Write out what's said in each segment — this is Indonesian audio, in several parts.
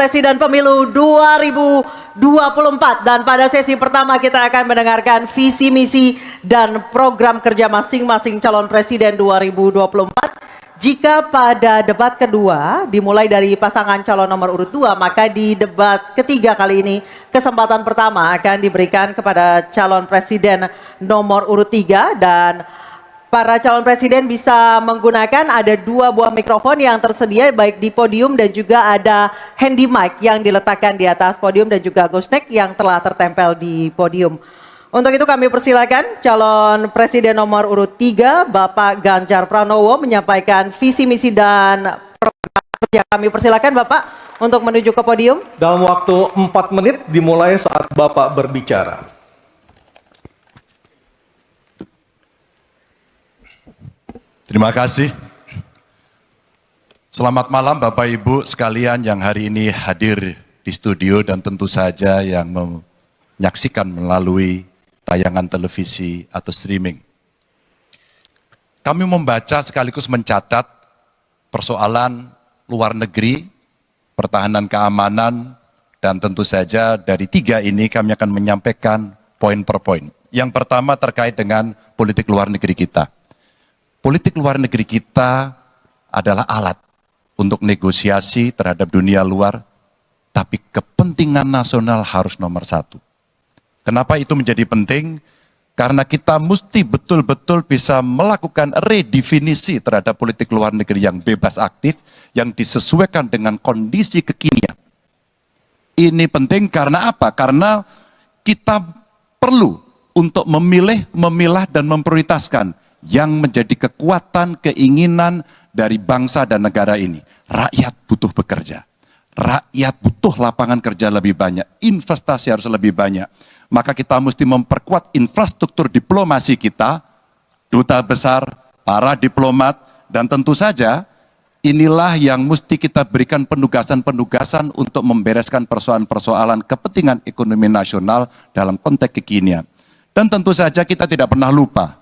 Presiden Pemilu 2024, dan pada sesi pertama kita akan mendengarkan visi misi dan program kerja masing-masing calon presiden 2024. Jika pada debat kedua dimulai dari pasangan calon nomor urut 2, maka di debat ketiga kali ini kesempatan pertama akan diberikan kepada calon presiden nomor urut 3, dan para calon presiden bisa menggunakan ada 2 buah mikrofon yang tersedia baik di podium dan juga ada handy mic yang diletakkan di atas podium dan juga ghost neck yang telah tertempel di podium. Untuk itu kami persilakan calon presiden nomor urut 3 Bapak Ganjar Pranowo menyampaikan visi misi dan program kerja. Kami persilakan Bapak untuk menuju ke podium. Dalam waktu 4 menit dimulai saat Bapak berbicara. Terima kasih. Selamat malam Bapak Ibu sekalian yang hari ini hadir di studio dan tentu saja yang menyaksikan melalui tayangan televisi atau streaming. Kami membaca sekaligus mencatat persoalan luar negeri, pertahanan keamanan, dan tentu saja dari 3 ini kami akan menyampaikan poin per poin. Yang pertama terkait dengan politik luar negeri kita. Politik luar negeri kita adalah alat untuk negosiasi terhadap dunia luar, tapi kepentingan nasional harus nomor 1. Kenapa itu menjadi penting? Karena kita mesti betul-betul bisa melakukan redefinisi terhadap politik luar negeri yang bebas aktif, yang disesuaikan dengan kondisi kekinian. Ini penting karena apa? Karena kita perlu untuk memilih, memilah, dan memprioritaskan yang menjadi kekuatan, keinginan dari bangsa dan negara ini. Rakyat butuh bekerja. Rakyat butuh lapangan kerja lebih banyak. Investasi harus lebih banyak. Maka kita mesti memperkuat infrastruktur diplomasi kita, duta besar, para diplomat, dan tentu saja inilah yang mesti kita berikan penugasan-penugasan untuk membereskan persoalan-persoalan kepentingan ekonomi nasional dalam konteks kekinian. Dan tentu saja kita tidak pernah lupa,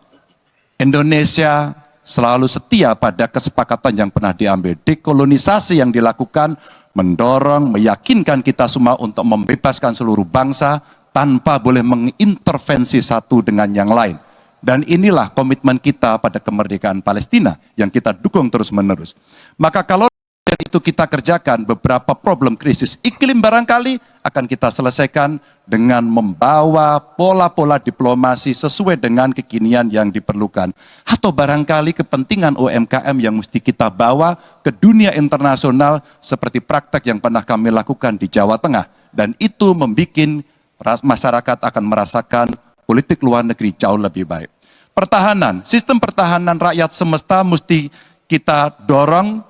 Indonesia selalu setia pada kesepakatan yang pernah diambil. Dekolonisasi yang dilakukan mendorong, meyakinkan kita semua untuk membebaskan seluruh bangsa tanpa boleh mengintervensi satu dengan yang lain. Dan inilah komitmen kita pada kemerdekaan Palestina yang kita dukung terus-menerus. Maka kalau itu kita kerjakan, beberapa problem krisis iklim barangkali akan kita selesaikan dengan membawa pola-pola diplomasi sesuai dengan kekinian yang diperlukan. Atau barangkali kepentingan UMKM yang mesti kita bawa ke dunia internasional seperti praktek yang pernah kami lakukan di Jawa Tengah. Dan itu membuat masyarakat akan merasakan politik luar negeri jauh lebih baik. Pertahanan, sistem pertahanan rakyat semesta mesti kita dorong,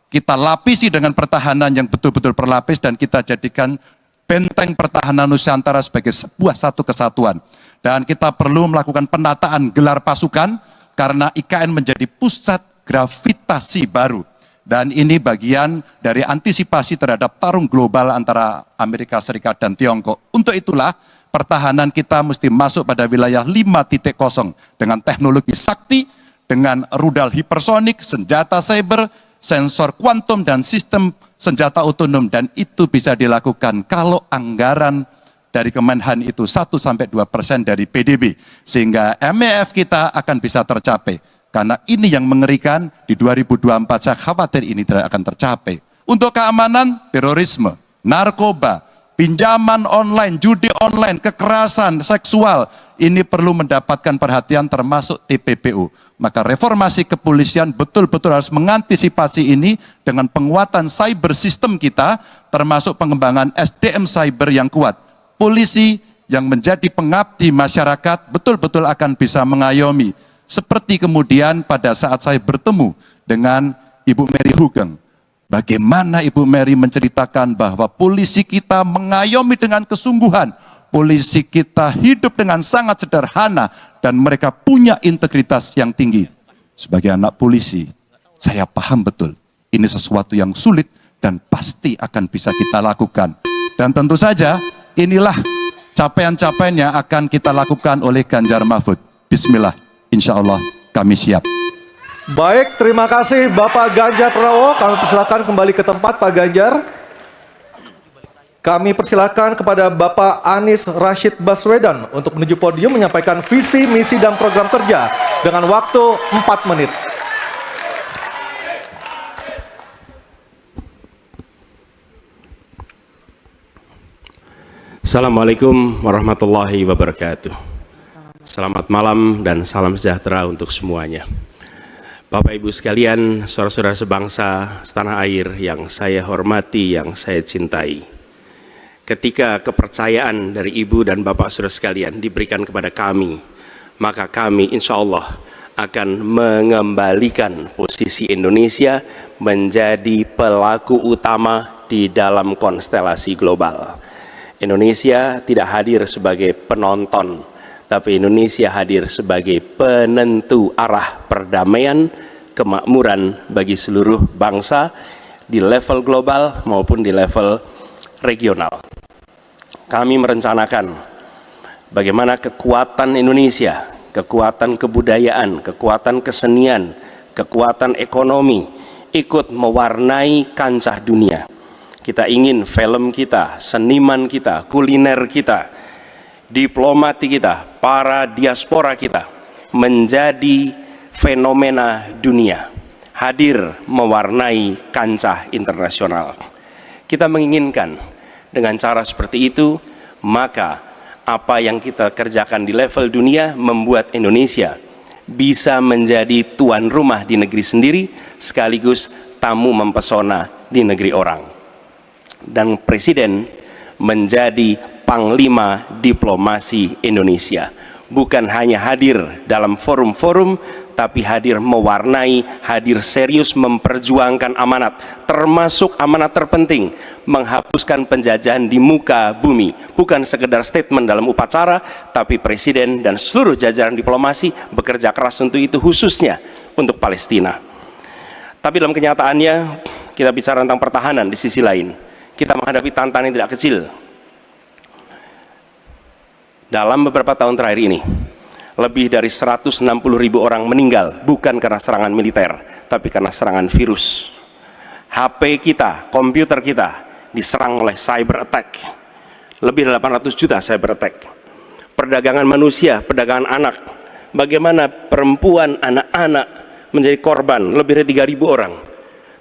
kita lapisi dengan pertahanan yang betul-betul berlapis, dan kita jadikan benteng pertahanan Nusantara sebagai sebuah satu kesatuan. Dan kita perlu melakukan penataan gelar pasukan karena IKN menjadi pusat gravitasi baru. Dan ini bagian dari antisipasi terhadap tarung global antara Amerika Serikat dan Tiongkok. Untuk itulah pertahanan kita mesti masuk pada wilayah 5.0 dengan teknologi sakti, dengan rudal hipersonik, senjata cyber, sensor kuantum, dan sistem senjata otonom. Dan itu bisa dilakukan kalau anggaran dari Kemenhan itu 1-2% dari PDB. Sehingga MEF kita akan bisa tercapai. Karena ini yang mengerikan, di 2024 saya khawatir ini tidak akan tercapai. Untuk keamanan, terorisme, narkoba, pinjaman online, judi online, kekerasan seksual, ini perlu mendapatkan perhatian termasuk TPPU. Maka reformasi kepolisian betul-betul harus mengantisipasi ini dengan penguatan cyber system kita, termasuk pengembangan SDM cyber yang kuat. Polisi yang menjadi pengabdi masyarakat betul-betul akan bisa mengayomi. Seperti kemudian pada saat saya bertemu dengan Ibu Mary Hugeng. Bagaimana Ibu Mary menceritakan bahwa polisi kita mengayomi dengan kesungguhan. Polisi kita hidup dengan sangat sederhana dan mereka punya integritas yang tinggi. Sebagai anak polisi, saya paham betul ini sesuatu yang sulit dan pasti akan bisa kita lakukan. Dan tentu saja inilah capaian-capaian yang akan kita lakukan oleh Ganjar Mahfud. Bismillah, insya Allah kami siap. Baik, terima kasih Bapak Ganjar Pranowo. Kami persilakan kembali ke tempat Pak Ganjar. Kami persilakan kepada Bapak Anies Rashid Baswedan untuk menuju podium menyampaikan visi, misi, dan program kerja dengan waktu 4 menit. Assalamualaikum warahmatullahi wabarakatuh. Selamat malam dan salam sejahtera untuk semuanya. Bapak Ibu sekalian, saudara-saudara sebangsa setanah air yang saya hormati, yang saya cintai. Ketika kepercayaan dari Ibu dan Bapak saudara sekalian diberikan kepada kami, maka kami insya Allah akan mengembalikan posisi Indonesia menjadi pelaku utama di dalam konstelasi global. Indonesia tidak hadir sebagai penonton, tapi Indonesia hadir sebagai penentu arah perdamaian, kemakmuran bagi seluruh bangsa di level global maupun di level regional. Kami merencanakan bagaimana kekuatan Indonesia, kekuatan kebudayaan, kekuatan kesenian, kekuatan ekonomi ikut mewarnai kancah dunia. Kita ingin film kita, seniman kita, kuliner kita, diplomati kita, para diaspora kita menjadi fenomena dunia, hadir mewarnai kancah internasional. Kita menginginkan dengan cara seperti itu, maka apa yang kita kerjakan di level dunia membuat Indonesia bisa menjadi tuan rumah di negeri sendiri sekaligus tamu mempesona di negeri orang. Dan Presiden menjadi panglima diplomasi Indonesia, bukan hanya hadir dalam forum-forum, tapi hadir mewarnai, hadir serius memperjuangkan amanat, termasuk amanat terpenting, menghapuskan penjajahan di muka bumi. Bukan sekedar statement dalam upacara, tapi Presiden dan seluruh jajaran diplomasi bekerja keras untuk itu, khususnya untuk Palestina. Tapi dalam kenyataannya, kita bicara tentang pertahanan di sisi lain. Kita menghadapi tantangan yang tidak kecil. Dalam beberapa tahun terakhir ini, lebih dari 160.000 orang meninggal, bukan karena serangan militer, tapi karena serangan virus. HP kita, komputer kita, diserang oleh cyber attack. Lebih dari 800 juta cyber attack. Perdagangan manusia, perdagangan anak. Bagaimana perempuan, anak-anak menjadi korban, lebih dari 3.000 orang.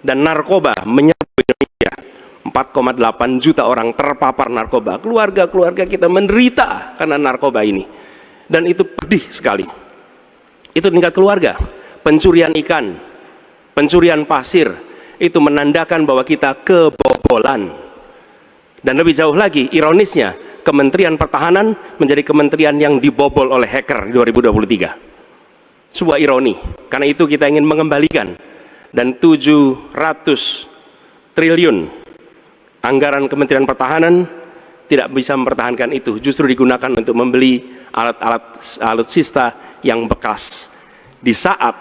Dan narkoba menyerbu Indonesia. 4,8 juta orang terpapar narkoba. Keluarga-keluarga kita menderita karena narkoba ini. Dan itu pedih sekali. Itu tingkat keluarga. Pencurian ikan, pencurian pasir, itu menandakan bahwa kita kebobolan. Dan lebih jauh lagi, ironisnya, Kementerian Pertahanan menjadi kementerian yang dibobol oleh hacker di 2023. Sebuah ironi. Karena itu kita ingin mengembalikan. Dan 700 triliun anggaran Kementerian Pertahanan tidak bisa mempertahankan itu, justru digunakan untuk membeli alat-alat alutsista yang bekas. Di saat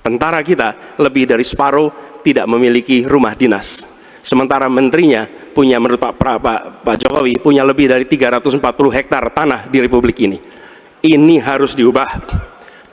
tentara kita lebih dari separuh tidak memiliki rumah dinas, sementara menterinya punya, menurut Pak Jokowi, punya lebih dari 340 hektar tanah di Republik ini. Ini harus diubah.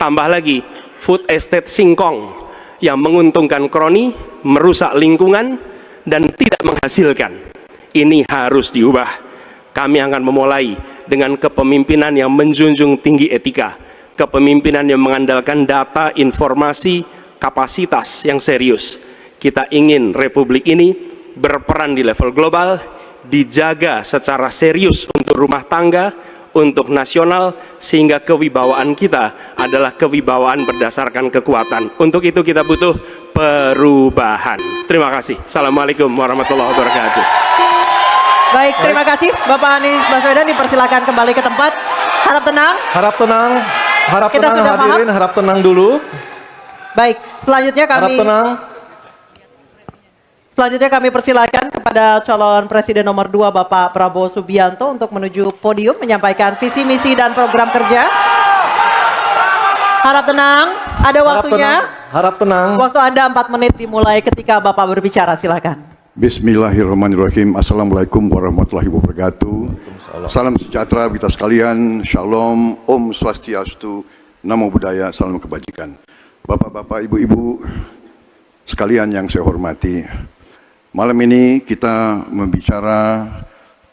Tambah lagi food estate singkong yang menguntungkan kroni, merusak lingkungan, dan tidak menghasilkan. Ini harus diubah. Kami akan memulai dengan kepemimpinan yang menjunjung tinggi etika, kepemimpinan yang mengandalkan data, informasi, kapasitas yang serius. Kita ingin Republik ini berperan di level global, dijaga secara serius untuk rumah tangga, untuk nasional, sehingga kewibawaan kita adalah kewibawaan berdasarkan kekuatan. Untuk itu kita butuh perubahan. Terima kasih. Assalamualaikum warahmatullahi wabarakatuh. Baik, terima kasih Bapak Anies Baswedan, dipersilakan kembali ke tempat. Harap tenang. Harap tenang, harap Kita tenang sudah hadirin, paham? harap tenang dulu. Baik, Harap tenang. Selanjutnya kami persilakan kepada calon presiden nomor 2 Bapak Prabowo Subianto untuk menuju podium menyampaikan visi, misi, dan program kerja. Harap tenang, ada waktunya. Harap tenang. Waktu Anda 4 menit dimulai ketika Bapak berbicara, silakan. Bismillahirrahmanirrahim. Assalamualaikum warahmatullahi wabarakatuh. Salam sejahtera kita sekalian. Shalom, Om Swastiastu, Namo Buddhaya, salam kebajikan. Bapak-bapak, ibu-ibu sekalian yang saya hormati, Malam ini kita membicara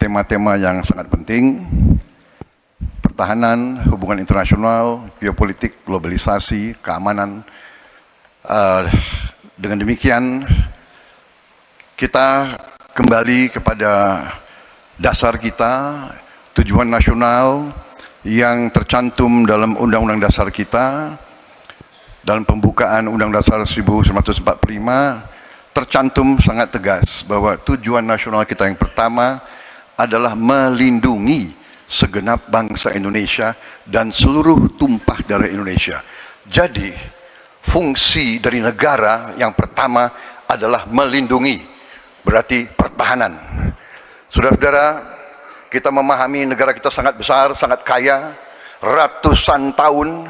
tema-tema yang sangat penting, pertahanan, hubungan internasional, geopolitik, globalisasi, keamanan. Dengan demikian, kita kembali kepada dasar kita, tujuan nasional yang tercantum dalam Undang-Undang Dasar kita. Dalam pembukaan Undang Dasar 1945 tercantum sangat tegas bahwa tujuan nasional kita yang pertama adalah melindungi segenap bangsa Indonesia dan seluruh tumpah darah Indonesia. Jadi fungsi dari negara yang pertama adalah melindungi, berarti pertahanan. Saudara-saudara, kita memahami negara kita sangat besar, sangat kaya, ratusan tahun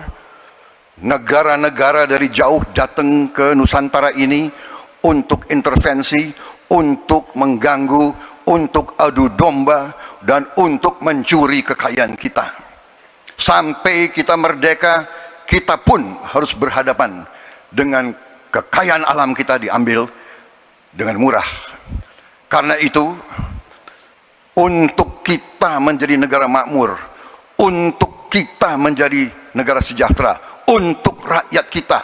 negara-negara dari jauh datang ke Nusantara ini untuk intervensi, untuk mengganggu, untuk adu domba, dan untuk mencuri kekayaan kita. Sampai kita merdeka, kita pun harus berhadapan dengan kekayaan alam kita diambil dengan murah. Karena itu, untuk kita menjadi negara makmur, untuk kita menjadi negara sejahtera, untuk rakyat kita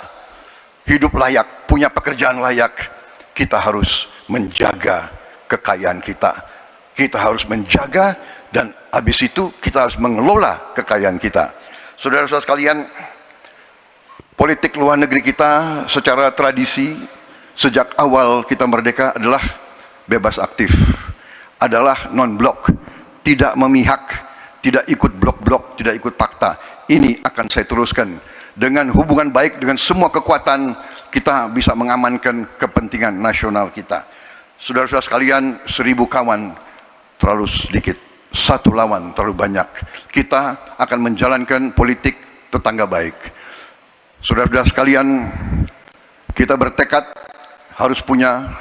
hidup layak, punya pekerjaan layak, kita harus menjaga kekayaan kita. Kita harus menjaga, dan habis itu kita harus mengelola kekayaan kita. Saudara-saudara sekalian, politik luar negeri kita secara tradisi sejak awal kita merdeka adalah bebas aktif, adalah non-blok, tidak memihak, tidak ikut blok-blok, tidak ikut fakta. Ini akan saya teruskan. Dengan hubungan baik dengan semua kekuatan, kita bisa mengamankan kepentingan nasional kita. Saudara-saudara sekalian, 1000 kawan terlalu sedikit, 1 lawan terlalu banyak. Kita akan menjalankan politik tetangga baik. Saudara-saudara sekalian, kita bertekad harus punya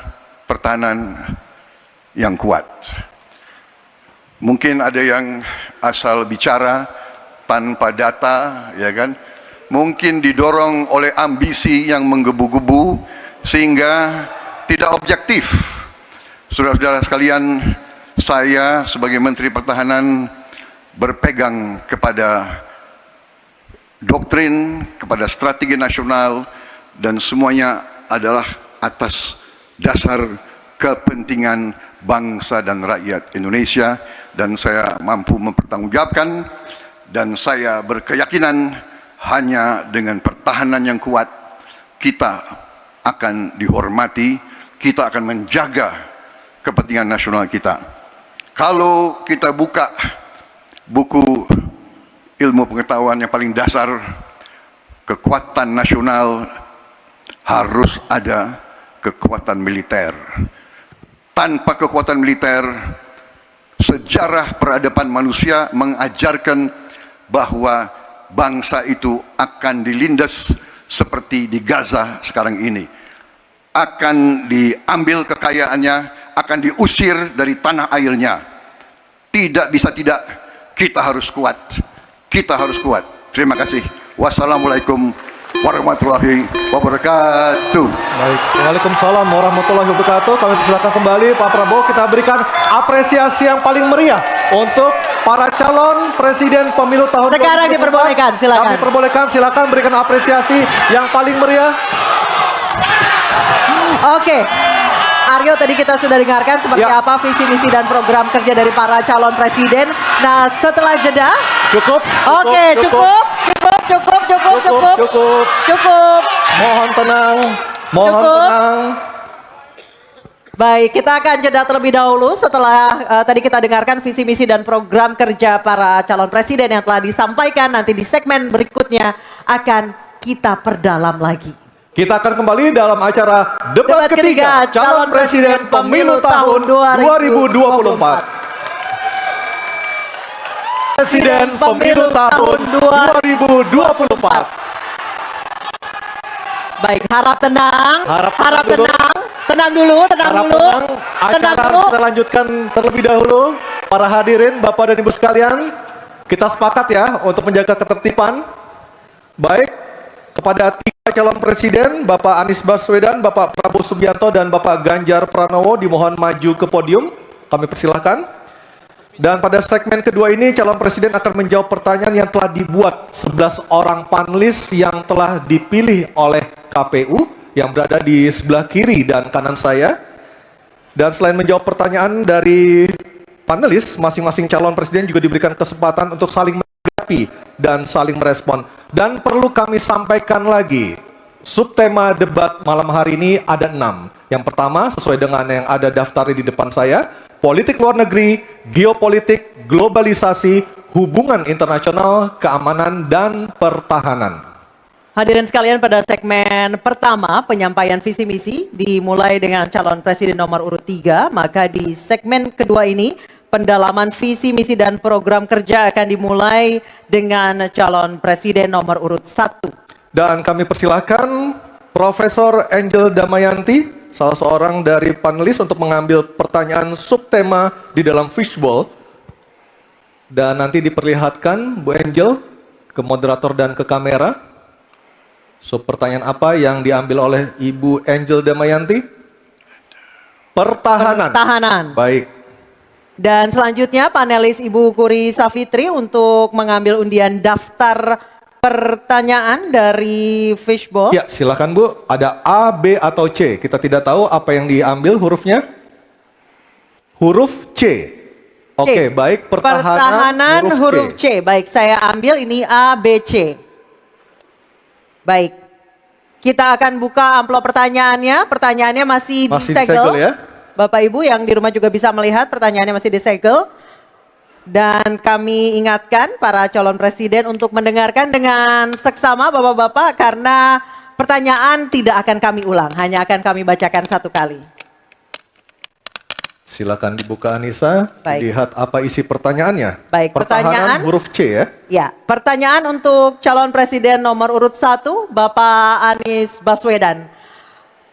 pertahanan yang kuat. Mungkin ada yang asal bicara tanpa data, ya kan? Mungkin didorong oleh ambisi yang menggebu-gebu sehingga tidak objektif. Saudara-saudara sekalian, saya sebagai Menteri Pertahanan berpegang kepada doktrin, kepada strategi nasional, dan semuanya adalah atas dasar kepentingan bangsa dan rakyat Indonesia, dan saya mampu mempertanggungjawabkan, dan saya berkeyakinan hanya dengan pertahanan yang kuat kita akan dihormati, kita akan menjaga kepentingan nasional kita. Kalau kita buka buku ilmu pengetahuan yang paling dasar, kekuatan nasional harus ada kekuatan militer. Tanpa kekuatan militer, sejarah peradaban manusia mengajarkan bahwa bangsa itu akan dilindas seperti di Gaza sekarang ini. Akan diambil kekayaannya, akan diusir dari tanah airnya. Tidak bisa tidak, kita harus kuat. Kita harus kuat. Terima kasih. Wassalamualaikum warahmatullahi wabarakatuh. Baik, waalaikumsalam warahmatullahi wabarakatuh. Kami silakan kembali Pak Prabowo, kita berikan apresiasi yang paling meriah untuk para calon presiden pemilu tahun 2024. Sekarang diperbolehkan, silakan. Kami perbolehkan, silakan berikan apresiasi yang paling meriah. Oke. Aryo, tadi kita sudah dengarkan seperti apa visi misi dan program kerja dari para calon presiden. Nah, setelah jeda Cukup. Cukup. Mohon tenang. Mohon Cukup. tenang. Baik, kita akan jeda terlebih dahulu setelah tadi kita dengarkan visi misi dan program kerja para calon presiden yang telah disampaikan. Nanti di segmen berikutnya akan kita perdalam lagi. Kita akan kembali dalam acara debat ketiga calon presiden pemilu tahun 2024. Presiden pemilu tahun 2024. Baik, harap tenang. Harap tenang. Tenang dulu. Acara kita lanjutkan terlebih dahulu. Para hadirin, Bapak dan Ibu sekalian, kita sepakat ya untuk menjaga ketertiban. Baik, kepada 3 calon presiden, Bapak Anies Baswedan, Bapak Prabowo Subianto, dan Bapak Ganjar Pranowo dimohon maju ke podium. Kami persilahkan. Dan pada segmen kedua ini, calon presiden akan menjawab pertanyaan yang telah dibuat 11 orang panelis yang telah dipilih oleh KPU yang berada di sebelah kiri dan kanan saya. Dan selain menjawab pertanyaan dari panelis, masing-masing calon presiden juga diberikan kesempatan untuk saling menanggapi dan saling merespon. Dan perlu kami sampaikan lagi, subtema debat malam hari ini ada 6. Yang pertama, sesuai dengan yang ada daftarnya di depan saya, politik luar negeri, geopolitik, globalisasi, hubungan internasional, keamanan, dan pertahanan. Hadirin sekalian, pada segmen pertama penyampaian visi misi dimulai dengan calon presiden nomor urut 3, maka di segmen kedua ini pendalaman visi misi dan program kerja akan dimulai dengan calon presiden nomor urut 1. Dan kami persilahkan Profesor Angel Damayanti, salah seorang dari panelis, untuk mengambil pertanyaan subtema di dalam fishbowl. Dan nanti diperlihatkan Bu Angel ke moderator dan ke kamera. Pertanyaan apa yang diambil oleh Ibu Angel Damayanti? Pertahanan. Pertahanan. Baik. Dan selanjutnya panelis Ibu Kuri Safitri untuk mengambil undian daftar pertanyaan dari fishbowl. Ya, silakan Bu. Ada A, B, atau C. Kita tidak tahu apa yang diambil hurufnya. Huruf C. Oke, baik. Pertahanan huruf C. Baik, saya ambil ini A, B, C. Baik. Kita akan buka amplop pertanyaannya. Pertanyaannya masih disegel ya. Bapak Ibu yang di rumah juga bisa melihat pertanyaannya masih disegel. Dan kami ingatkan para calon presiden untuk mendengarkan dengan seksama Bapak-Bapak, karena pertanyaan tidak akan kami ulang, hanya akan kami bacakan satu kali. Silakan dibuka Anissa, Baik. lihat apa isi pertanyaannya. Baik, Pertahanan pertanyaan huruf C ya. Ya, pertanyaan untuk calon presiden nomor urut 1, Bapak Anies Baswedan.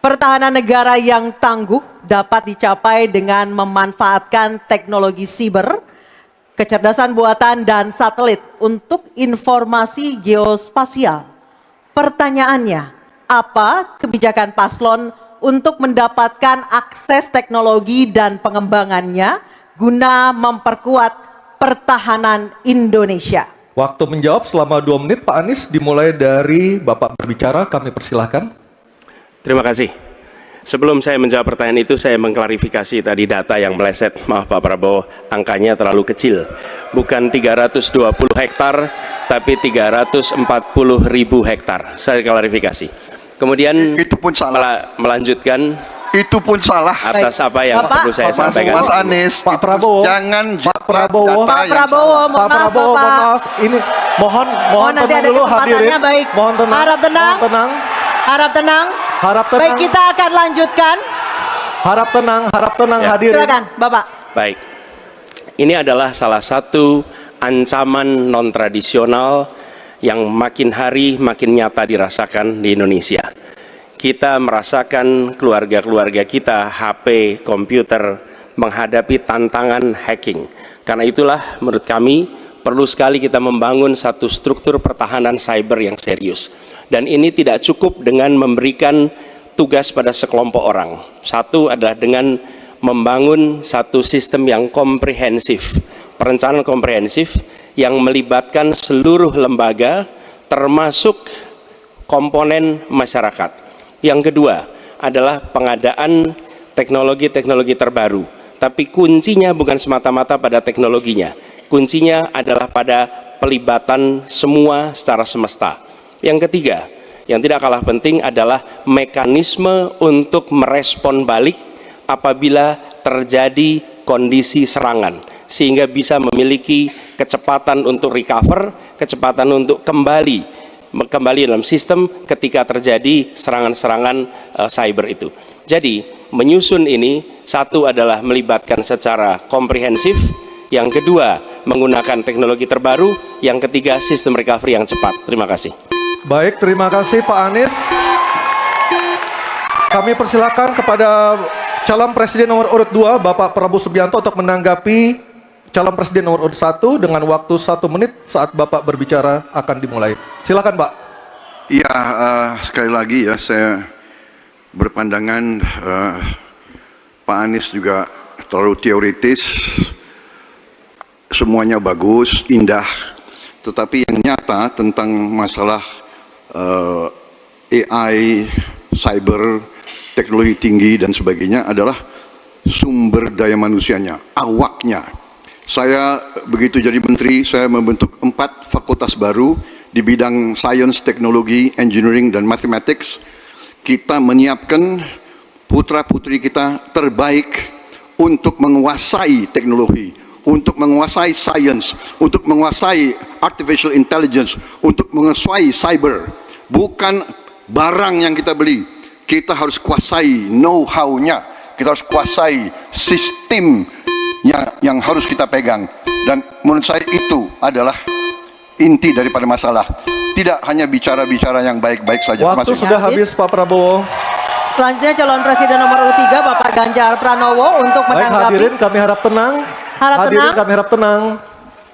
Pertahanan negara yang tangguh dapat dicapai dengan memanfaatkan teknologi siber, kecerdasan buatan, dan satelit untuk informasi geospasial. Pertanyaannya, apa kebijakan paslon untuk mendapatkan akses teknologi dan pengembangannya guna memperkuat pertahanan Indonesia? Waktu menjawab selama 2 menit, Pak Anies, dimulai dari Bapak berbicara, kami persilahkan. Terima kasih. Sebelum saya menjawab pertanyaan itu, saya mengklarifikasi tadi data yang meleset. Maaf Pak Prabowo, angkanya terlalu kecil. Bukan 320 hektar, tapi 340.000 hektar. Saya klarifikasi. Kemudian Itu pun salah. Melanjutkan Itu pun salah. atas apa yang Bapak, perlu saya Mas, sampaikan. Mas Anies, Pak Prabowo. jangan Pak Prabowo. data Pak yang Prabowo, salah. mohon Pak maaf Prabowo, Bapak. mohon maaf. Ini mohon Nanti tenang ada dulu kesempatannya, hadirin. baik. Mohon tenang. Harap tenang. Mohon tenang. Harap tenang. Harap tenang. Baik, kita akan lanjutkan. Harap tenang Ya. hadirin. Silakan, Bapak. Baik, ini adalah salah satu ancaman non-tradisional yang makin hari makin nyata dirasakan di Indonesia. Kita merasakan keluarga-keluarga kita, HP, komputer, menghadapi tantangan hacking. Karena itulah menurut kami perlu sekali kita membangun satu struktur pertahanan cyber yang serius. Dan ini tidak cukup dengan memberikan tugas pada sekelompok orang. Satu adalah dengan membangun satu sistem yang komprehensif, perencanaan komprehensif yang melibatkan seluruh lembaga termasuk komponen masyarakat. Yang kedua adalah pengadaan teknologi-teknologi terbaru, tapi kuncinya bukan semata-mata pada teknologinya, kuncinya adalah pada pelibatan semua secara semesta. Yang ketiga, yang tidak kalah penting adalah mekanisme untuk merespon balik apabila terjadi kondisi serangan, sehingga bisa memiliki kecepatan untuk recover, kecepatan untuk kembali dalam sistem ketika terjadi serangan-serangan cyber itu. Jadi menyusun ini, satu adalah melibatkan secara komprehensif, yang kedua menggunakan teknologi terbaru, yang ketiga sistem recovery yang cepat. Terima kasih. Baik, terima kasih Pak Anies. Kami persilakan kepada calon presiden nomor urut 2, Bapak Prabowo Subianto, untuk menanggapi calon presiden nomor urut 1 dengan waktu 1 menit saat Bapak berbicara akan dimulai. Silakan Pak. Ya, sekali lagi ya, saya berpandangan Pak Anies juga terlalu teoritis, semuanya bagus, indah, tetapi yang nyata tentang masalah AI, cyber, teknologi tinggi dan sebagainya adalah sumber daya manusianya, awaknya. Saya begitu jadi menteri, saya membentuk 4 fakultas baru di bidang sains, teknologi, engineering, dan mathematics. Kita menyiapkan putra-putri kita terbaik untuk menguasai teknologi, untuk menguasai sains, untuk menguasai artificial intelligence, untuk menguasai cyber. Bukan barang yang kita beli, kita harus kuasai know-how-nya, kita harus kuasai sistem yang harus kita pegang. Dan menurut saya itu adalah inti daripada masalah. Tidak hanya bicara-bicara yang baik-baik saja. Waktu sudah habis Pak Prabowo. Selanjutnya calon presiden nomor urut 3 Bapak Ganjar Pranowo untuk Baik menanggapi. hadirin kami harap tenang. Hadirin kami harap tenang.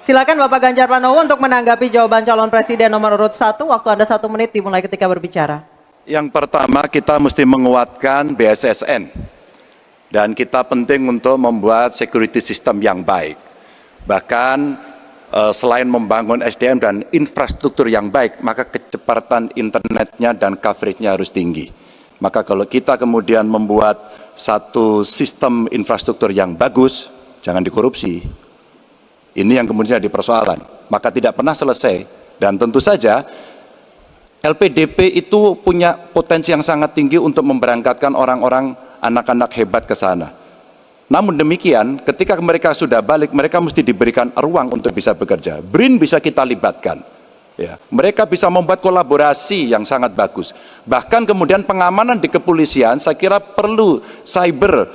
Silakan Bapak Ganjar Pranowo untuk menanggapi jawaban calon presiden nomor urut 1. Waktu Anda 1 menit dimulai ketika berbicara. Yang pertama kita mesti menguatkan BSSN. Dan kita penting untuk membuat security system yang baik. Bahkan selain membangun SDM dan infrastruktur yang baik, maka kecepatan internetnya dan coveragenya harus tinggi. Maka kalau kita kemudian membuat satu sistem infrastruktur yang bagus, jangan dikorupsi. Ini yang kemudian jadi persoalan. Maka tidak pernah selesai. Dan tentu saja LPDP itu punya potensi yang sangat tinggi untuk memberangkatkan orang-orang, anak-anak hebat ke sana. Namun demikian, ketika mereka sudah balik, mereka mesti diberikan ruang untuk bisa bekerja. BRIN bisa kita libatkan. Ya, mereka bisa membuat kolaborasi yang sangat bagus. Bahkan kemudian pengamanan di kepolisian, saya kira perlu cyber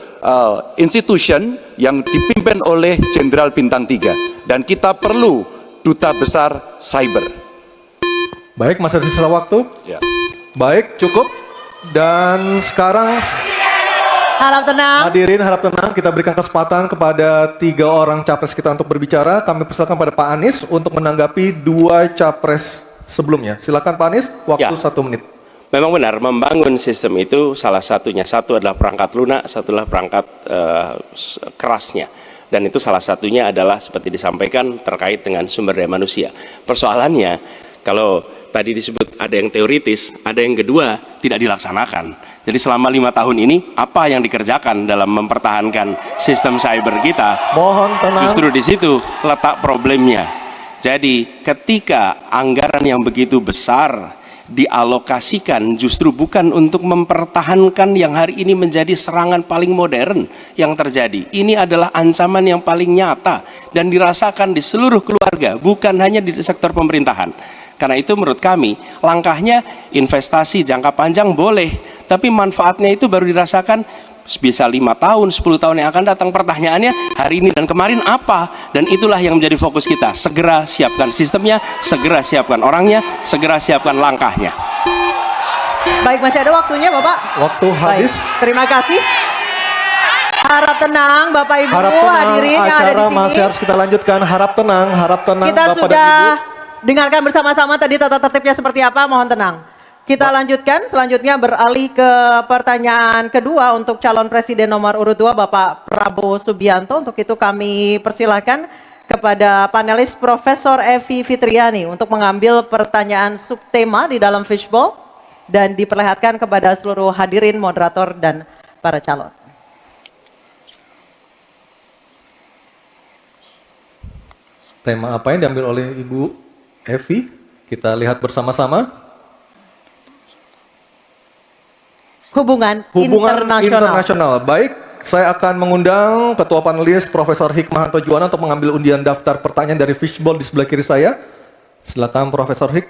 institution yang dipimpin oleh Jenderal Bintang 3. Dan kita perlu duta besar cyber. Baik, masih ada sisa waktu? Ya. Baik, cukup. Dan sekarang Harap tenang. hadirin harap tenang, kita berikan kesempatan kepada 3 orang capres kita untuk berbicara. Kami persilakan pada Pak Anies untuk menanggapi 2 capres sebelumnya. Silakan Pak Anies, waktu 1 menit. Memang benar, membangun sistem itu salah satunya. Satu adalah perangkat lunak, satu adalah perangkat kerasnya. Dan itu salah satunya adalah seperti disampaikan terkait dengan sumber daya manusia. Persoalannya, kalau tadi disebut ada yang teoritis, ada yang kedua tidak dilaksanakan. Jadi selama 5 tahun ini, apa yang dikerjakan dalam mempertahankan sistem cyber kita? Mohon tenang. Justru di situ letak problemnya. Jadi ketika anggaran yang begitu besar dialokasikan justru bukan untuk mempertahankan yang hari ini menjadi serangan paling modern yang terjadi. Ini adalah ancaman yang paling nyata dan dirasakan di seluruh keluarga, bukan hanya di sektor pemerintahan. Karena itu menurut kami langkahnya investasi jangka panjang boleh, tapi manfaatnya itu baru dirasakan bisa 5 tahun, 10 tahun yang akan datang. Pertanyaannya hari ini dan kemarin apa? Dan itulah yang menjadi fokus kita. Segera siapkan sistemnya, segera siapkan orangnya, segera siapkan langkahnya. Baik, masih ada waktunya Bapak. Waktu habis. Baik, terima kasih. Harap tenang Bapak Ibu, Harap tenang, hadirin yang ada acara di sini. masih harus kita lanjutkan. Harap tenang Kita Bapak sudah dan Ibu. dengarkan bersama-sama tadi tata tertibnya seperti apa, mohon tenang. Kita lanjutkan, selanjutnya beralih ke pertanyaan kedua untuk calon presiden nomor urut 2 Bapak Prabowo Subianto. Untuk itu kami persilahkan kepada panelis Profesor Evi Fitriani untuk mengambil pertanyaan subtema di dalam fishbowl dan diperlihatkan kepada seluruh hadirin, moderator, dan para calon. Tema apa yang diambil oleh Ibu Evi? Kita lihat bersama-sama. Hubungan internasional. internasional. Baik, saya akan mengundang Ketua Panelis Profesor Hikmahanto Juwana untuk mengambil undian daftar pertanyaan dari fishbowl di sebelah kiri saya. Silakan Profesor Hik.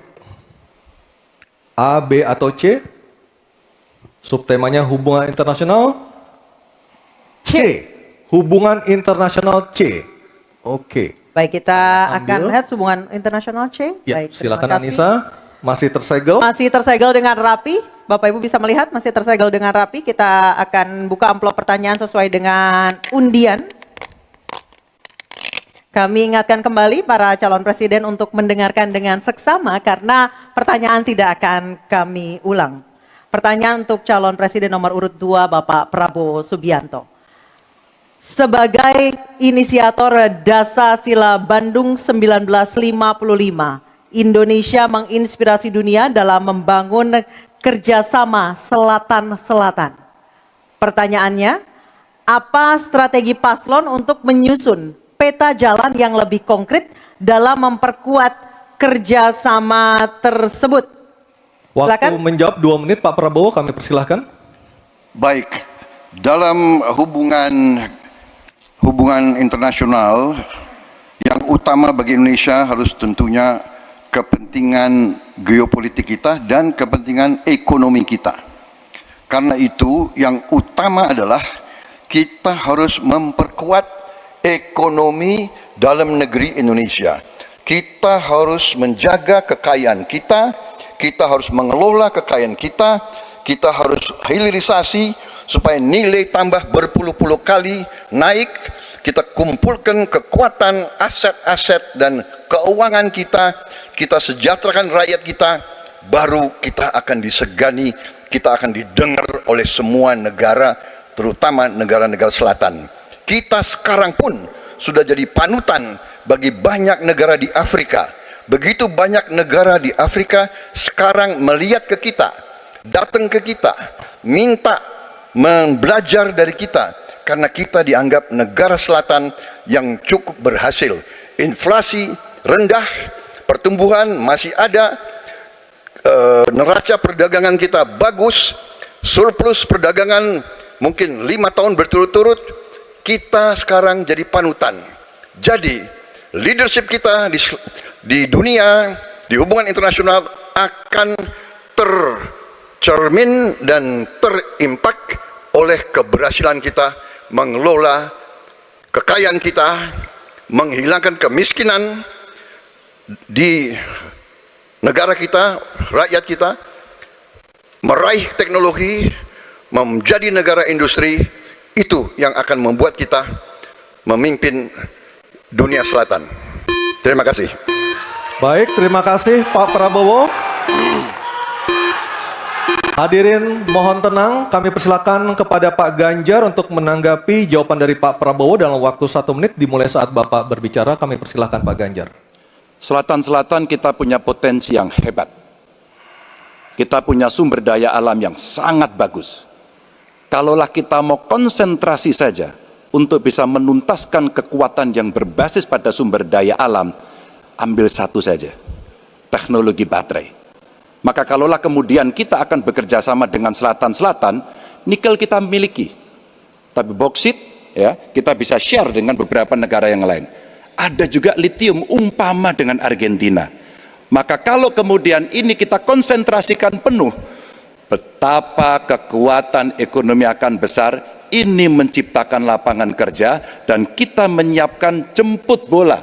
A, B, atau C? Subtemanya hubungan internasional. C. Hubungan internasional C. Oke. Baik, kita Ambil. akan lihat hubungan internasional C. Ya, Baik, silakan terima kasih. Anissa. Masih tersegel. Masih tersegel dengan rapi. Bapak Ibu bisa melihat masih tersegel dengan rapi. Kita akan buka amplop pertanyaan sesuai dengan undian. Kami ingatkan kembali para calon presiden untuk mendengarkan dengan seksama karena pertanyaan tidak akan kami ulang. Pertanyaan untuk calon presiden nomor urut 2 Bapak Prabowo Subianto. Sebagai inisiator Dasar-Sila Bandung 1955, Indonesia menginspirasi dunia dalam membangun kerjasama Selatan-Selatan. Pertanyaannya, apa strategi paslon untuk menyusun peta jalan yang lebih konkret dalam memperkuat kerjasama tersebut? Waktu Silakan. menjawab 2 menit Pak Prabowo, kami persilahkan. Baik, dalam hubungan internasional yang utama bagi Indonesia harus tentunya kepentingan geopolitik kita dan kepentingan ekonomi kita. Karena itu yang utama adalah kita harus memperkuat ekonomi dalam negeri Indonesia. Kita harus menjaga kekayaan kita, kita harus mengelola kekayaan kita, kita harus hilirisasi supaya nilai tambah berpuluh-puluh kali naik. Kita kumpulkan kekuatan aset-aset dan keuangan kita, kita sejahterakan rakyat kita, baru kita akan disegani, kita akan didengar oleh semua negara, terutama negara-negara selatan. Kita sekarang pun sudah jadi panutan bagi banyak negara di Afrika. Begitu banyak negara di Afrika sekarang melihat ke kita, datang ke kita, minta belajar dari kita, karena kita dianggap negara selatan yang cukup berhasil. Inflasi rendah, pertumbuhan masih ada, neraca perdagangan kita bagus, surplus perdagangan mungkin 5 tahun berturut-turut. Kita sekarang jadi panutan. Jadi leadership kita di dunia, di hubungan internasional akan tercermin dan terimpak oleh keberhasilan kita mengelola kekayaan kita, menghilangkan kemiskinan di negara kita, rakyat kita, meraih teknologi, menjadi negara industri. Itu yang akan membuat kita memimpin dunia selatan. Terima kasih. Baik, terima kasih Pak Prabowo. Hadirin mohon tenang, kami persilakan kepada Pak Ganjar untuk menanggapi jawaban dari Pak Prabowo dalam waktu 1 menit dimulai saat Bapak berbicara. Kami persilakan Pak Ganjar. Selatan-selatan kita punya potensi yang hebat. Kita punya sumber daya alam yang sangat bagus. Kalaulah kita mau konsentrasi saja untuk bisa menuntaskan kekuatan yang berbasis pada sumber daya alam, ambil satu saja, teknologi baterai. Maka kalaulah kemudian kita akan bekerja sama dengan selatan-selatan, nikel kita miliki. Tapi boksit, ya, kita bisa share dengan beberapa negara yang lain. Ada juga litium umpama dengan Argentina. Maka kalau kemudian ini kita konsentrasikan penuh, betapa kekuatan ekonomi akan besar, ini menciptakan lapangan kerja, dan kita menyiapkan jemput bola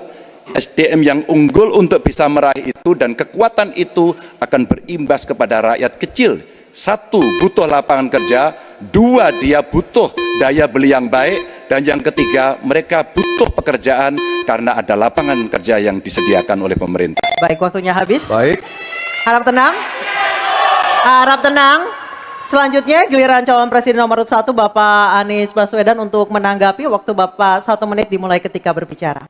SDM yang unggul untuk bisa meraih itu, dan kekuatan itu akan berimbas kepada rakyat kecil. 1, butuh lapangan kerja, 2, dia butuh daya beli yang baik, dan yang ketiga, mereka butuh pekerjaan karena ada lapangan kerja yang disediakan oleh pemerintah. Baik, waktunya habis. Baik. Harap tenang. Harap tenang. Selanjutnya giliran calon presiden nomor 1 Bapak Anies Baswedan untuk menanggapi. Waktu Bapak 1 menit dimulai ketika berbicara.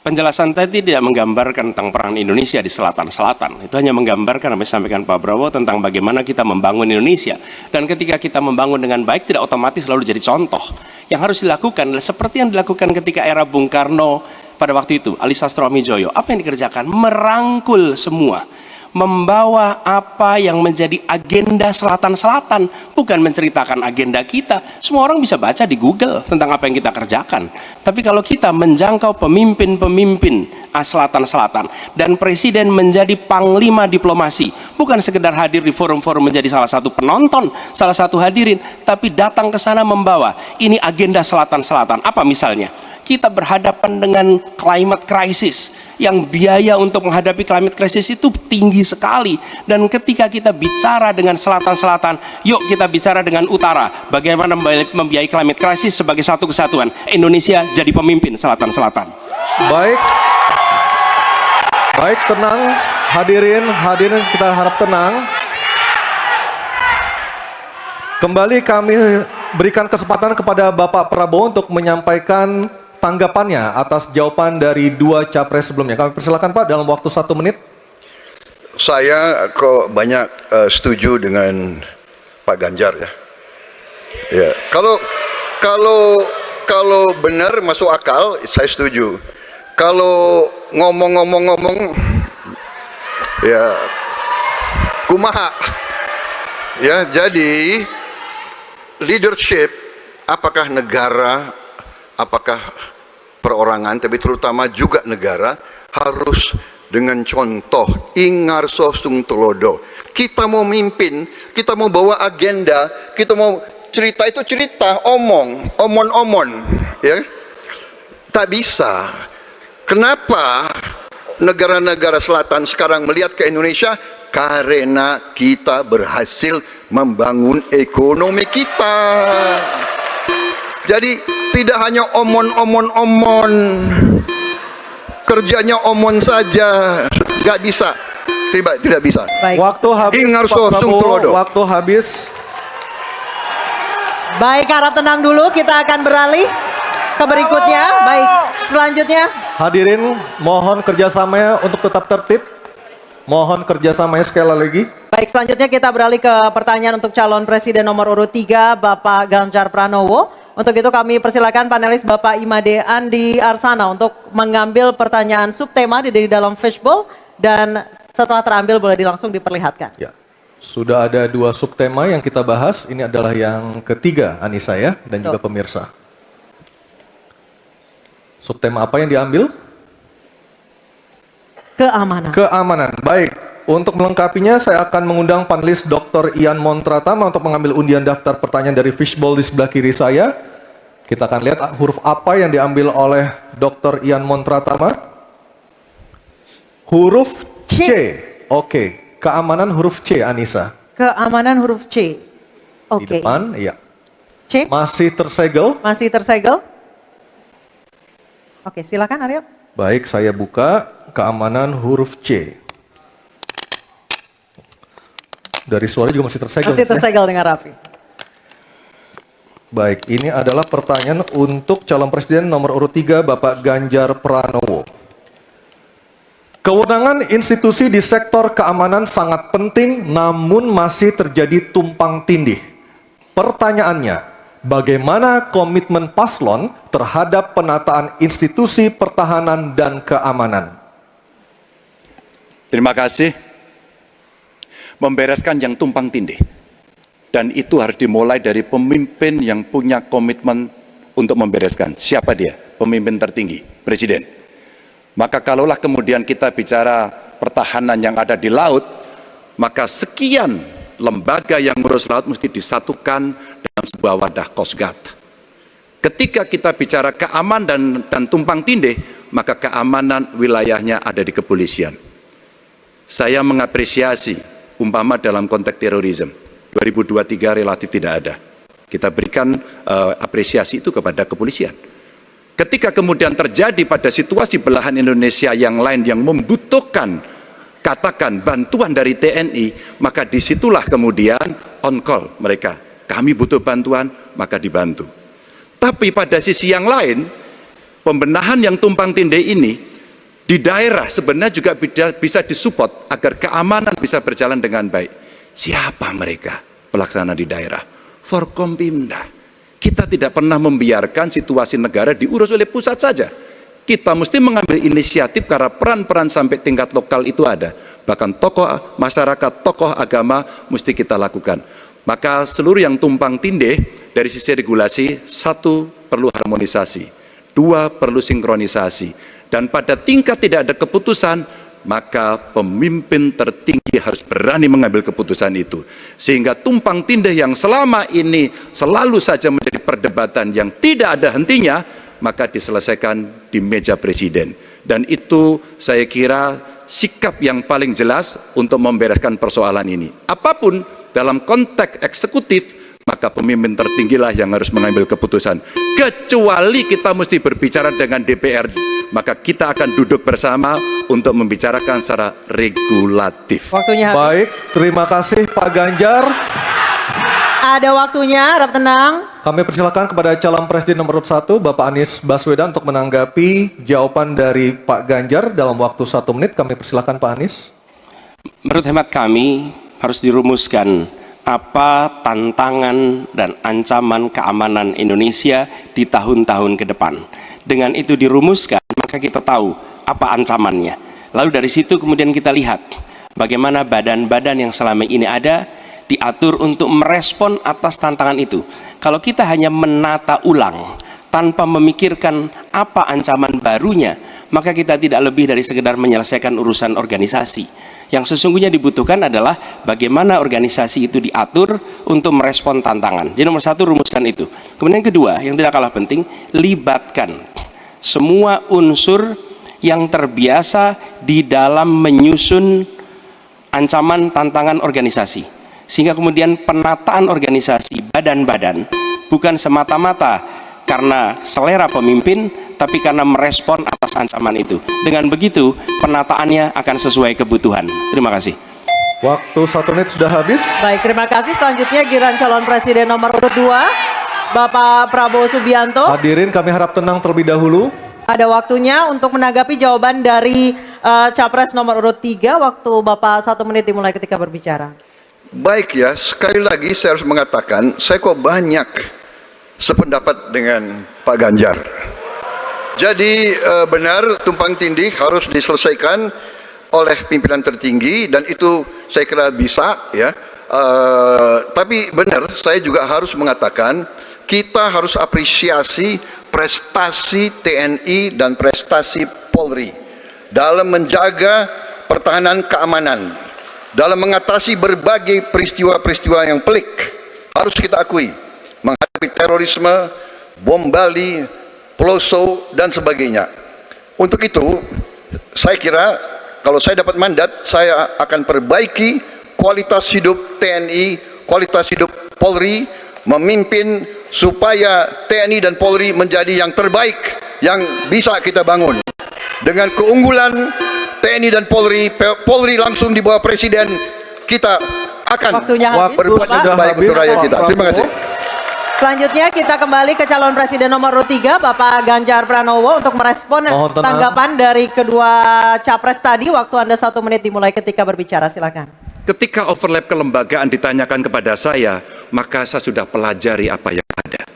Penjelasan tadi tidak menggambarkan tentang peran Indonesia di selatan-selatan. Itu hanya menggambarkan apa yang disampaikan Pak Prabowo tentang bagaimana kita membangun Indonesia. Dan ketika kita membangun dengan baik, tidak otomatis lalu jadi contoh. Yang harus dilakukan adalah seperti yang dilakukan ketika era Bung Karno pada waktu itu, Ali Sastroamidjojo. Apa yang dikerjakan? Merangkul semua. Membawa apa yang menjadi agenda selatan-selatan, bukan menceritakan agenda kita. Semua orang bisa baca di Google tentang apa yang kita kerjakan. Tapi kalau kita menjangkau pemimpin-pemimpin selatan-selatan dan presiden menjadi panglima diplomasi, bukan sekedar hadir di forum-forum menjadi salah satu penonton, salah satu hadirin, tapi datang ke sana membawa ini agenda selatan-selatan. Apa misalnya? Kita berhadapan dengan climate crisis, yang biaya untuk menghadapi climate crisis itu tinggi sekali. Dan ketika kita bicara dengan selatan-selatan, yuk kita bicara dengan utara, bagaimana membiayai climate crisis sebagai satu kesatuan. Indonesia jadi pemimpin selatan-selatan. Baik. Baik, tenang. Hadirin kita harap tenang. Kembali kami berikan kesempatan kepada Bapak Prabowo untuk menyampaikan tanggapannya atas jawaban dari dua capres sebelumnya. Kami persilakan Pak dalam waktu 1 menit. Saya kok banyak setuju dengan Pak Ganjar ya. Ya, kalau benar masuk akal, saya setuju. Kalau ngomong, ya kumaha. Ya, jadi leadership, apakah negara, apakah perorangan, tapi terutama juga negara harus dengan contoh ingarso sung tulodo. Kita mau mimpin, kita mau bawa agenda, kita mau cerita itu cerita, omon, ya. Tak bisa. Kenapa negara-negara selatan sekarang melihat ke Indonesia? Karena kita berhasil membangun ekonomi kita. Jadi tidak hanya omon, kerjanya omon saja, nggak bisa, tidak bisa. Baik. Waktu habis, Ingarso Pak sung Prabowo, tulodo. waktu habis. Baik, harap tenang dulu. Kita akan beralih ke berikutnya. Baik, selanjutnya. Hadirin, mohon kerjasamanya untuk tetap tertib. Mohon kerjasamanya sekali lagi. Baik, selanjutnya kita beralih ke pertanyaan untuk calon presiden nomor urut 3, Bapak Ganjar Pranowo. Untuk itu kami persilakan panelis Bapak Imade Andi Arsana untuk mengambil pertanyaan subtema di dalam fishbowl dan setelah terambil boleh langsung diperlihatkan. Ya, sudah ada 2 subtema yang kita bahas. Ini adalah yang ketiga, Anissa ya, dan juga pemirsa. Subtema apa yang diambil? Keamanan. Keamanan. Baik, untuk melengkapinya saya akan mengundang panelis Dr. Ian Montratama untuk mengambil undian daftar pertanyaan dari fishbowl di sebelah kiri saya. Kita akan lihat huruf apa yang diambil oleh Dr. Ian Montratama. Huruf C. Oke, keamanan huruf C, Anissa. Keamanan huruf C. Di Oke. depan, iya. C. Masih tersegel. Masih tersegel. Oke, silakan Aryo. Baik, saya buka keamanan huruf C. Dari suara juga masih tersegel. Masih tersegel dengan rapi. Baik, ini adalah pertanyaan untuk calon presiden nomor urut 3, Bapak Ganjar Pranowo. Kewenangan institusi di sektor keamanan sangat penting, namun masih terjadi tumpang tindih. Pertanyaannya, bagaimana komitmen paslon terhadap penataan institusi pertahanan dan keamanan? Terima kasih. Membereskan yang tumpang tindih. Dan itu harus dimulai dari pemimpin yang punya komitmen untuk membereskan. Siapa dia? Pemimpin tertinggi, Presiden. Maka kalaulah kemudian kita bicara pertahanan yang ada di laut, maka sekian lembaga yang mengurus laut mesti disatukan dalam sebuah wadah Coast Guard. Ketika kita bicara keamanan dan tumpang tindih, maka keamanan wilayahnya ada di kepolisian. Saya mengapresiasi umpama dalam konteks terorisme 2023 relatif tidak ada. Kita berikan apresiasi itu kepada kepolisian. Ketika kemudian terjadi pada situasi belahan Indonesia yang lain yang membutuhkan katakan bantuan dari TNI, maka disitulah kemudian on call mereka. Kami butuh bantuan, maka dibantu. Tapi pada sisi yang lain, pembenahan yang tumpang tindih ini di daerah sebenarnya juga bisa disupport agar keamanan bisa berjalan dengan baik. Siapa mereka pelaksana di daerah? Forkompimda. Kita tidak pernah membiarkan situasi negara diurus oleh pusat saja. Kita mesti mengambil inisiatif karena peran-peran sampai tingkat lokal itu ada. Bahkan tokoh masyarakat, tokoh agama mesti kita lakukan. Maka seluruh yang tumpang tindih dari sisi regulasi, 1 perlu harmonisasi, 2 perlu sinkronisasi. Dan pada tingkat tidak ada keputusan, maka pemimpin tertinggi harus berani mengambil keputusan itu. Sehingga tumpang tindih yang selama ini selalu saja menjadi perdebatan yang tidak ada hentinya, maka diselesaikan di meja presiden. Dan itu saya kira sikap yang paling jelas untuk membereskan persoalan ini. Apapun dalam konteks eksekutif, maka pemimpin tertinggilah yang harus mengambil keputusan. Kecuali kita mesti berbicara dengan DPR maka kita akan duduk bersama untuk membicarakan secara regulatif. Waktunya habis. Baik, terima kasih Pak Ganjar. Ada waktunya, harap tenang. Kami persilakan kepada calon presiden nomor urut 1, Bapak Anies Baswedan untuk menanggapi jawaban dari Pak Ganjar dalam waktu 1 menit. Kami persilakan Pak Anies. Menurut hemat kami harus dirumuskan apa tantangan dan ancaman keamanan Indonesia di tahun-tahun ke depan. Dengan itu dirumuskan, maka kita tahu apa ancamannya. Lalu dari situ kemudian kita lihat bagaimana badan-badan yang selama ini ada diatur untuk merespon atas tantangan itu. Kalau kita hanya menata ulang tanpa memikirkan apa ancaman barunya, maka kita tidak lebih dari sekedar menyelesaikan urusan organisasi. Yang sesungguhnya dibutuhkan adalah bagaimana organisasi itu diatur untuk merespon tantangan. Jadi nomor 1, rumuskan itu. Kemudian yang kedua, yang tidak kalah penting, libatkan semua unsur yang terbiasa di dalam menyusun ancaman tantangan organisasi. Sehingga kemudian penataan organisasi badan-badan bukan semata-mata karena selera pemimpin, tapi karena merespon atas ancaman itu. Dengan begitu, penataannya akan sesuai kebutuhan. Terima kasih. Waktu 1 menit sudah habis. Baik, terima kasih. Selanjutnya giliran calon presiden nomor urut 2, Bapak Prabowo Subianto. Hadirin kami harap tenang terlebih dahulu. Ada waktunya untuk menanggapi jawaban dari Capres nomor urut 3. Waktu Bapak 1 menit dimulai ketika berbicara. Baik ya, sekali lagi saya harus mengatakan, saya kok banyak sependapat dengan Pak Ganjar. Jadi benar tumpang tindih harus diselesaikan oleh pimpinan tertinggi dan itu saya kira bisa ya. Tapi benar saya juga harus mengatakan kita harus apresiasi prestasi TNI dan prestasi Polri dalam menjaga pertahanan keamanan, dalam mengatasi berbagai peristiwa-peristiwa yang pelik. Harus kita akui, menghadapi terorisme, bom Bali, Peloso, dan sebagainya. Untuk itu, saya kira kalau saya dapat mandat, saya akan perbaiki kualitas hidup TNI, kualitas hidup Polri, memimpin supaya TNI dan Polri menjadi yang terbaik yang bisa kita bangun. Dengan keunggulan TNI dan Polri, Polri langsung di bawah Presiden, kita akan berbuat yang terbaik untuk rakyat kita. Terima kasih. Selanjutnya kita kembali ke calon presiden nomor urut 3, Bapak Ganjar Pranowo untuk merespon tanggapan dari kedua capres tadi. Waktu Anda 1 menit dimulai ketika berbicara, silakan. Ketika overlap kelembagaan ditanyakan kepada saya, maka saya sudah pelajari apa yang ada.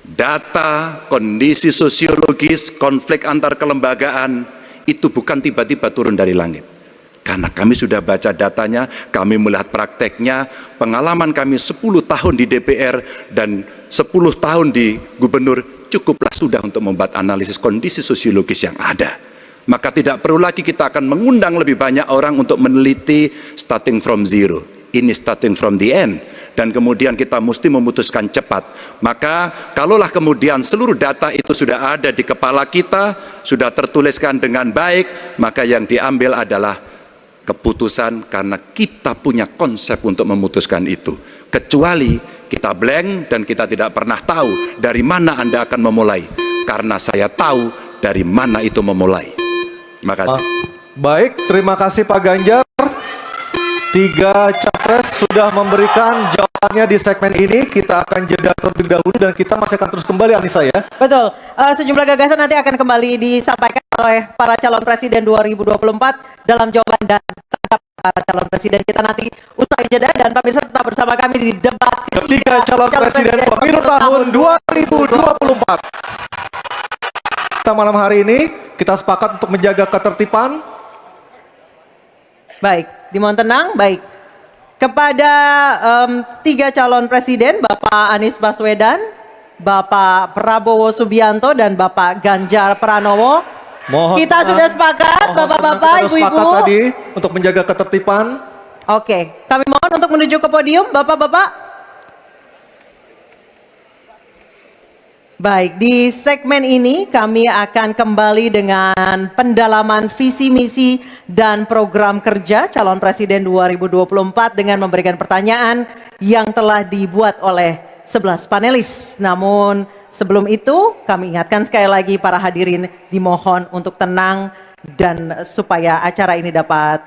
Data, kondisi sosiologis, konflik antar kelembagaan, itu bukan tiba-tiba turun dari langit. Karena kami sudah baca datanya, kami melihat prakteknya, pengalaman kami 10 tahun di DPR dan 10 tahun di gubernur, cukuplah sudah untuk membuat analisis kondisi sosiologis yang ada. Maka tidak perlu lagi kita akan mengundang lebih banyak orang untuk meneliti starting from zero. Ini starting from the end. Dan kemudian kita mesti memutuskan cepat. Maka kalaulah kemudian seluruh data itu sudah ada di kepala kita, sudah tertuliskan dengan baik, maka yang diambil adalah keputusan karena kita punya konsep untuk memutuskan itu. Kecuali kita blank dan kita tidak pernah tahu dari mana Anda akan memulai. Karena saya tahu dari mana itu memulai. Terima kasih. Baik, terima kasih Pak Ganjar. 3 capres sudah memberikan jawabannya di segmen ini. Kita akan jeda terlebih dahulu dan kita masih akan terus kembali, Anissa ya. Betul, sejumlah gagasan nanti akan kembali disampaikan oleh para calon presiden 2024 dalam jawaban dan tanggapan para calon presiden kita nanti usai jeda. Dan pemirsa tetap bersama kami di debat ketiga calon presiden pemilu tahun 2024. Kita malam hari ini kita sepakat untuk menjaga ketertiban. Baik, dimohon tenang. Baik, kepada 3 calon presiden, Bapak Anies Baswedan, Bapak Prabowo Subianto, dan Bapak Ganjar Pranowo. Mohon kita sudah sepakat, Bapak-bapak, Ibu-ibu, tadi untuk menjaga ketertiban. Oke, kami mohon untuk menuju ke podium, Bapak-bapak. Baik, di segmen ini kami akan kembali dengan pendalaman visi misi dan program kerja calon presiden 2024 dengan memberikan pertanyaan yang telah dibuat oleh 11 panelis. Namun sebelum itu kami ingatkan sekali lagi para hadirin dimohon untuk tenang dan supaya acara ini dapat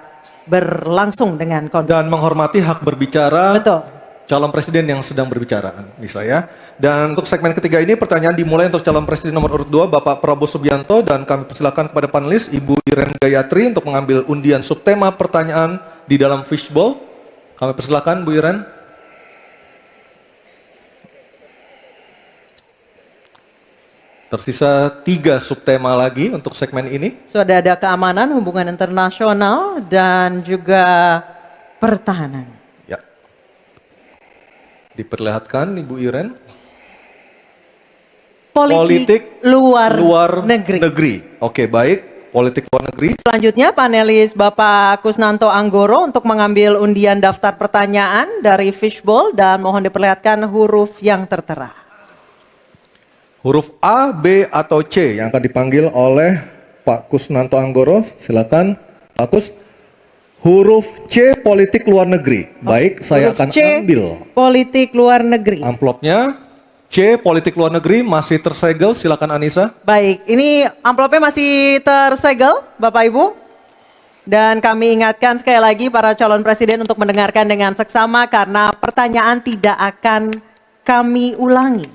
berlangsung dengan kondusif. Dan menghormati hak berbicara Betul. calon presiden yang sedang berbicara, Nisa ya. Dan untuk segmen ketiga ini pertanyaan dimulai untuk calon presiden nomor urut 2 Bapak Prabowo Subianto, dan kami persilakan kepada panelis Ibu Iren Gayatri untuk mengambil undian subtema pertanyaan di dalam fishbowl. Kami persilakan Bu Iren. Tersisa 3 subtema lagi untuk segmen ini. Sudah ada keamanan, hubungan internasional, dan juga pertahanan. Ya. Diperlihatkan Ibu Iren. Politik luar negeri. Oke, baik. Politik luar negeri. Selanjutnya panelis Bapak Kusnanto Anggoro untuk mengambil undian daftar pertanyaan dari fishbowl dan mohon diperlihatkan huruf yang tertera. Huruf A, B, atau C yang akan dipanggil oleh Pak Kusnanto Anggoro. Silakan, Pak Kus. Huruf C, politik luar negeri. Baik, saya Huruf akan C, ambil politik luar negeri. amplopnya. C, politik luar negeri masih tersegel. Silakan Anissa. Baik, ini amplopnya masih tersegel, Bapak Ibu. Dan kami ingatkan sekali lagi para calon presiden untuk mendengarkan dengan seksama karena pertanyaan tidak akan kami ulangi.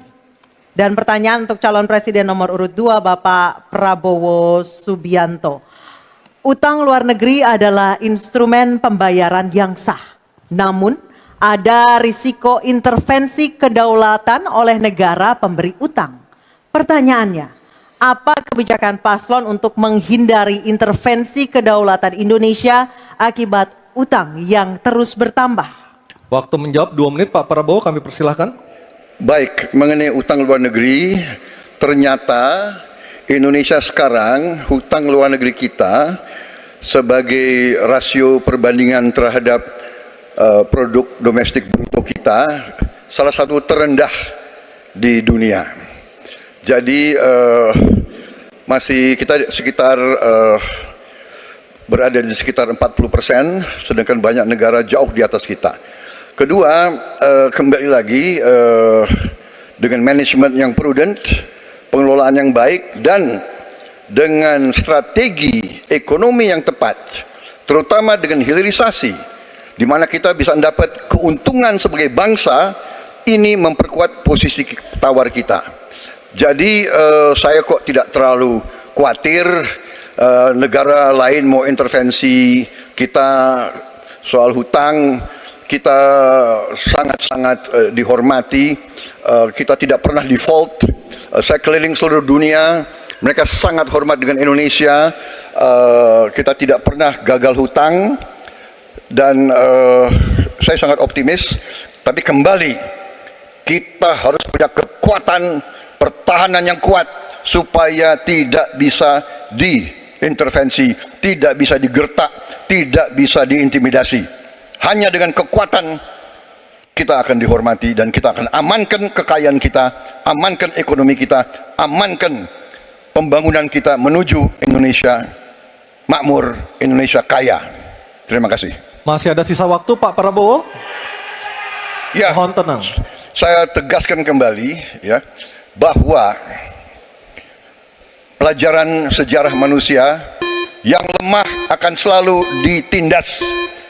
Dan pertanyaan untuk calon presiden nomor urut 2 Bapak Prabowo Subianto. Utang luar negeri adalah instrumen pembayaran yang sah. Namun ada risiko intervensi kedaulatan oleh negara pemberi utang. Pertanyaannya, apa kebijakan paslon untuk menghindari intervensi kedaulatan Indonesia akibat utang yang terus bertambah? Waktu menjawab 2 menit Pak Prabowo, kami persilahkan. Baik, mengenai utang luar negeri, ternyata Indonesia sekarang hutang luar negeri kita sebagai rasio perbandingan terhadap produk domestik bruto kita salah satu terendah di dunia. Jadi masih kita sekitar berada di sekitar 40%, sedangkan banyak negara jauh di atas kita. Kedua, kembali lagi dengan manajemen yang prudent, pengelolaan yang baik, dan dengan strategi ekonomi yang tepat, terutama dengan hilirisasi, di mana kita bisa mendapat keuntungan sebagai bangsa, ini memperkuat posisi tawar kita. Jadi saya kok tidak terlalu khawatir negara lain mau intervensi kita soal hutang. Kita sangat-sangat dihormati, kita tidak pernah default. Saya keliling seluruh dunia, mereka sangat hormat dengan Indonesia, kita tidak pernah gagal hutang, dan saya sangat optimis. Tapi kembali, kita harus punya kekuatan pertahanan yang kuat, supaya tidak bisa diintervensi, tidak bisa digertak, tidak bisa diintimidasi. Hanya dengan kekuatan kita akan dihormati, dan kita akan amankan kekayaan kita, amankan ekonomi kita, amankan pembangunan kita menuju Indonesia makmur, Indonesia kaya. Terima kasih. Masih ada sisa waktu Pak Prabowo? Ya, Mohon tenang. saya tegaskan kembali ya, bahwa pelajaran sejarah manusia yang lemah akan selalu ditindas.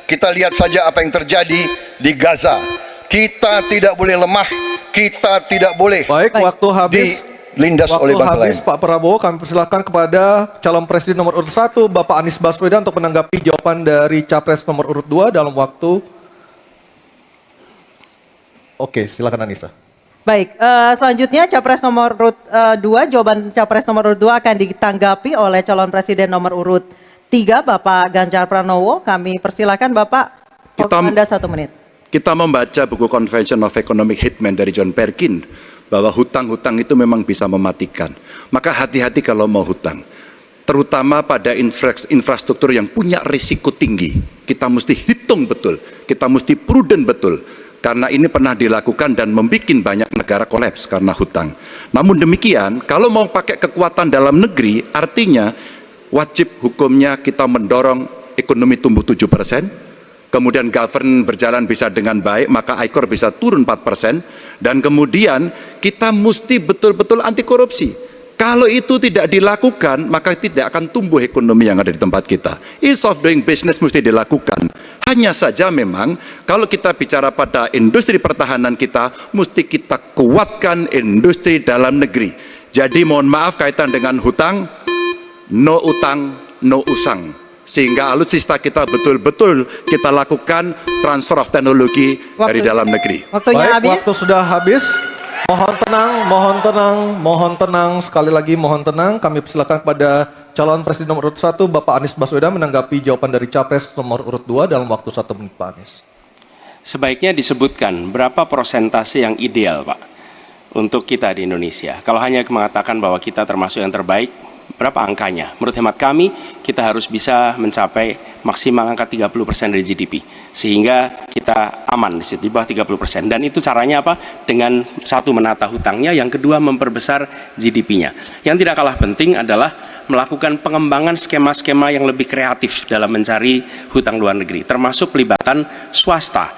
Kita lihat saja apa yang terjadi di Gaza. Kita tidak boleh lemah, kita tidak boleh Baik, waktu habis. dilindas oleh bangsa lain. Pak Prabowo, kami persilakan kepada calon presiden nomor urut 1 Bapak Anies Baswedan untuk menanggapi jawaban dari capres nomor urut 2 dalam waktu. Oke, silakan Anissa. Baik, selanjutnya capres nomor urut 2, jawaban capres nomor urut 2 akan ditanggapi oleh calon presiden nomor urut 3 Bapak Ganjar Pranowo. Kami persilakan Bapak, waktu Anda 1 menit. Kita membaca buku Convention of Economic Hitman dari John Perkin bahwa hutang-hutang itu memang bisa mematikan. Maka hati-hati kalau mau hutang. Terutama pada infrastruktur yang punya risiko tinggi. Kita mesti hitung betul, kita mesti prudent betul. Karena ini pernah dilakukan dan membuat banyak negara kolaps karena hutang. Namun demikian, kalau mau pakai kekuatan dalam negeri, artinya wajib hukumnya kita mendorong ekonomi tumbuh 7%, kemudian govern berjalan bisa dengan baik, maka ICOR bisa turun 4%, dan kemudian kita mesti betul-betul anti korupsi. Kalau itu tidak dilakukan, maka tidak akan tumbuh ekonomi yang ada di tempat kita. Ease of doing business mesti dilakukan. Hanya saja memang kalau kita bicara pada industri pertahanan kita, mesti kita kuatkan industri dalam negeri. Jadi mohon maaf kaitan dengan hutang, no utang, no usang. Sehingga alutsista kita betul-betul kita lakukan transfer of teknologi dari dalam negeri. Waktunya Baik, habis. waktu sudah habis. Mohon tenang, mohon tenang, mohon tenang. Sekali lagi mohon tenang. Kami persilakan kepada calon presiden nomor urut 1 Bapak Anies Baswedan menanggapi jawaban dari capres nomor urut 2 dalam waktu 1 menit, Pak Anies. Sebaiknya disebutkan berapa persentase yang ideal, Pak, untuk kita di Indonesia. Kalau hanya mengatakan bahwa kita termasuk yang terbaik, berapa angkanya? Menurut hemat kami, kita harus bisa mencapai maksimal angka 30% dari GDP. Sehingga kita aman di situ, di bawah 30%. Dan itu caranya apa? Dengan satu, menata hutangnya, yang kedua membesar GDP-nya. Yang tidak kalah penting adalah melakukan pengembangan skema-skema yang lebih kreatif dalam mencari hutang luar negeri, termasuk pelibatan swasta.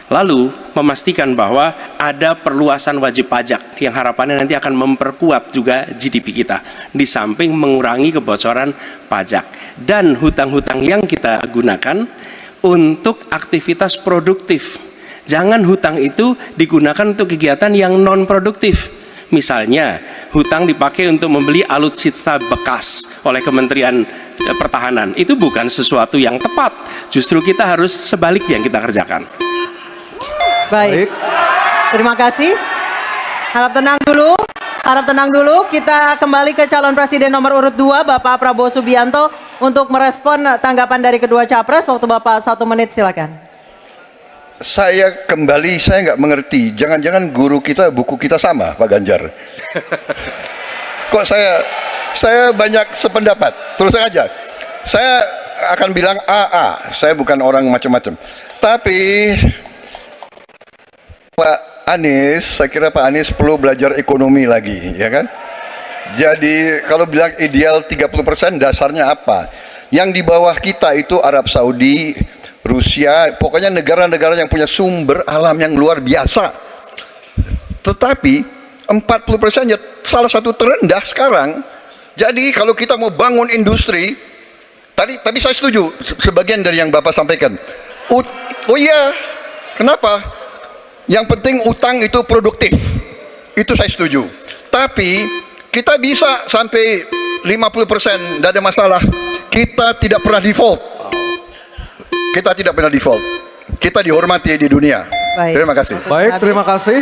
Lalu memastikan bahwa ada perluasan wajib pajak yang harapannya nanti akan memperkuat juga GDP kita, di samping mengurangi kebocoran pajak. Dan hutang-hutang yang kita gunakan untuk aktivitas produktif. Jangan hutang itu digunakan untuk kegiatan yang non produktif. Misalnya hutang dipakai untuk membeli alutsista bekas oleh Kementerian Pertahanan. Itu bukan sesuatu yang tepat. Justru kita harus sebaliknya yang kita kerjakan. Baik. Terima kasih. Harap tenang dulu. Harap tenang dulu. Kita kembali ke calon presiden nomor urut 2 Bapak Prabowo Subianto untuk merespon tanggapan dari kedua capres. Waktu Bapak 1 menit, silakan. Saya nggak mengerti. Jangan-jangan guru kita, buku kita sama, Pak Ganjar. Kok saya banyak sependapat. Terus aja. Saya akan bilang AA. Saya bukan orang macam-macam. Tapi Pak Anies, saya kira Pak Anies perlu belajar ekonomi lagi, ya kan? Jadi kalau bilang ideal 30%, dasarnya apa? Yang di bawah kita itu Arab Saudi, Rusia, pokoknya negara-negara yang punya sumber alam yang luar biasa. Tetapi 40% ya salah satu terendah sekarang. Jadi kalau kita mau bangun industri, tadi saya setuju sebagian dari yang Bapak sampaikan. Oh iya, kenapa? Yang penting utang itu produktif. Itu saya setuju. Tapi kita bisa sampai 50%, tidak ada masalah. Kita tidak pernah default. Kita tidak pernah default. Kita dihormati di dunia. Baik. Terima kasih. Baik, terima kasih.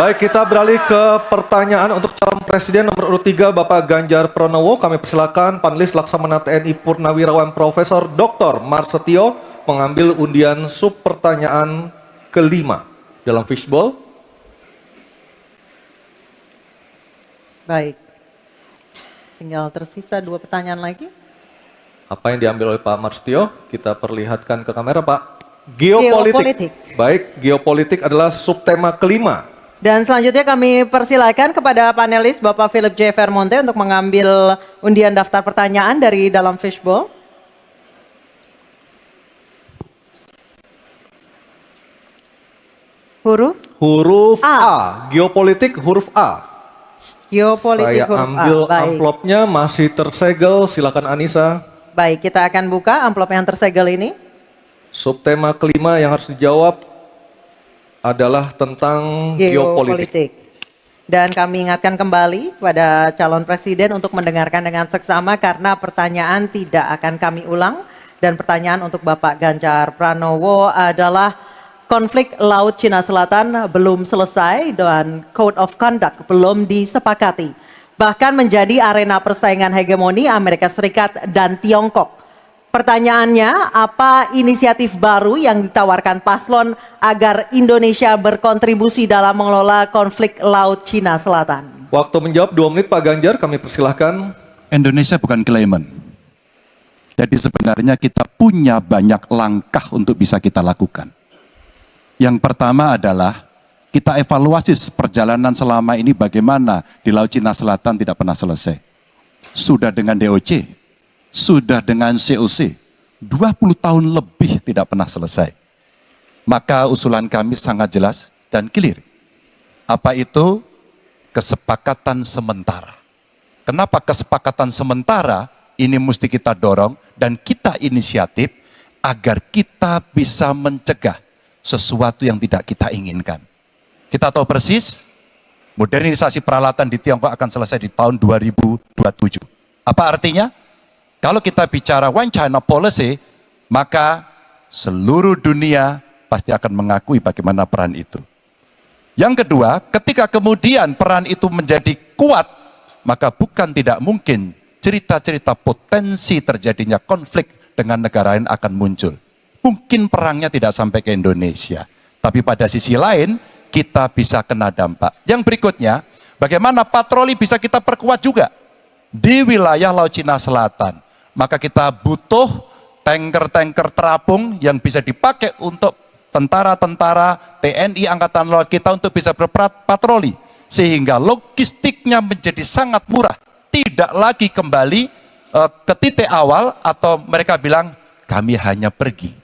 Baik, kita beralih ke pertanyaan untuk calon presiden nomor urut 3 Bapak Ganjar Pranowo. Kami persilakan panelis Laksamana TNI Purnawirawan Profesor Dr. Marsetio mengambil undian sub pertanyaan kelima dalam fishbowl. Baik. Tinggal tersisa 2 pertanyaan lagi. Apa yang diambil oleh Pak Marsetio? Kita perlihatkan ke kamera, Pak. Geopolitik. Baik, geopolitik adalah subtema kelima. Dan selanjutnya kami persilakan kepada panelis Bapak Philip J. Vermonte untuk mengambil undian daftar pertanyaan dari dalam fishbowl. Huruf A. Geopolitik huruf A. Geopolitik Saya huruf A. ambil Baik. amplopnya, masih tersegel. Silakan Anissa. Baik, kita akan buka amplop yang tersegel ini. Subtema kelima yang harus dijawab adalah tentang geopolitik. Dan kami ingatkan kembali kepada calon presiden untuk mendengarkan dengan seksama karena pertanyaan tidak akan kami ulang. Dan pertanyaan untuk Bapak Ganjar Pranowo adalah konflik Laut Cina Selatan belum selesai dan Code of Conduct belum disepakati. Bahkan menjadi arena persaingan hegemoni Amerika Serikat dan Tiongkok. Pertanyaannya, apa inisiatif baru yang ditawarkan paslon agar Indonesia berkontribusi dalam mengelola konflik Laut Cina Selatan? Waktu menjawab 2 menit Pak Ganjar, kami persilahkan. Indonesia bukan claimant. Jadi sebenarnya kita punya banyak langkah untuk bisa kita lakukan. Yang pertama adalah kita evaluasi perjalanan selama ini bagaimana di Laut Cina Selatan tidak pernah selesai. Sudah dengan DOC, sudah dengan COC, 20 tahun lebih tidak pernah selesai. Maka usulan kami sangat jelas dan clear. Apa itu? Kesepakatan sementara. Kenapa kesepakatan sementara ini mesti kita dorong dan kita inisiatif agar kita bisa mencegah sesuatu yang tidak kita inginkan. Kita tahu persis, modernisasi peralatan di Tiongkok akan selesai di tahun 2027. Apa artinya? Kalau kita bicara One China Policy, maka seluruh dunia pasti akan mengakui bagaimana peran itu. Yang kedua, ketika kemudian peran itu menjadi kuat, maka bukan tidak mungkin cerita-cerita potensi terjadinya konflik dengan negara lain akan muncul. Mungkin perangnya tidak sampai ke Indonesia, tapi pada sisi lain kita bisa kena dampak. Yang berikutnya, bagaimana patroli bisa kita perkuat juga di wilayah Laut Cina Selatan. Maka kita butuh tanker-tanker terapung yang bisa dipakai untuk tentara-tentara TNI Angkatan Laut kita untuk bisa berpatroli. Sehingga logistiknya menjadi sangat murah. Tidak lagi kembali ke titik awal atau mereka bilang kami hanya pergi.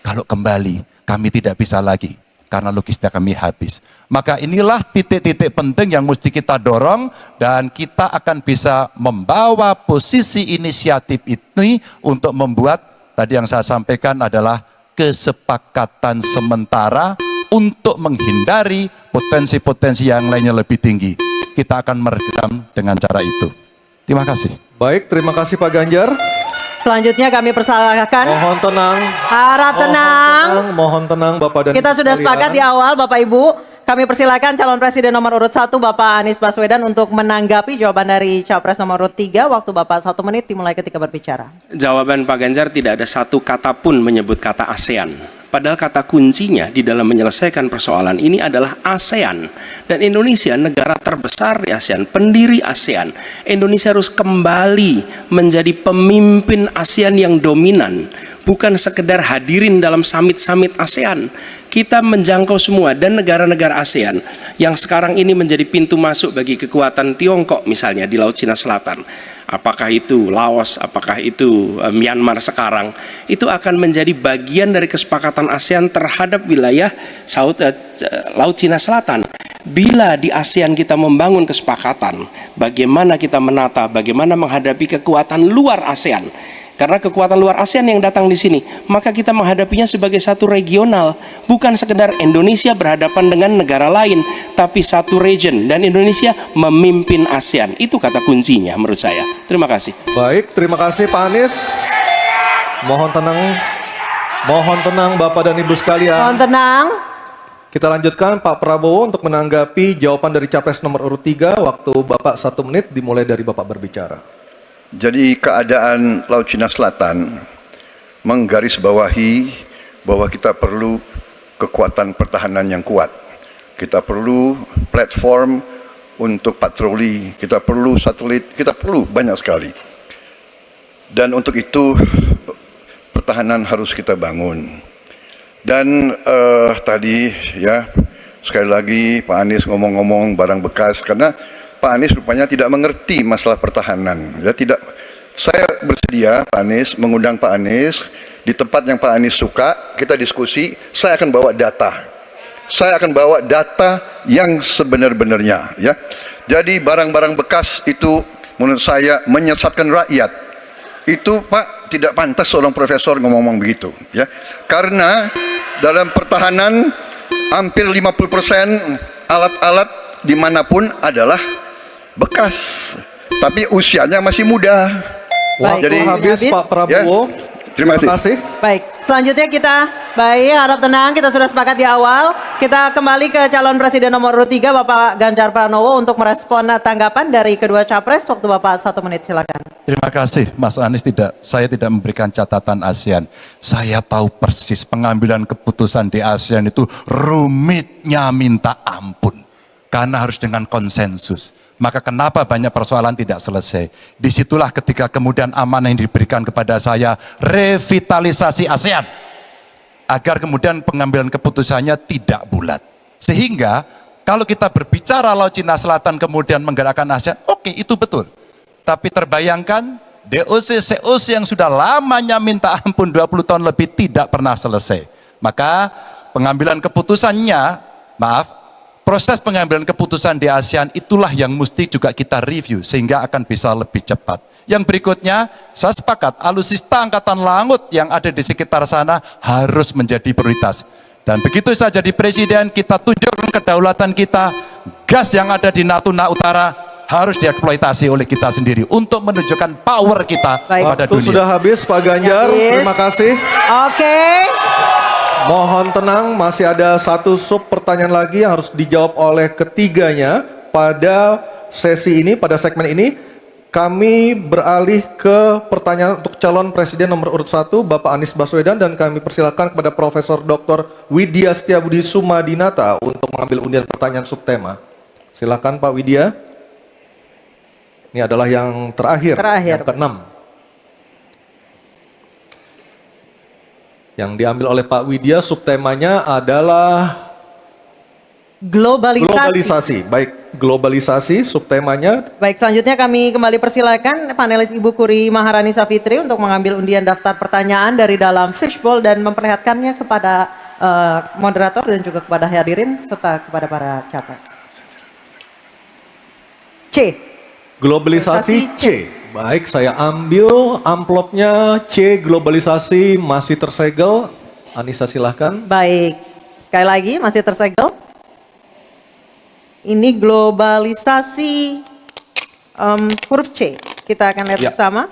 Kalau kembali kami tidak bisa lagi karena logistik kami habis. Maka inilah titik-titik penting yang mesti kita dorong dan kita akan bisa membawa posisi inisiatif ini untuk membuat tadi yang saya sampaikan adalah kesepakatan sementara untuk menghindari potensi-potensi yang lainnya lebih tinggi. Kita akan meredam dengan cara itu. Terima kasih. Baik, terima kasih Pak Ganjar. Selanjutnya kami persilahkan. Mohon tenang. Harap tenang. Mohon tenang Bapak dan Kita Ibu sudah sekalian. sepakat di awal Bapak Ibu. Kami persilakan calon presiden nomor urut 1 Bapak Anies Baswedan untuk menanggapi jawaban dari capres nomor urut 3. Waktu Bapak 1 menit dimulai ketika berbicara. Jawaban Pak Ganjar tidak ada satu kata pun menyebut kata ASEAN. Padahal kata kuncinya di dalam menyelesaikan persoalan ini adalah ASEAN. Dan Indonesia negara terbesar di ASEAN, pendiri ASEAN. Indonesia harus kembali menjadi pemimpin ASEAN yang dominan. Bukan sekedar hadirin dalam summit-summit ASEAN. Kita menjangkau semua dan negara-negara ASEAN yang sekarang ini menjadi pintu masuk bagi kekuatan Tiongkok misalnya di Laut Cina Selatan. Apakah itu Laos, apakah itu Myanmar sekarang, itu akan menjadi bagian dari kesepakatan ASEAN terhadap wilayah Laut Cina Selatan. Bila di ASEAN kita membangun kesepakatan, bagaimana kita menata, bagaimana menghadapi kekuatan luar ASEAN. Karena kekuatan luar ASEAN yang datang di sini, maka kita menghadapinya sebagai satu regional, bukan sekedar Indonesia berhadapan dengan negara lain, tapi satu region dan Indonesia memimpin ASEAN. Itu kata kuncinya menurut saya. Terima kasih. Baik, terima kasih Pak Anies. Mohon tenang Bapak dan Ibu sekalian. Mohon tenang. Kita lanjutkan Pak Prabowo untuk menanggapi jawaban dari capres nomor urut 3. Waktu Bapak 1 menit dimulai dari Bapak berbicara. Jadi keadaan Laut Cina Selatan menggarisbawahi bahwa kita perlu kekuatan pertahanan yang kuat. Kita perlu platform untuk patroli, kita perlu satelit, kita perlu banyak sekali. Dan untuk itu pertahanan harus kita bangun. Dan tadi ya sekali lagi Pak Anies ngomong-ngomong barang bekas karena Pak Anies rupanya tidak mengerti masalah pertahanan. Ya tidak. Saya bersedia Pak Anies mengundang Pak Anies di tempat yang Pak Anies suka, kita diskusi. Saya akan bawa data. Saya akan bawa data yang sebenar-benarnya. Ya. Jadi barang-barang bekas itu menurut saya menyesatkan rakyat. Itu Pak tidak pantas seorang profesor ngomong-ngomong begitu. Ya. Karena dalam pertahanan hampir 50% alat-alat dimanapun adalah bekas, tapi usianya masih muda. Baik, Jadi habis Pak Prabowo. Ya. Terima kasih. Baik, selanjutnya kita harap tenang, kita sudah sepakat di awal. Kita kembali ke calon presiden nomor urut 3 Bapak Ganjar Pranowo untuk merespon tanggapan dari kedua capres. Waktu Bapak 1 menit silakan. Terima kasih Mas Anies, saya tidak memberikan catatan ASEAN. Saya tahu persis pengambilan keputusan di ASEAN itu rumitnya minta ampun. Karena harus dengan konsensus. Maka kenapa banyak persoalan tidak selesai? Disitulah ketika kemudian amanah yang diberikan kepada saya, revitalisasi ASEAN. Agar kemudian pengambilan keputusannya tidak bulat. Sehingga kalau kita berbicara Laut Cina Selatan kemudian menggerakkan ASEAN, oke, itu betul. Tapi terbayangkan DOC-COC yang sudah lamanya minta ampun 20 tahun lebih tidak pernah selesai. Maka pengambilan keputusannya, proses pengambilan keputusan di ASEAN itulah yang mesti juga kita review sehingga akan bisa lebih cepat. Yang berikutnya, saya sepakat alutsista angkatan laut yang ada di sekitar sana harus menjadi prioritas. Dan begitu saya jadi presiden, kita tunjukkan kedaulatan kita, gas yang ada di Natuna Utara harus dieksploitasi oleh kita sendiri untuk menunjukkan power kita pada Waktu dunia. sudah habis Pak Ganjar, terima kasih. Oke. Mohon tenang, masih ada satu sub pertanyaan lagi yang harus dijawab oleh ketiganya pada sesi ini, pada segmen ini. Kami beralih ke pertanyaan untuk calon presiden nomor urut 1, Bapak Anies Baswedan, dan kami persilakan kepada Profesor Dr. Widya Setiabudi Sumadinata untuk mengambil undian pertanyaan subtema. Silakan Pak Widya. Ini adalah yang terakhir. Yang ke-6. Yang diambil oleh Pak Widya, subtemanya adalah globalisasi. Baik, globalisasi subtemanya. Baik, selanjutnya kami kembali persilakan panelis Ibu Kuri Maharani Savitri untuk mengambil undian daftar pertanyaan dari dalam fishbowl dan memperlihatkannya kepada moderator dan juga kepada hadirin serta kepada para capres. C. Globalisasi C. Baik, saya ambil amplopnya C, globalisasi masih tersegel. Anissa silahkan. Baik, sekali lagi masih tersegel. Ini globalisasi huruf C. Kita akan lihat bersama.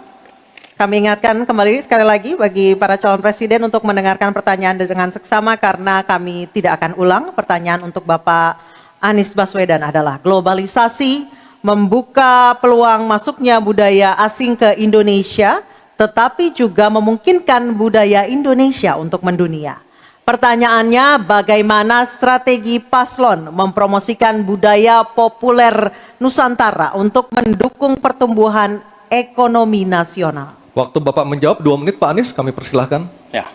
Kami ingatkan kembali sekali lagi bagi para calon presiden untuk mendengarkan pertanyaan dengan seksama karena kami tidak akan ulang. Pertanyaan untuk Bapak Anies Baswedan adalah globalisasi membuka peluang masuknya budaya asing ke Indonesia, tetapi juga memungkinkan budaya Indonesia untuk mendunia. Pertanyaannya, bagaimana strategi paslon mempromosikan budaya populer Nusantara untuk mendukung pertumbuhan ekonomi nasional? Waktu Bapak menjawab 2 menit, Pak Anies, kami persilahkan. Ya.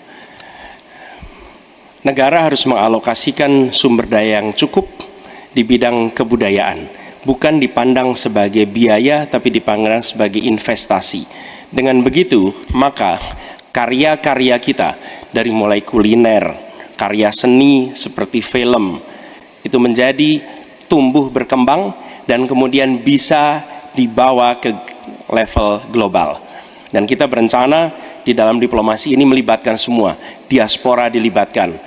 Negara harus mengalokasikan sumber daya yang cukup di bidang kebudayaan. Bukan dipandang sebagai biaya, tapi dipandang sebagai investasi. Dengan begitu, maka karya-karya kita, dari mulai kuliner, karya seni seperti film, itu menjadi tumbuh berkembang dan kemudian bisa dibawa ke level global. Dan kita berencana di dalam diplomasi ini melibatkan semua, diaspora dilibatkan,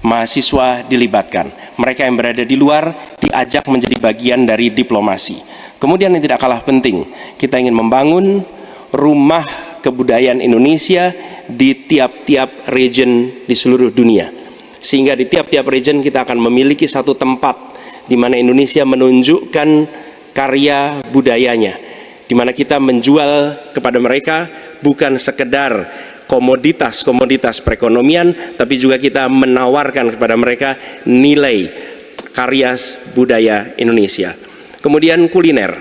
mahasiswa dilibatkan, mereka yang berada di luar diajak menjadi bagian dari diplomasi. Kemudian yang tidak kalah penting, kita ingin membangun rumah kebudayaan Indonesia di tiap-tiap region di seluruh dunia. Sehingga di tiap-tiap region kita akan memiliki satu tempat di mana Indonesia menunjukkan karya budayanya, di mana kita menjual kepada mereka bukan sekedar komoditas-komoditas perekonomian, tapi juga kita menawarkan kepada mereka nilai karya budaya Indonesia. Kemudian kuliner,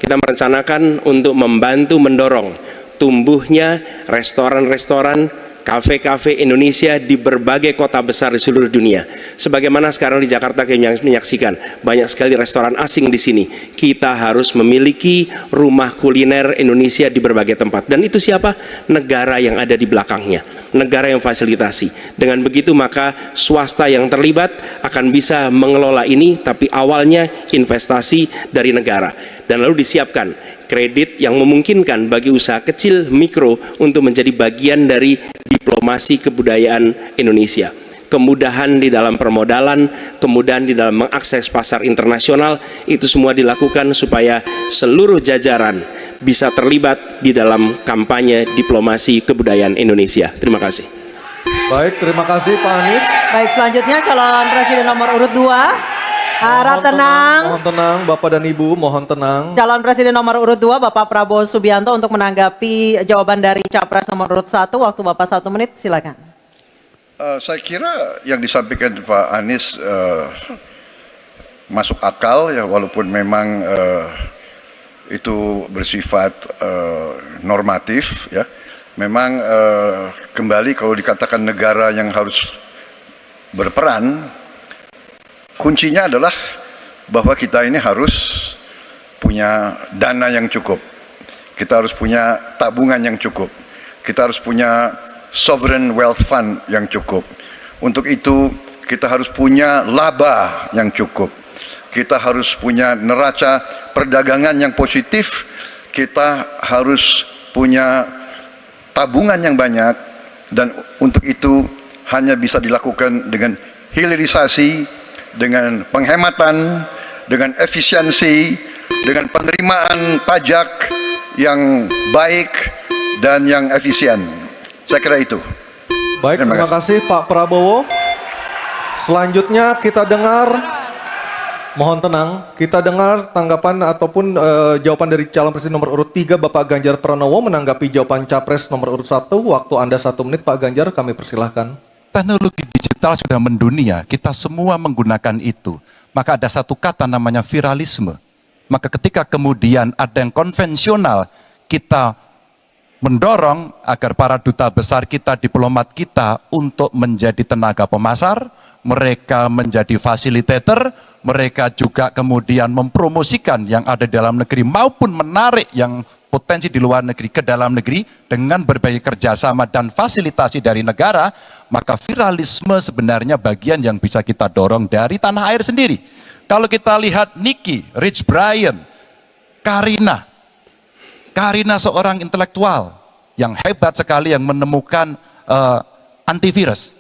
kita merencanakan untuk membantu mendorong tumbuhnya restoran-restoran, kafe-kafe Indonesia di berbagai kota besar di seluruh dunia. Sebagaimana sekarang di Jakarta kita menyaksikan banyak sekali restoran asing di sini. Kita harus memiliki rumah kuliner Indonesia di berbagai tempat. Dan itu siapa? Negara yang ada di belakangnya, negara yang fasilitasi. Dengan begitu maka swasta yang terlibat akan bisa mengelola ini, tapi awalnya investasi dari negara. Dan lalu disiapkan kredit yang memungkinkan bagi usaha kecil mikro untuk menjadi bagian dari diplomasi kebudayaan Indonesia. Kemudahan di dalam permodalan, kemudahan di dalam mengakses pasar internasional, itu semua dilakukan supaya seluruh jajaran bisa terlibat di dalam kampanye diplomasi kebudayaan Indonesia. Terima kasih. Baik, terima kasih Pak Anies. Baik, selanjutnya calon presiden nomor urut 2. Harap tenang. Mohon tenang, Bapak dan Ibu, mohon tenang. Calon presiden nomor urut 2, Bapak Prabowo Subianto untuk menanggapi jawaban dari capres nomor urut 1. Waktu Bapak 1 menit, silakan. Saya kira yang disampaikan Pak Anies masuk akal ya, walaupun memang itu bersifat normatif ya. Memang kembali kalau dikatakan negara yang harus berperan, kuncinya adalah bahwa kita ini harus punya dana yang cukup. Kita harus punya tabungan yang cukup. Kita harus punya sovereign wealth fund yang cukup. Untuk itu kita harus punya laba yang cukup. Kita harus punya neraca perdagangan yang positif. Kita harus punya tabungan yang banyak, dan untuk itu hanya bisa dilakukan dengan hilirisasi, dengan penghematan, dengan efisiensi, dengan penerimaan pajak yang baik dan yang efisien. Saya kira itu. Baik, terima kasih Pak Prabowo. Selanjutnya kita dengar, mohon tenang, kita dengar tanggapan ataupun jawaban dari calon presiden nomor urut 3 Bapak Ganjar Pranowo menanggapi jawaban capres nomor urut 1. Waktu Anda 1 menit Pak Ganjar, kami persilahkan. Teknologi digital sudah mendunia, kita semua menggunakan itu. Maka ada satu kata namanya viralisme. Maka ketika kemudian ada yang konvensional, kita mendorong agar para duta besar kita, diplomat kita untuk menjadi tenaga pemasar, mereka menjadi fasilitator, mereka juga kemudian mempromosikan yang ada di dalam negeri maupun menarik yang potensi di luar negeri ke dalam negeri dengan berbagai kerjasama dan fasilitasi dari negara, maka viralisme sebenarnya bagian yang bisa kita dorong dari tanah air sendiri. Kalau kita lihat Nicky, Rich Brian, Karina seorang intelektual yang hebat sekali yang menemukan antivirus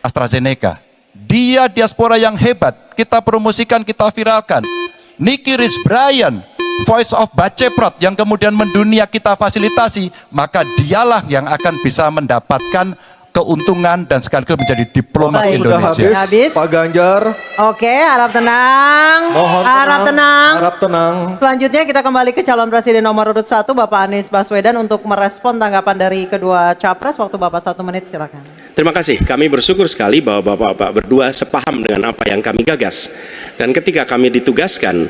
AstraZeneca. Dia diaspora yang hebat, kita promosikan, kita viralkan. Nicky Rich Brian, Voice of Baceprot yang kemudian mendunia kita fasilitasi, maka dialah yang akan bisa mendapatkan keuntungan dan sekaligus menjadi diplomat Baik. Indonesia. Sudah habis, Habis. Pak Ganjar. Oke, harap tenang. Mohon Harap tenang. Harap tenang. Selanjutnya kita kembali ke calon presiden nomor urut 1 Bapak Anies Baswedan untuk merespon tanggapan dari kedua capres. Waktu Bapak 1 menit, silakan. Terima kasih. Kami bersyukur sekali bahwa Bapak-Bapak berdua sepaham dengan apa yang kami gagas. Dan ketika kami ditugaskan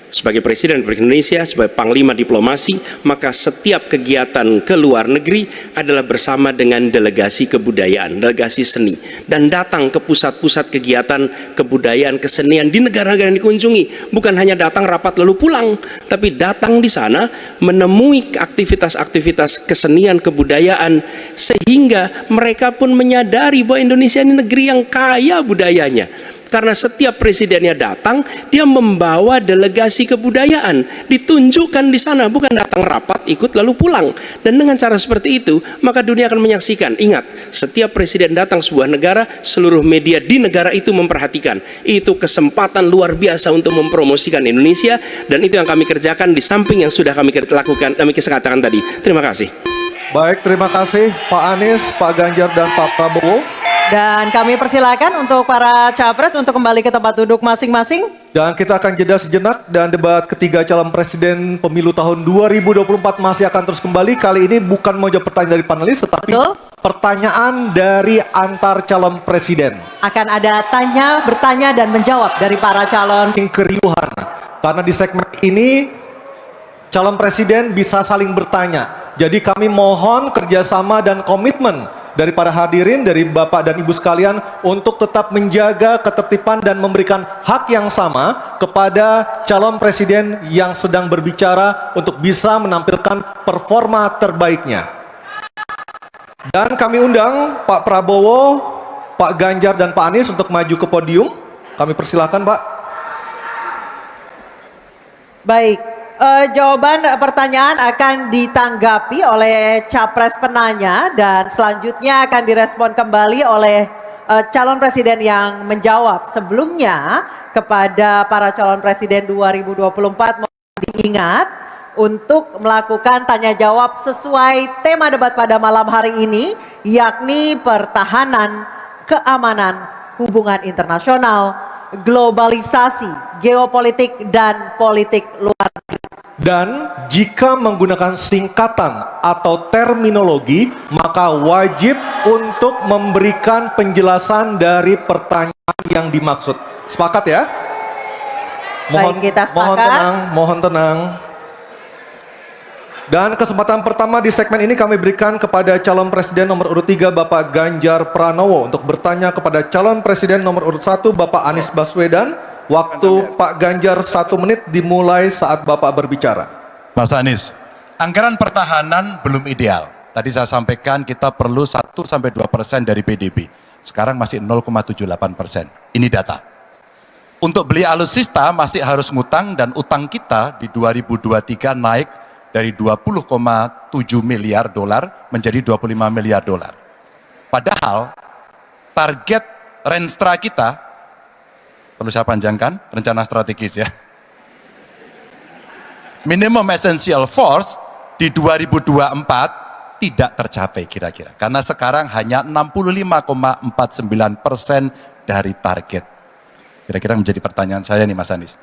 sebagai Presiden Republik Indonesia, sebagai Panglima Diplomasi, maka setiap kegiatan ke luar negeri adalah bersama dengan delegasi kebudayaan, delegasi seni, dan datang ke pusat-pusat kegiatan kebudayaan, kesenian di negara-negara yang dikunjungi. Bukan hanya datang rapat lalu pulang, tapi datang di sana menemui aktivitas-aktivitas kesenian kebudayaan, sehingga mereka pun menyadari bahwa Indonesia ini negeri yang kaya budayanya. Karena setiap presidennya datang, dia membawa delegasi kebudayaan, ditunjukkan di sana, bukan datang rapat, ikut lalu pulang. Dan dengan cara seperti itu, maka dunia akan menyaksikan. Ingat, setiap presiden datang sebuah negara, seluruh media di negara itu memperhatikan. Itu kesempatan luar biasa untuk mempromosikan Indonesia, dan itu yang kami kerjakan di samping yang sudah kami lakukan, kami katakan tadi. Terima kasih. Baik, terima kasih Pak Anies, Pak Ganjar, dan Pak Prabowo. Dan kami persilakan untuk para capres untuk kembali ke tempat duduk masing-masing. Dan kita akan jeda sejenak, dan debat ketiga calon presiden pemilu tahun 2024 masih akan terus kembali. Kali ini bukan mau jawab pertanyaan dari panelis, tetapi Betul. pertanyaan dari antar calon presiden. Akan ada bertanya dan menjawab dari para calon. Keriuhan, karena di segmen ini calon presiden bisa saling bertanya. Jadi kami mohon kerjasama dan komitmen dari para hadirin, dari Bapak dan Ibu sekalian untuk tetap menjaga ketertiban dan memberikan hak yang sama kepada calon presiden yang sedang berbicara untuk bisa menampilkan performa terbaiknya. Dan kami undang Pak Prabowo, Pak Ganjar, dan Pak Anies untuk maju ke podium. Kami persilakan, Pak. Baik, jawaban pertanyaan akan ditanggapi oleh capres penanya dan selanjutnya akan direspon kembali oleh calon presiden yang menjawab. Sebelumnya kepada para calon presiden 2024 mohon diingat untuk melakukan tanya jawab sesuai tema debat pada malam hari ini, yakni pertahanan, keamanan, hubungan internasional, globalisasi, geopolitik, dan politik luar negeri. Dan jika menggunakan singkatan atau terminologi, maka wajib untuk memberikan penjelasan dari pertanyaan yang dimaksud. Sepakat ya? Baik, kita sepakat. Mohon tenang. Dan kesempatan pertama di segmen ini kami berikan kepada calon presiden nomor urut 3 Bapak Ganjar Pranowo untuk bertanya kepada calon presiden nomor urut 1 Bapak Anies Baswedan. Waktu Pak Ganjar 1 menit dimulai saat Bapak berbicara. Mas Anies, Anggaran pertahanan belum ideal. Tadi saya sampaikan kita perlu 1-2% dari PDB. Sekarang masih 0,78%. Ini data. Untuk beli alutsista masih harus ngutang dan utang kita di 2023 naik dari 20,7 miliar dolar menjadi 25 miliar dolar. Padahal target Renstra kita, perlu saya panjangkan, rencana strategis ya. Minimum essential force di 2024 tidak tercapai kira-kira. Karena sekarang hanya 65,49% dari target. Kira-kira menjadi pertanyaan saya nih Mas Anies.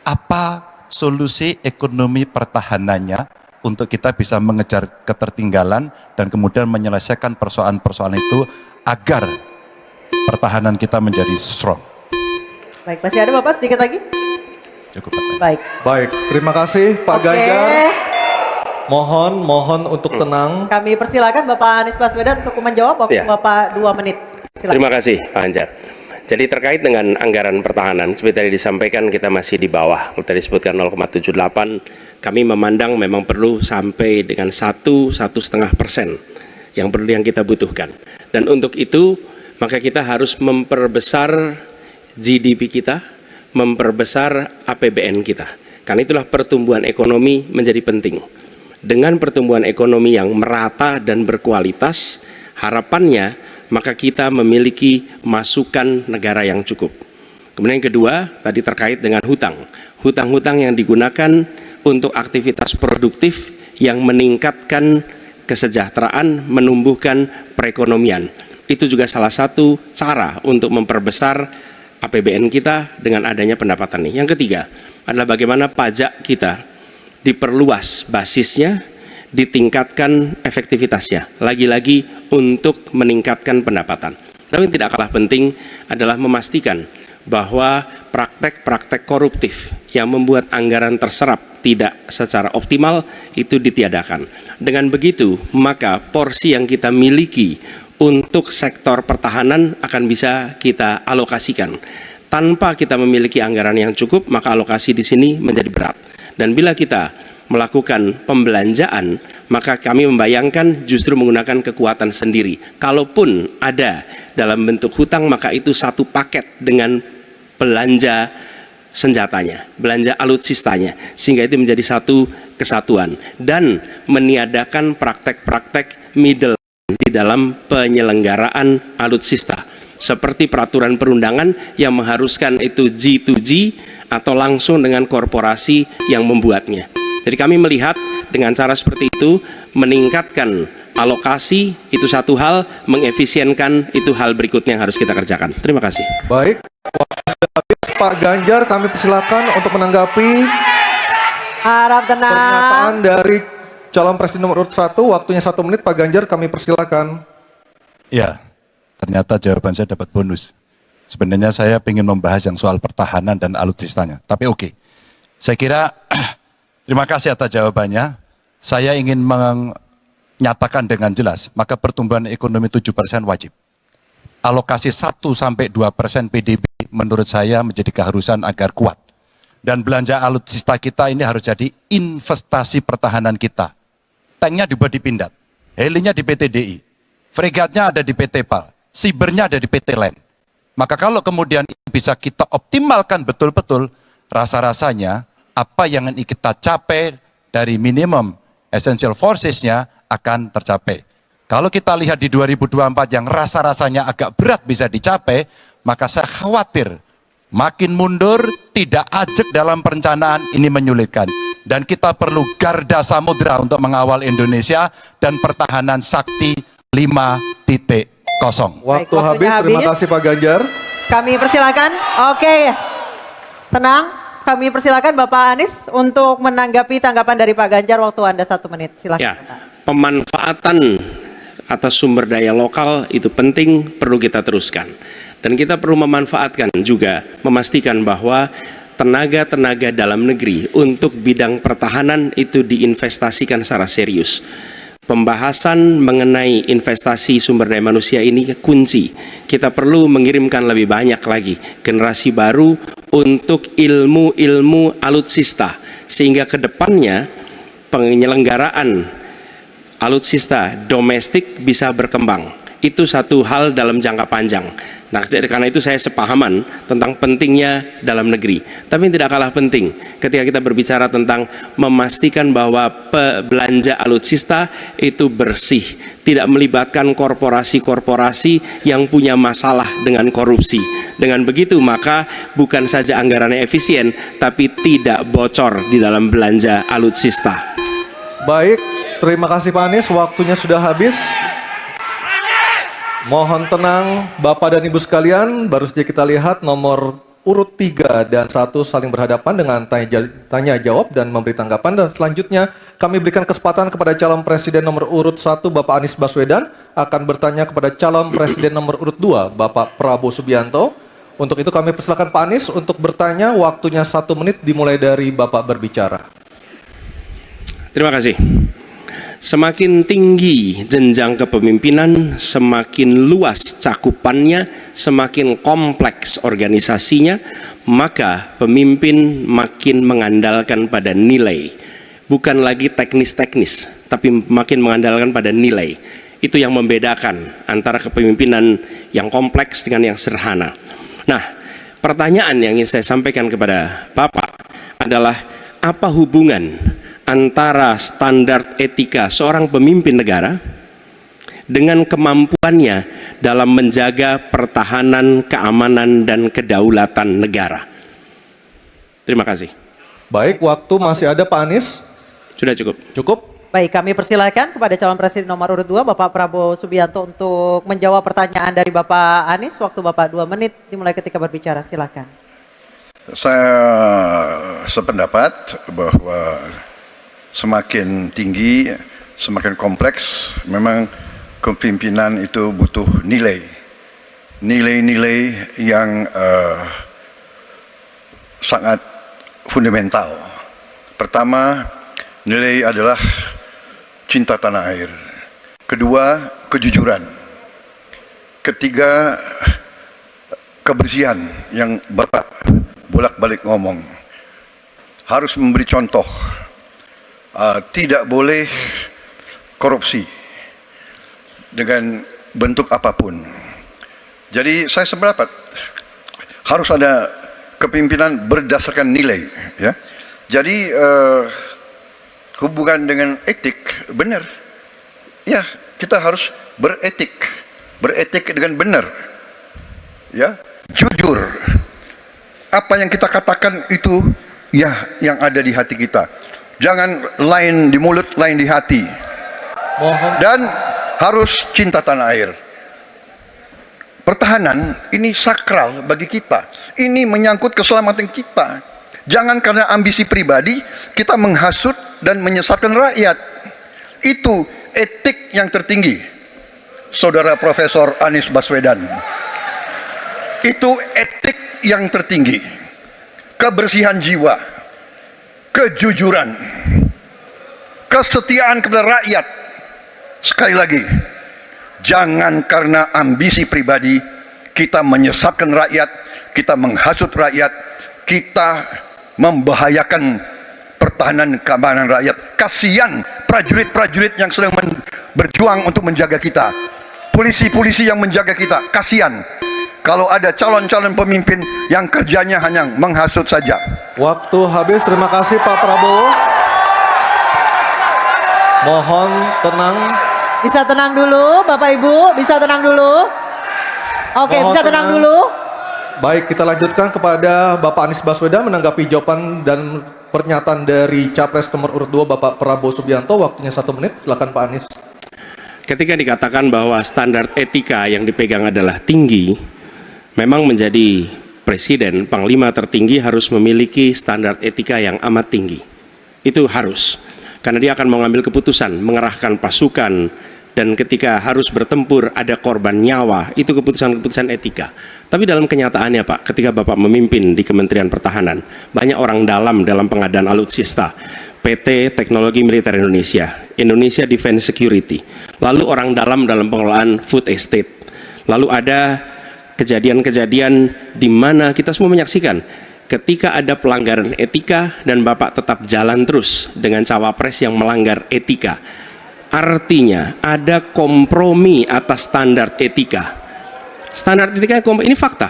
Apa solusi ekonomi pertahanannya untuk kita bisa mengejar ketertinggalan dan kemudian menyelesaikan persoalan-persoalan itu agar pertahanan kita menjadi strong? Baik, masih ada Bapak sedikit lagi? Cukup Pak. Baik. Baik, terima kasih Pak Ganjar. Mohon untuk tenang. Kami persilakan Bapak Anies Baswedan untuk menjawab. Waktu Ya. Bapak 2 menit. Silakan. Terima kasih Pak Anjar. Jadi terkait dengan anggaran pertahanan, seperti tadi disampaikan kita masih di bawah. Kalau tadi disebutkan 0,78, kami memandang memang perlu sampai dengan 1-1,5% yang perlu yang kita butuhkan. Dan untuk itu maka kita harus memperbesar GDP kita, memperbesar APBN kita. Karena itulah pertumbuhan ekonomi menjadi penting. Dengan pertumbuhan ekonomi yang merata dan berkualitas, harapannya maka kita memiliki masukan negara yang cukup. Kemudian yang kedua, tadi terkait dengan hutang. Hutang-hutang yang digunakan untuk aktivitas produktif yang meningkatkan kesejahteraan, menumbuhkan perekonomian. Itu juga salah satu cara untuk memperbesar APBN kita dengan adanya pendapatan ini. Yang ketiga adalah bagaimana pajak kita diperluas basisnya, ditingkatkan efektivitasnya, lagi-lagi untuk meningkatkan pendapatan. Tapi yang tidak kalah penting adalah memastikan bahwa praktek-praktek koruptif yang membuat anggaran terserap tidak secara optimal itu ditiadakan. Dengan begitu, maka porsi yang kita miliki untuk sektor pertahanan akan bisa kita alokasikan. Tanpa kita memiliki anggaran yang cukup, maka alokasi di sini menjadi berat. Dan bila kita melakukan pembelanjaan, maka kami membayangkan justru menggunakan kekuatan sendiri. Kalaupun ada dalam bentuk hutang, maka itu satu paket dengan belanja senjatanya, belanja alutsistanya, sehingga itu menjadi satu kesatuan. Dan meniadakan praktek-praktek middle di dalam penyelenggaraan alutsista, seperti peraturan perundangan yang mengharuskan itu G2G atau langsung dengan korporasi yang membuatnya. Jadi kami melihat dengan cara seperti itu, meningkatkan alokasi itu satu hal, mengefisienkan itu hal berikutnya yang harus kita kerjakan. Terima kasih. Baik, Pak Ganjar kami persilakan untuk menanggapi Harap tenang. pernyataan dari calon presiden nomor urut 1. Waktunya 1 menit, Pak Ganjar kami persilakan. Ya, ternyata jawaban saya dapat bonus. Sebenarnya saya ingin membahas yang soal pertahanan dan alutsistanya. Tapi oke, saya kira terima kasih atas jawabannya. Saya ingin menyatakan dengan jelas, maka pertumbuhan ekonomi 7% wajib. Alokasi 1-2% PDB menurut saya menjadi keharusan agar kuat. Dan belanja alutsista kita ini harus jadi investasi pertahanan kita. Tanknya dibuat di Pindad, helinya di PT DI, fregatnya ada di PT PAL, sibernya ada di PT LAN. Maka kalau kemudian bisa kita optimalkan betul-betul, rasa-rasanya apa yang ingin kita capai dari minimum essential forces-nya akan tercapai. Kalau kita lihat di 2024 yang rasa-rasanya agak berat bisa dicapai, maka saya khawatir makin mundur, tidak ajak dalam perencanaan, ini menyulitkan. Dan kita perlu garda samudra untuk mengawal Indonesia dan pertahanan sakti 5.0. Waktu waktunya habis, terima habis. kasih Pak Ganjar. Kami persilakan. Oke. Tenang. Kami persilakan Bapak Anies untuk menanggapi tanggapan dari Pak Ganjar. Waktu Anda 1 menit. Silakan. Ya, pemanfaatan atas sumber daya lokal itu penting, perlu kita teruskan. Dan kita perlu memanfaatkan juga, memastikan bahwa tenaga-tenaga dalam negeri untuk bidang pertahanan itu diinvestasikan secara serius. Pembahasan mengenai investasi sumber daya manusia ini kunci. Kita perlu mengirimkan lebih banyak lagi generasi baru untuk ilmu-ilmu alutsista, sehingga ke depannya penyelenggaraan alutsista domestik bisa berkembang. Itu satu hal dalam jangka panjang. Nah, karena itu saya sepahaman tentang pentingnya dalam negeri. Tapi tidak kalah penting ketika kita berbicara tentang memastikan bahwa belanja alutsista itu bersih, tidak melibatkan korporasi-korporasi yang punya masalah dengan korupsi. Dengan begitu maka bukan saja anggarannya efisien, tapi tidak bocor di dalam belanja alutsista. Baik, terima kasih Pak Anies, waktunya sudah habis. Mohon tenang Bapak dan Ibu sekalian, baru saja kita lihat nomor urut 3 dan 1 saling berhadapan dengan tanya jawab dan memberi tanggapan. Dan selanjutnya kami berikan kesempatan kepada calon presiden nomor urut 1 Bapak Anies Baswedan akan bertanya kepada calon presiden nomor urut 2 Bapak Prabowo Subianto. Untuk itu kami persilakan Pak Anies untuk bertanya, waktunya 1 menit dimulai dari Bapak berbicara. Terima kasih. Semakin tinggi jenjang kepemimpinan, semakin luas cakupannya, semakin kompleks organisasinya, maka pemimpin makin mengandalkan pada nilai. Bukan lagi teknis-teknis, tapi makin mengandalkan pada nilai. Itu yang membedakan antara kepemimpinan yang kompleks dengan yang sederhana. Nah, pertanyaan yang ingin saya sampaikan kepada Bapak adalah apa hubungan antara standar etika seorang pemimpin negara dengan kemampuannya dalam menjaga pertahanan, keamanan, dan kedaulatan negara. Terima kasih. Baik, waktu masih ada Pak Anies. Sudah cukup. Cukup? Baik, kami persilakan kepada calon presiden nomor urut 2 Bapak Prabowo Subianto untuk menjawab pertanyaan dari Bapak Anies. Waktu Bapak 2 menit dimulai ketika berbicara, silakan. Saya sependapat bahwa semakin tinggi, semakin kompleks, memang kepemimpinan itu butuh nilai. Nilai-nilai yang sangat fundamental. Pertama, nilai adalah cinta tanah air. Kedua, kejujuran. Ketiga, kebersihan yang Bapak bolak-balik ngomong. Harus memberi contoh. Tidak boleh korupsi dengan bentuk apapun. Jadi saya sependapat harus ada kepemimpinan berdasarkan nilai. Ya. Jadi hubungan dengan etik benar. Ya, kita harus beretik dengan benar. Ya, jujur. Apa yang kita katakan itu ya yang ada di hati kita. Jangan lain di mulut, lain di hati. Dan harus cinta tanah air. Pertahanan ini sakral bagi kita. Ini menyangkut keselamatan kita. Jangan karena ambisi pribadi kita menghasut dan menyesatkan rakyat. Itu etik yang tertinggi, Saudara Profesor Anies Baswedan. Itu etik yang tertinggi. Kebersihan jiwa, kejujuran, kesetiaan kepada rakyat. Sekali lagi, jangan karena ambisi pribadi kita menyesatkan rakyat, kita menghasut rakyat, kita membahayakan pertahanan keamanan rakyat. Kasihan prajurit-prajurit yang sedang berjuang untuk menjaga kita, polisi-polisi yang menjaga kita. Kasihan kalau ada calon-calon pemimpin yang kerjanya hanya menghasut saja. Waktu habis, terima kasih Pak Prabowo. Mohon tenang. Bisa tenang dulu Bapak Ibu, bisa tenang dulu. Oke, Mohon bisa tenang dulu. Baik, kita lanjutkan kepada Bapak Anies Baswedan menanggapi jawaban dan pernyataan dari Capres nomor urut 2 Bapak Prabowo Subianto. Waktunya 1 menit, silakan Pak Anies. Ketika dikatakan bahwa standar etika yang dipegang adalah tinggi, memang menjadi presiden, panglima tertinggi harus memiliki standar etika yang amat tinggi. Itu harus. Karena dia akan mengambil keputusan, mengerahkan pasukan, dan ketika harus bertempur ada korban nyawa, itu keputusan-keputusan etika. Tapi dalam kenyataannya Pak, ketika Bapak memimpin di Kementerian Pertahanan, banyak orang dalam pengadaan alutsista, PT Teknologi Militer Indonesia, Indonesia Defense Security, lalu orang dalam pengelolaan food estate, lalu ada kejadian-kejadian di mana kita semua menyaksikan ketika ada pelanggaran etika dan Bapak tetap jalan terus dengan cawapres yang melanggar etika, artinya ada kompromi atas standar etika. Standar etika ini fakta,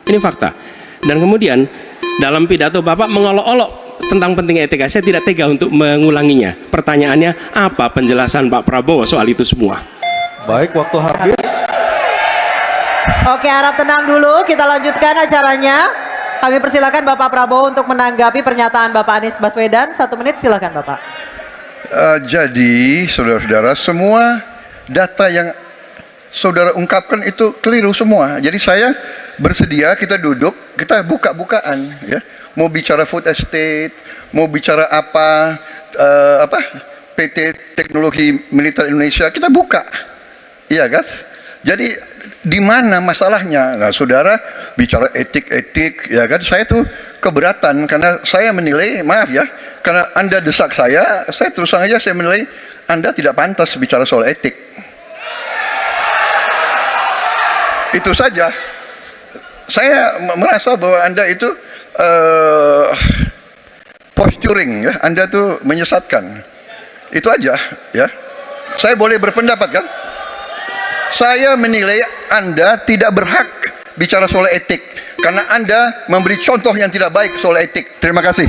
ini fakta. Dan kemudian dalam pidato Bapak mengolok-olok tentang pentingnya etika. Saya tidak tega untuk mengulanginya. Pertanyaannya, apa penjelasan Pak Prabowo soal itu semua? Baik, waktu habis. Oke, harap tenang dulu. Kita lanjutkan acaranya. Kami persilakan Bapak Prabowo untuk menanggapi pernyataan Bapak Anies Baswedan. 1 menit, silakan Bapak. Jadi, saudara-saudara, semua data yang saudara ungkapkan itu keliru semua. Jadi saya bersedia kita duduk, kita buka-bukaan, ya. Mau bicara food estate, mau bicara apa PT Teknologi Militer Indonesia, kita buka, iya kan? Jadi di mana masalahnya? Nah, saudara bicara etik-etik, ya kan? Saya tuh keberatan karena saya menilai, maaf ya, karena Anda desak saya terus terang aja saya menilai Anda tidak pantas bicara soal etik. Itu saja. Saya merasa bahwa Anda itu posturing, ya. Anda tuh menyesatkan. Itu aja, ya. Saya boleh berpendapat kan? Saya menilai Anda tidak berhak bicara soal etik karena Anda memberi contoh yang tidak baik soal etik. Terima kasih.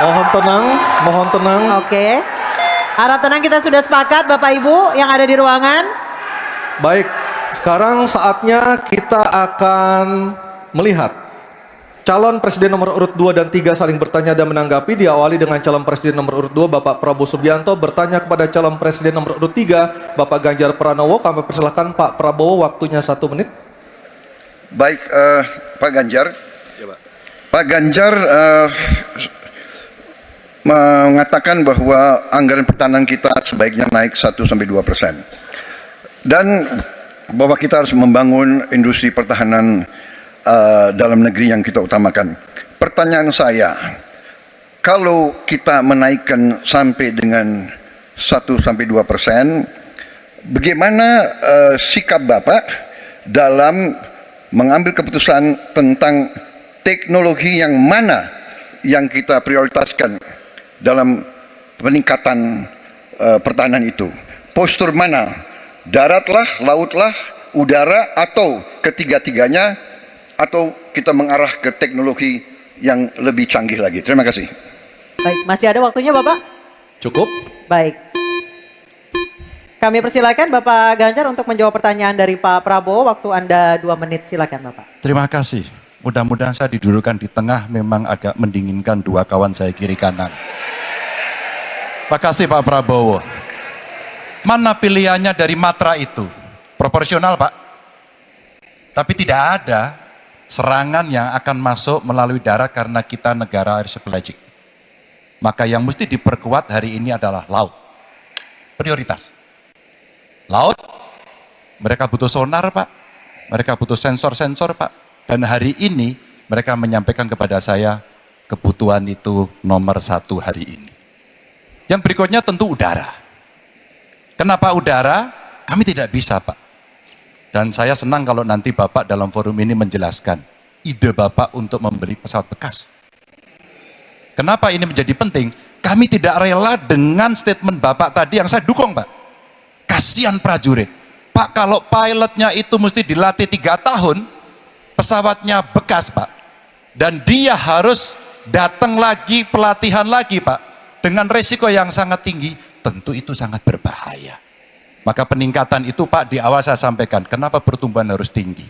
Mohon tenang, mohon tenang. Oke. Harap tenang, kita sudah sepakat Bapak Ibu yang ada di ruangan. Baik, sekarang saatnya kita akan melihat calon presiden nomor urut 2 dan 3 saling bertanya dan menanggapi. Diawali dengan calon presiden nomor urut 2 Bapak Prabowo Subianto bertanya kepada calon presiden nomor urut 3 Bapak Ganjar Pranowo. Kami persilahkan Pak Prabowo, waktunya 1 menit. Baik, Pak Ganjar. Ya, Pak. Pak Ganjar mengatakan bahwa anggaran pertahanan kita sebaiknya naik 1-2%. Dan bahwa kita harus membangun industri pertahanan dalam negeri yang kita utamakan. Pertanyaan saya, kalau kita menaikkan sampai dengan 1-2%, bagaimana sikap Bapak dalam mengambil keputusan tentang teknologi yang mana yang kita prioritaskan dalam peningkatan pertahanan itu? Postur mana? Daratlah, lautlah, udara, atau ketiga-tiganya, atau kita mengarah ke teknologi yang lebih canggih lagi. Terima kasih. Baik, masih ada waktunya Bapak? Cukup. Baik. Kami persilakan Bapak Ganjar untuk menjawab pertanyaan dari Pak Prabowo. Waktu Anda 2 menit, silakan Bapak. Terima kasih. Mudah-mudahan saya didudukan di tengah memang agak mendinginkan dua kawan saya kiri kanan. Terima kasih Pak Prabowo. Mana pilihannya dari matra itu? Proporsional Pak. Tapi tidak ada serangan yang akan masuk melalui darat karena kita negara air pelagic. Maka yang mesti diperkuat hari ini adalah laut. Prioritas. Laut, mereka butuh sonar Pak. Mereka butuh sensor-sensor Pak. Dan hari ini mereka menyampaikan kepada saya kebutuhan itu nomor 1 hari ini. Yang berikutnya tentu udara. Kenapa udara? Kami tidak bisa Pak. Dan saya senang kalau nanti Bapak dalam forum ini menjelaskan ide Bapak untuk membeli pesawat bekas. Kenapa ini menjadi penting? Kami tidak rela dengan statement Bapak tadi yang saya dukung Pak. Kasihan prajurit. Pak, kalau pilotnya itu mesti dilatih 3 tahun, pesawatnya bekas Pak. Dan dia harus datang lagi, pelatihan lagi Pak. Dengan resiko yang sangat tinggi, tentu itu sangat berbahaya. Maka peningkatan itu Pak di awal saya sampaikan, kenapa pertumbuhan harus tinggi?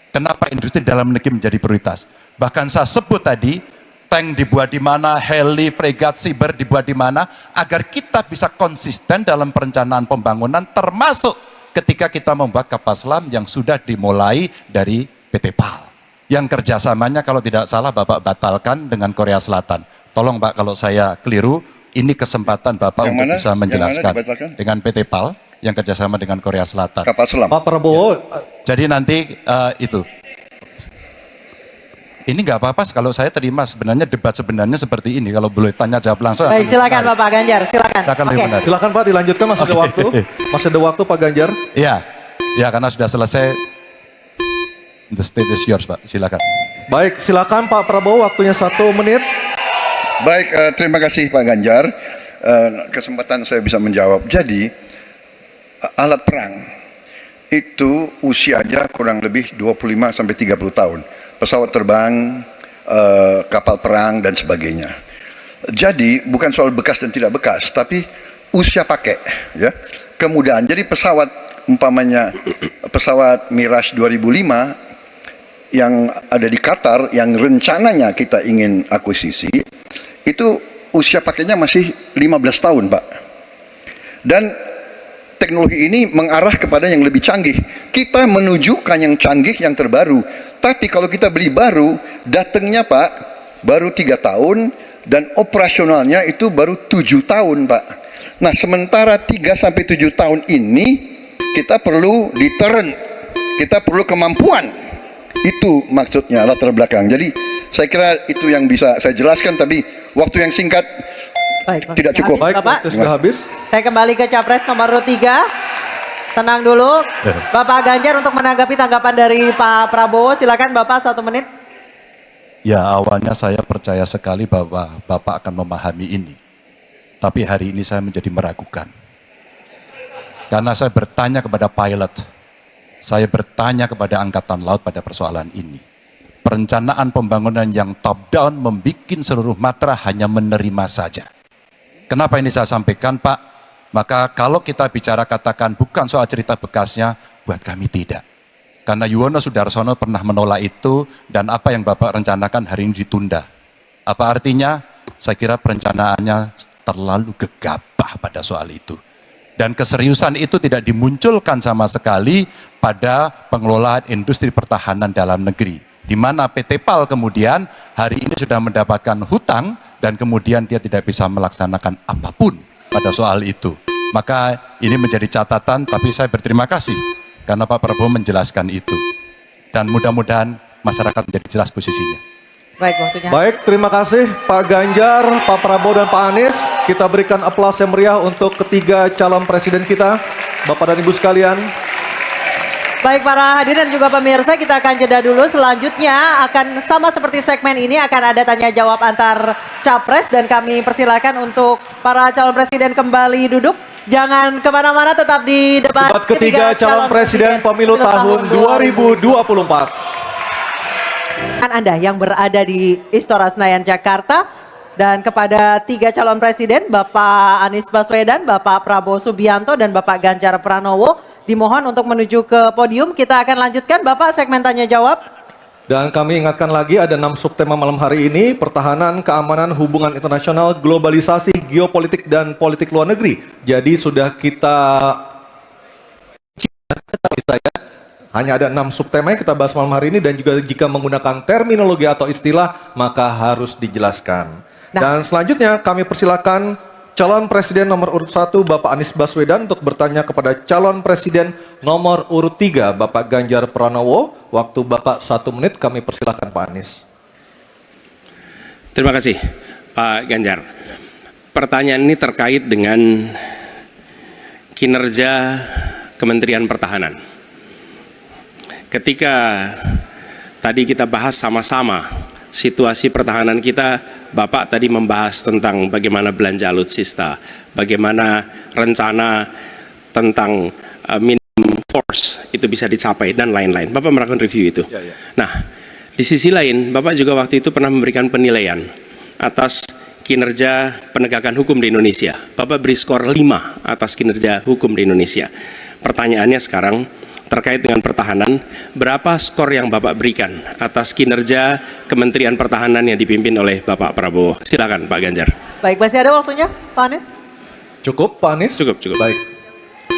Kenapa industri dalam negeri menjadi prioritas? Bahkan saya sebut tadi, tank dibuat di mana, heli, fregat, cyber dibuat di mana, agar kita bisa konsisten dalam perencanaan pembangunan, termasuk ketika kita membuat kapal selam yang sudah dimulai dari PT PAL. Yang kerjasamanya kalau tidak salah Bapak batalkan dengan Korea Selatan. Tolong Pak kalau saya keliru, ini kesempatan Bapak Yang untuk mana? bisa menjelaskan. Yang mana dibatalkan? Dengan PT PAL yang kerjasama dengan Korea Selatan. Kapal selam. Pak Prabowo, Jadi nanti itu. Ini nggak apa-apa kalau saya terima sebenarnya debat sebenarnya seperti ini. Kalau boleh tanya jawab langsung. Baik, silakan Bapak Ganjar, silakan. Silakan, Oke. lebih menarik. silakan Pak dilanjutkan, masih ada Oke. waktu. Masih ada waktu Pak Ganjar. Iya, ya karena sudah selesai. The stage is yours Pak, silakan. Baik, silakan Pak Prabowo, waktunya 1 menit. Baik, terima kasih Pak Ganjar. Kesempatan saya bisa menjawab. Jadi, alat perang itu usianya kurang lebih 25 sampai 30 tahun. Pesawat terbang, kapal perang dan sebagainya. Jadi bukan soal bekas dan tidak bekas, tapi usia pakai, ya. Kemudahan. Jadi pesawat umpamanya pesawat Mirage 2005 yang ada di Qatar yang rencananya kita ingin akuisisi itu usia pakainya masih 15 tahun, Pak. Dan teknologi ini mengarah kepada yang lebih canggih. Kita menunjukkan yang canggih, yang terbaru. Tapi kalau kita beli baru, datangnya Pak, baru 3 tahun, dan operasionalnya itu baru 7 tahun Pak. Nah sementara 3-7 tahun ini, kita perlu deterrent, kita perlu kemampuan. Itu maksudnya latar belakang. Jadi saya kira itu yang bisa saya jelaskan, tapi waktu yang singkat tidak cukup. Baik, Bapak. waktu sudah habis. Saya kembali ke Capres nomor 3. Tenang dulu. Bapak Ganjar untuk menanggapi tanggapan dari Pak Prabowo. Silakan Bapak 1 menit. Ya, awalnya saya percaya sekali bahwa Bapak akan memahami ini. Tapi hari ini saya menjadi meragukan. Karena saya bertanya kepada pilot, saya bertanya kepada Angkatan Laut pada persoalan ini. Perencanaan pembangunan yang top down membuat seluruh matra hanya menerima saja. Kenapa ini saya sampaikan, Pak? Maka kalau kita bicara katakan bukan soal cerita bekasnya, buat kami tidak. Karena Yuwono Sudarsono pernah menolak itu, dan apa yang Bapak rencanakan hari ini ditunda. Apa artinya? Saya kira perencanaannya terlalu gegabah pada soal itu. Dan keseriusan itu tidak dimunculkan sama sekali pada pengelolaan industri pertahanan dalam negeri. Di mana PT PAL kemudian hari ini sudah mendapatkan hutang dan kemudian dia tidak bisa melaksanakan apapun pada soal itu. Maka ini menjadi catatan, tapi saya berterima kasih karena Pak Prabowo menjelaskan itu. Dan mudah-mudahan masyarakat menjadi jelas posisinya. Baik, waktunya. Baik, terima kasih Pak Ganjar, Pak Prabowo dan Pak Anies. Kita berikan aplaus yang meriah untuk ketiga calon presiden kita. Bapak dan Ibu sekalian. Baik para hadirin dan juga pemirsa, kita akan jeda dulu. Selanjutnya akan sama seperti segmen ini, akan ada tanya jawab antar capres. Dan kami persilakan untuk para calon presiden kembali duduk. Jangan kemana-mana, tetap di debat Ketiga calon presiden pemilu tahun 2024. Anda yang berada di Istora Senayan, Jakarta. Dan kepada 3 calon presiden, Bapak Anies Baswedan, Bapak Prabowo Subianto, dan Bapak Ganjar Pranowo, dimohon untuk menuju ke podium. Kita akan lanjutkan Bapak segmen tanya jawab. Dan kami ingatkan lagi ada 6 subtema malam hari ini: pertahanan, keamanan, hubungan internasional, globalisasi, geopolitik, dan politik luar negeri. Jadi sudah kita hanya ada 6 subtema yang kita bahas malam hari ini, dan juga jika menggunakan terminologi atau istilah maka harus dijelaskan. Dan selanjutnya kami persilakan calon presiden nomor urut 1 Bapak Anies Baswedan untuk bertanya kepada calon presiden nomor urut 3 Bapak Ganjar Pranowo. Waktu Bapak 1 menit, kami persilakan Pak Anies. Terima kasih Pak Ganjar. Pertanyaan ini terkait dengan kinerja Kementerian Pertahanan. Ketika tadi kita bahas sama-sama situasi pertahanan kita, Bapak tadi membahas tentang bagaimana belanja alutsista, bagaimana rencana tentang minimum force itu bisa dicapai, dan lain-lain. Bapak melakukan review itu. Nah, di sisi lain, Bapak juga waktu itu pernah memberikan penilaian atas kinerja penegakan hukum di Indonesia. Bapak beri skor 5 atas kinerja hukum di Indonesia. Pertanyaannya sekarang, terkait dengan pertahanan, berapa skor yang Bapak berikan atas kinerja Kementerian Pertahanan yang dipimpin oleh Bapak Prabowo? Silakan Pak Ganjar. Baik, masih ada waktunya Pak Anies? Cukup Pak Anies? Cukup. Baik.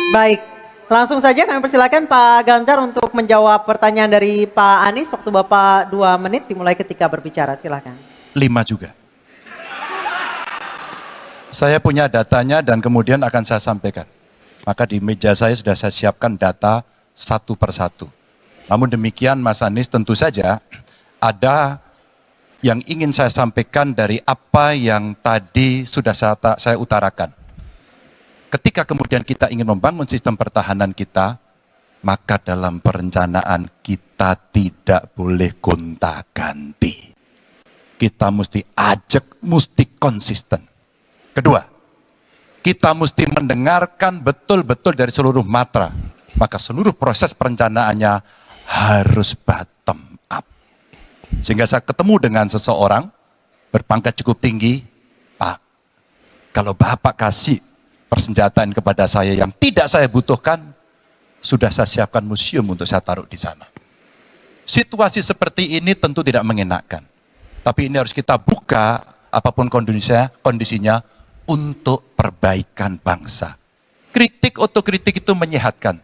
Baik, langsung saja kami persilakan Pak Ganjar untuk menjawab pertanyaan dari Pak Anies. Waktu Bapak 2 menit dimulai ketika berbicara, silakan. 5 juga. Saya punya datanya dan kemudian akan saya sampaikan. Maka di meja saya sudah saya siapkan data satu persatu. Namun demikian Mas Anies, tentu saja ada yang ingin saya sampaikan dari apa yang tadi sudah saya utarakan. Ketika kemudian kita ingin membangun sistem pertahanan kita, maka dalam perencanaan kita tidak boleh gonta-ganti. Kita mesti ajak, mesti konsisten. Kedua, kita mesti mendengarkan betul-betul dari seluruh matra. Maka seluruh proses perencanaannya harus bottom up. Sehingga saya ketemu dengan seseorang berpangkat cukup tinggi, Pak, kalau Bapak kasih persenjataan kepada saya yang tidak saya butuhkan, sudah saya siapkan museum untuk saya taruh di sana. Situasi seperti ini tentu tidak mengenakan. Tapi ini harus kita buka, apapun kondisinya, untuk perbaikan bangsa. Kritik, otokritik itu menyehatkan.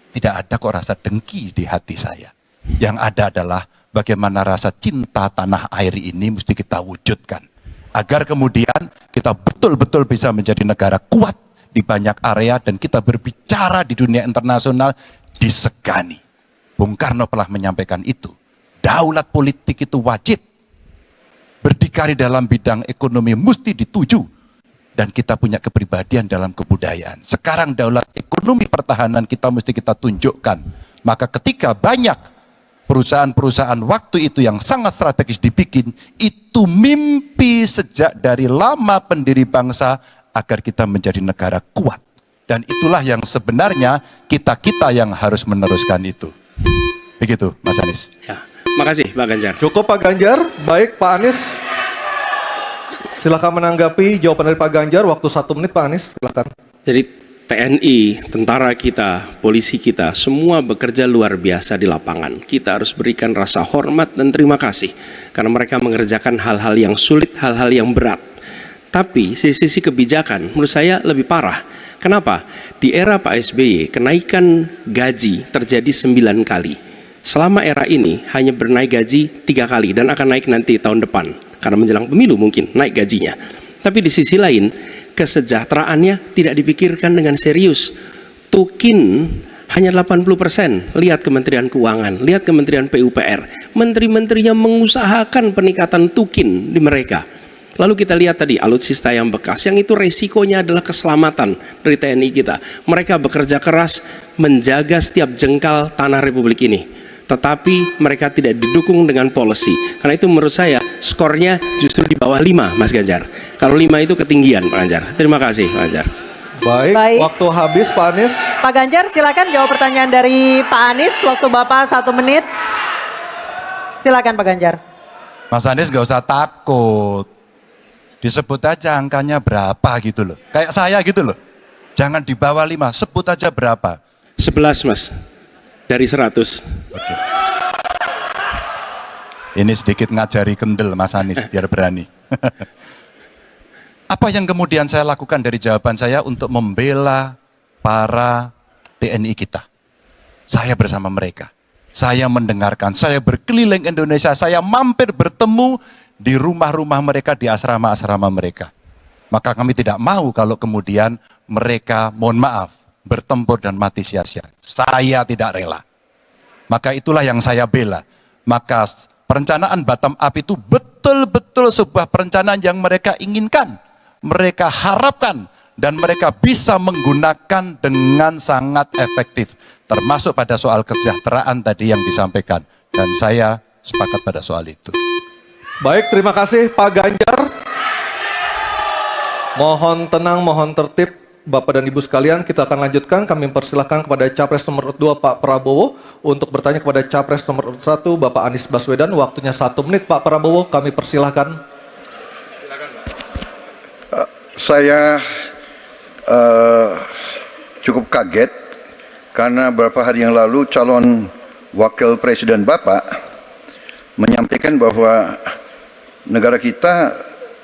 Tidak ada kok rasa dengki di hati saya. Yang ada adalah bagaimana rasa cinta tanah air ini mesti kita wujudkan. Agar kemudian kita betul-betul bisa menjadi negara kuat di banyak area dan kita berbicara di dunia internasional disegani. Bung Karno telah menyampaikan itu. Daulat politik itu wajib. Berdikari dalam bidang ekonomi mesti dituju. Dan kita punya kepribadian dalam kebudayaan. Sekarang daulat ekonomi pertahanan kita mesti kita tunjukkan. Maka ketika banyak perusahaan-perusahaan waktu itu yang sangat strategis dibikin, itu mimpi sejak dari lama pendiri bangsa agar kita menjadi negara kuat. Dan itulah yang sebenarnya kita-kita yang harus meneruskan itu. Begitu, Mas Anies. Ya, makasih Pak Ganjar. Cukup Pak Ganjar. Baik Pak Anies. Silakan menanggapi jawaban dari Pak Ganjar. Waktu 1 menit Pak Anies, silakan. Jadi TNI, tentara kita, polisi kita, semua bekerja luar biasa di lapangan. Kita harus berikan rasa hormat dan terima kasih. Karena mereka mengerjakan hal-hal yang sulit, hal-hal yang berat. Tapi sisi kebijakan menurut saya lebih parah. Kenapa? Di era Pak SBY, kenaikan gaji terjadi 9 kali. Selama era ini hanya bernaik gaji 3 kali dan akan naik nanti tahun depan. Karena menjelang pemilu mungkin naik gajinya. Tapi di sisi lain, kesejahteraannya tidak dipikirkan dengan serius. Tukin hanya 80%. Lihat Kementerian Keuangan, lihat Kementerian PUPR. Menteri-menterinya mengusahakan peningkatan tukin di mereka. Lalu kita lihat tadi alutsista yang bekas, yang itu resikonya adalah keselamatan dari TNI kita. Mereka bekerja keras menjaga setiap jengkal tanah Republik ini. Tetapi mereka tidak didukung dengan policy. Karena itu menurut saya skornya justru di bawah 5, Mas Ganjar. Kalau 5 itu ketinggian, Pak Ganjar. Terima kasih, Pak Ganjar. Baik, waktu habis Pak Anies. Pak Ganjar silakan jawab pertanyaan dari Pak Anies. Waktu Bapak 1 menit. Silakan Pak Ganjar. Mas Anies gak usah takut. Disebut aja angkanya berapa gitu loh. Kayak saya gitu loh. Jangan di bawah 5, sebut aja berapa. 11, Mas. Dari 100. Oke. Ini sedikit ngajari kendel Mas Anies biar berani. Apa yang kemudian saya lakukan dari jawaban saya untuk membela para TNI kita? Saya bersama mereka. Saya mendengarkan, saya berkeliling Indonesia, saya mampir bertemu di rumah-rumah mereka, di asrama-asrama mereka. Maka kami tidak mau kalau kemudian mereka, mohon maaf, bertempur dan mati sia-sia. Saya tidak rela. Maka itulah yang saya bela. Maka perencanaan bottom up itu betul-betul sebuah perencanaan yang mereka inginkan. Mereka harapkan dan mereka bisa menggunakan dengan sangat efektif. Termasuk pada soal kesejahteraan tadi yang disampaikan. Dan saya sepakat pada soal itu. Baik, terima kasih Pak Ganjar. Mohon tenang, mohon tertib. Bapak dan Ibu sekalian, kita akan lanjutkan. Kami persilahkan kepada Capres nomor 2 Pak Prabowo untuk bertanya kepada Capres nomor 1 Bapak Anies Baswedan. Waktunya 1 menit Pak Prabowo, kami persilahkan. Saya cukup kaget karena beberapa hari yang lalu calon wakil presiden Bapak menyampaikan bahwa negara kita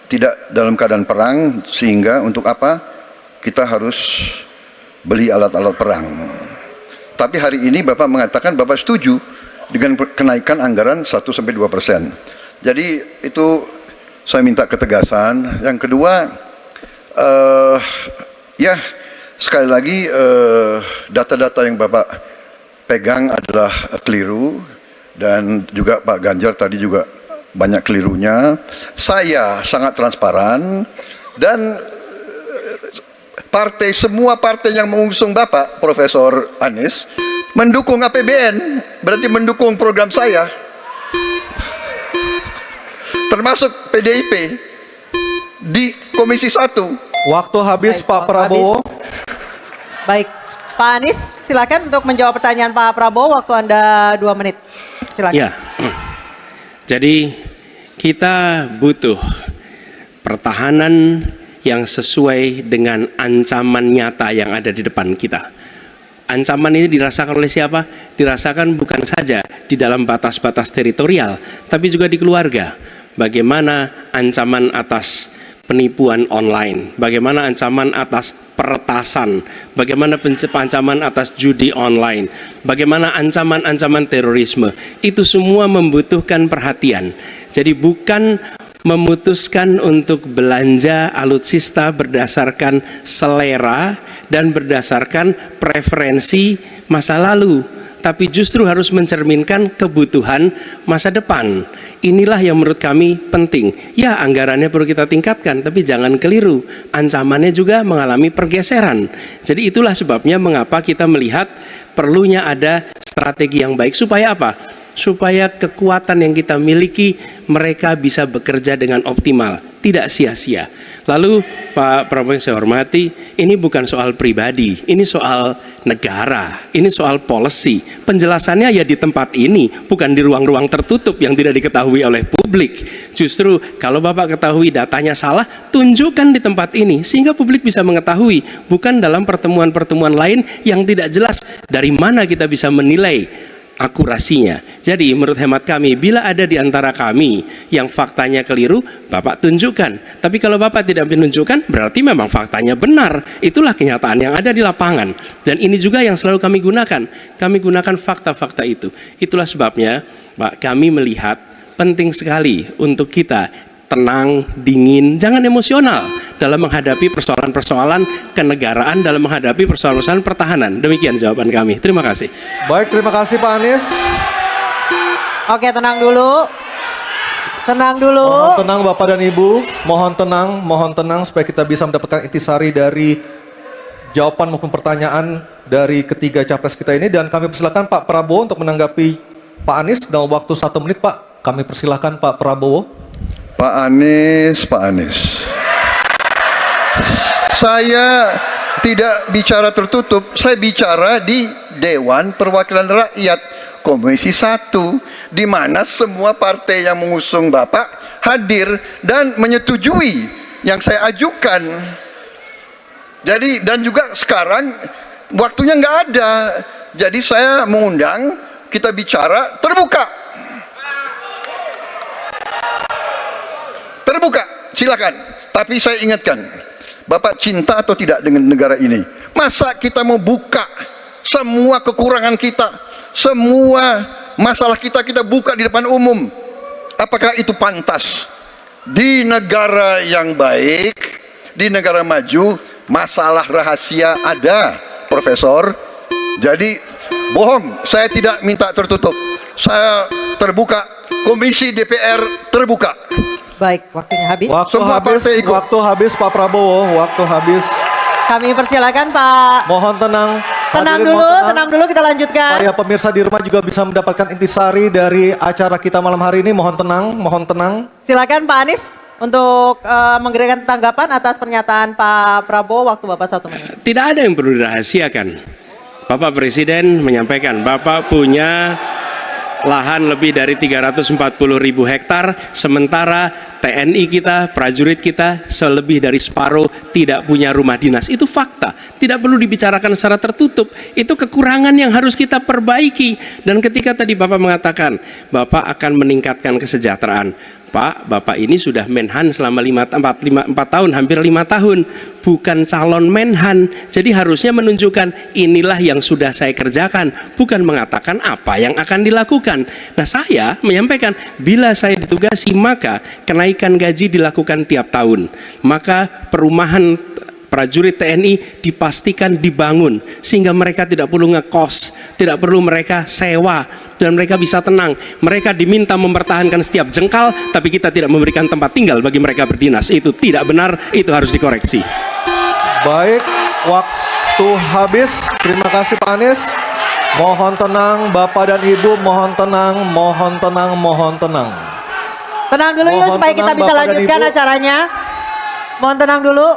tidak dalam keadaan perang, sehingga untuk apa kita harus beli alat-alat perang. Tapi hari ini Bapak mengatakan Bapak setuju dengan kenaikan anggaran 1-2%. Jadi itu saya minta ketegasan. Yang kedua, ya sekali lagi data-data yang Bapak pegang adalah keliru, dan juga Pak Ganjar tadi juga banyak kelirunya. Saya sangat transparan, dan semua partai yang mengusung Bapak Profesor Anies mendukung APBN, berarti mendukung program saya, termasuk PDIP di Komisi 1. Waktu habis Baik, Pak waktu Prabowo. Baik, Pak Anies silakan untuk menjawab pertanyaan Pak Prabowo, waktu Anda 2 menit. Silakan. Ya, jadi kita butuh pertahanan yang sesuai dengan ancaman nyata yang ada di depan kita. Ancaman ini dirasakan oleh siapa? Dirasakan bukan saja di dalam batas-batas teritorial, tapi juga di keluarga. Bagaimana ancaman atas penipuan online, bagaimana ancaman atas peretasan, bagaimana ancaman atas judi online, bagaimana ancaman-ancaman terorisme. Itu semua membutuhkan perhatian. Jadi bukan memutuskan untuk belanja alutsista berdasarkan selera dan berdasarkan preferensi masa lalu, tapi justru harus mencerminkan kebutuhan masa depan. Inilah yang menurut kami penting. Ya, anggarannya perlu kita tingkatkan, tapi jangan keliru, ancamannya juga mengalami pergeseran. Jadi itulah sebabnya mengapa kita melihat perlunya ada strategi yang baik. Supaya apa? Supaya kekuatan yang kita miliki mereka bisa bekerja dengan optimal, tidak sia-sia. Lalu Pak Prabowo yang saya hormati, ini bukan soal pribadi, ini soal negara, ini soal policy. Penjelasannya ya di tempat ini, bukan di ruang-ruang tertutup yang tidak diketahui oleh publik. Justru kalau Bapak ketahui datanya salah, tunjukkan di tempat ini sehingga publik bisa mengetahui, bukan dalam pertemuan-pertemuan lain yang tidak jelas dari mana kita bisa menilai akurasinya. Jadi menurut hemat kami, bila ada di antara kami yang faktanya keliru, Bapak tunjukkan. Tapi kalau Bapak tidak menunjukkan, berarti memang faktanya benar. Itulah kenyataan yang ada di lapangan. Dan ini juga yang selalu kami gunakan. Kami gunakan fakta-fakta itu. Itulah sebabnya, Pak, kami melihat penting sekali untuk kita tenang, dingin, jangan emosional dalam menghadapi persoalan-persoalan kenegaraan, dalam menghadapi persoalan-persoalan pertahanan. Demikian jawaban kami. Terima kasih. Baik, terima kasih Pak Anies. Oke, tenang dulu. Tenang dulu. Mohon tenang Bapak dan Ibu. Mohon tenang supaya kita bisa mendapatkan intisari dari jawaban maupun pertanyaan dari ketiga capres kita ini. Dan kami persilakan Pak Prabowo untuk menanggapi Pak Anies dalam waktu 1 menit, Pak. Kami persilakan Pak Prabowo. Pak Anies. Saya tidak bicara tertutup, saya bicara di Dewan Perwakilan Rakyat Komisi 1, di mana semua partai yang mengusung Bapak hadir dan menyetujui yang saya ajukan. Jadi dan juga sekarang waktunya nggak ada, jadi saya mengundang kita bicara terbuka. Terbuka, silakan. Tapi saya ingatkan, Bapak cinta atau tidak dengan negara ini? Masa kita mau buka semua kekurangan kita, semua masalah kita buka di depan umum? Apakah itu pantas? Di negara yang baik, di negara maju, masalah rahasia ada, Profesor. Jadi bohong, saya tidak minta tertutup. Saya terbuka, Komisi DPR terbuka. Baik, waktunya habis. Waktu habis Pak Prabowo, waktu habis. Kami persilakan Pak. Mohon tenang. Tenang Hadirin, dulu, mohon tenang dulu, kita lanjutkan. Supaya pemirsa di rumah juga bisa mendapatkan intisari dari acara kita malam hari ini. Mohon tenang. Silakan Pak Anies untuk memberikan tanggapan atas pernyataan Pak Prabowo, waktu Bapak 1 menit. Tidak ada yang perlu dirahasiakan. Bapak Presiden menyampaikan, Bapak punya lahan lebih dari 340.000 hektar, sementara TNI kita, prajurit kita selebih dari separuh tidak punya rumah dinas. Itu fakta, tidak perlu dibicarakan secara tertutup. Itu kekurangan yang harus kita perbaiki. Dan ketika tadi Bapak mengatakan Bapak akan meningkatkan kesejahteraan, Pak, Bapak ini sudah Menhan selama 4 tahun, hampir 5 tahun, bukan calon Menhan. Jadi harusnya menunjukkan inilah yang sudah saya kerjakan, bukan mengatakan apa yang akan dilakukan. Nah, saya menyampaikan bila saya ditugasi maka kenaikan gaji dilakukan tiap tahun. Maka perumahan prajurit TNI dipastikan dibangun sehingga mereka tidak perlu ngekos, tidak perlu mereka sewa, dan mereka bisa tenang. Mereka diminta mempertahankan setiap jengkal, tapi kita tidak memberikan tempat tinggal bagi mereka berdinas. Itu tidak benar, itu harus dikoreksi. Baik, waktu habis. Terima kasih Pak Anies. Mohon tenang Bapak dan Ibu, mohon tenang, mohon tenang, mohon tenang. Tenang dulu yuk Mohon supaya kita tenang, bisa Bapak dan lanjutkan Ibu. acaranya. Mohon tenang dulu.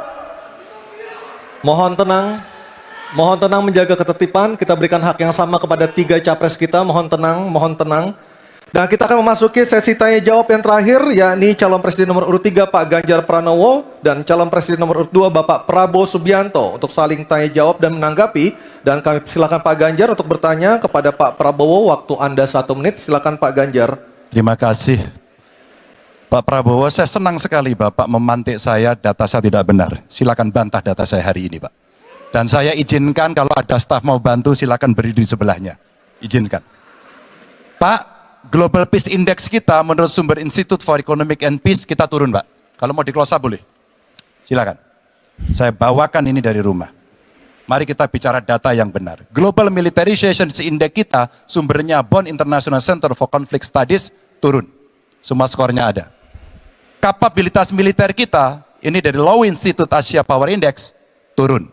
Mohon tenang. Mohon tenang menjaga ketertiban. Kita berikan hak yang sama kepada 3 capres kita. Mohon tenang, mohon tenang. Dan kita akan memasuki sesi tanya jawab yang terakhir, yakni calon presiden nomor urut 3 Pak Ganjar Pranowo dan calon presiden nomor urut 2 Bapak Prabowo Subianto untuk saling tanya jawab dan menanggapi. Dan kami silakan Pak Ganjar untuk bertanya kepada Pak Prabowo. Waktu Anda 1 menit. Silakan Pak Ganjar. Terima kasih. Pak Prabowo, saya senang sekali Bapak memantik saya, data saya tidak benar. Silakan bantah data saya hari ini, Pak. Dan saya izinkan kalau ada staf mau bantu, silakan berdiri di sebelahnya. Izinkan. Pak, Global Peace Index kita menurut sumber Institute for Economic and Peace kita turun, Pak. Kalau mau diklosa boleh. Silakan. Saya bawakan ini dari rumah. Mari kita bicara data yang benar. Global Militarization Index kita sumbernya Bonn International Center for Conflict Studies turun. Semua skornya ada. Kapabilitas militer kita, ini dari Law Institute Asia Power Index, turun.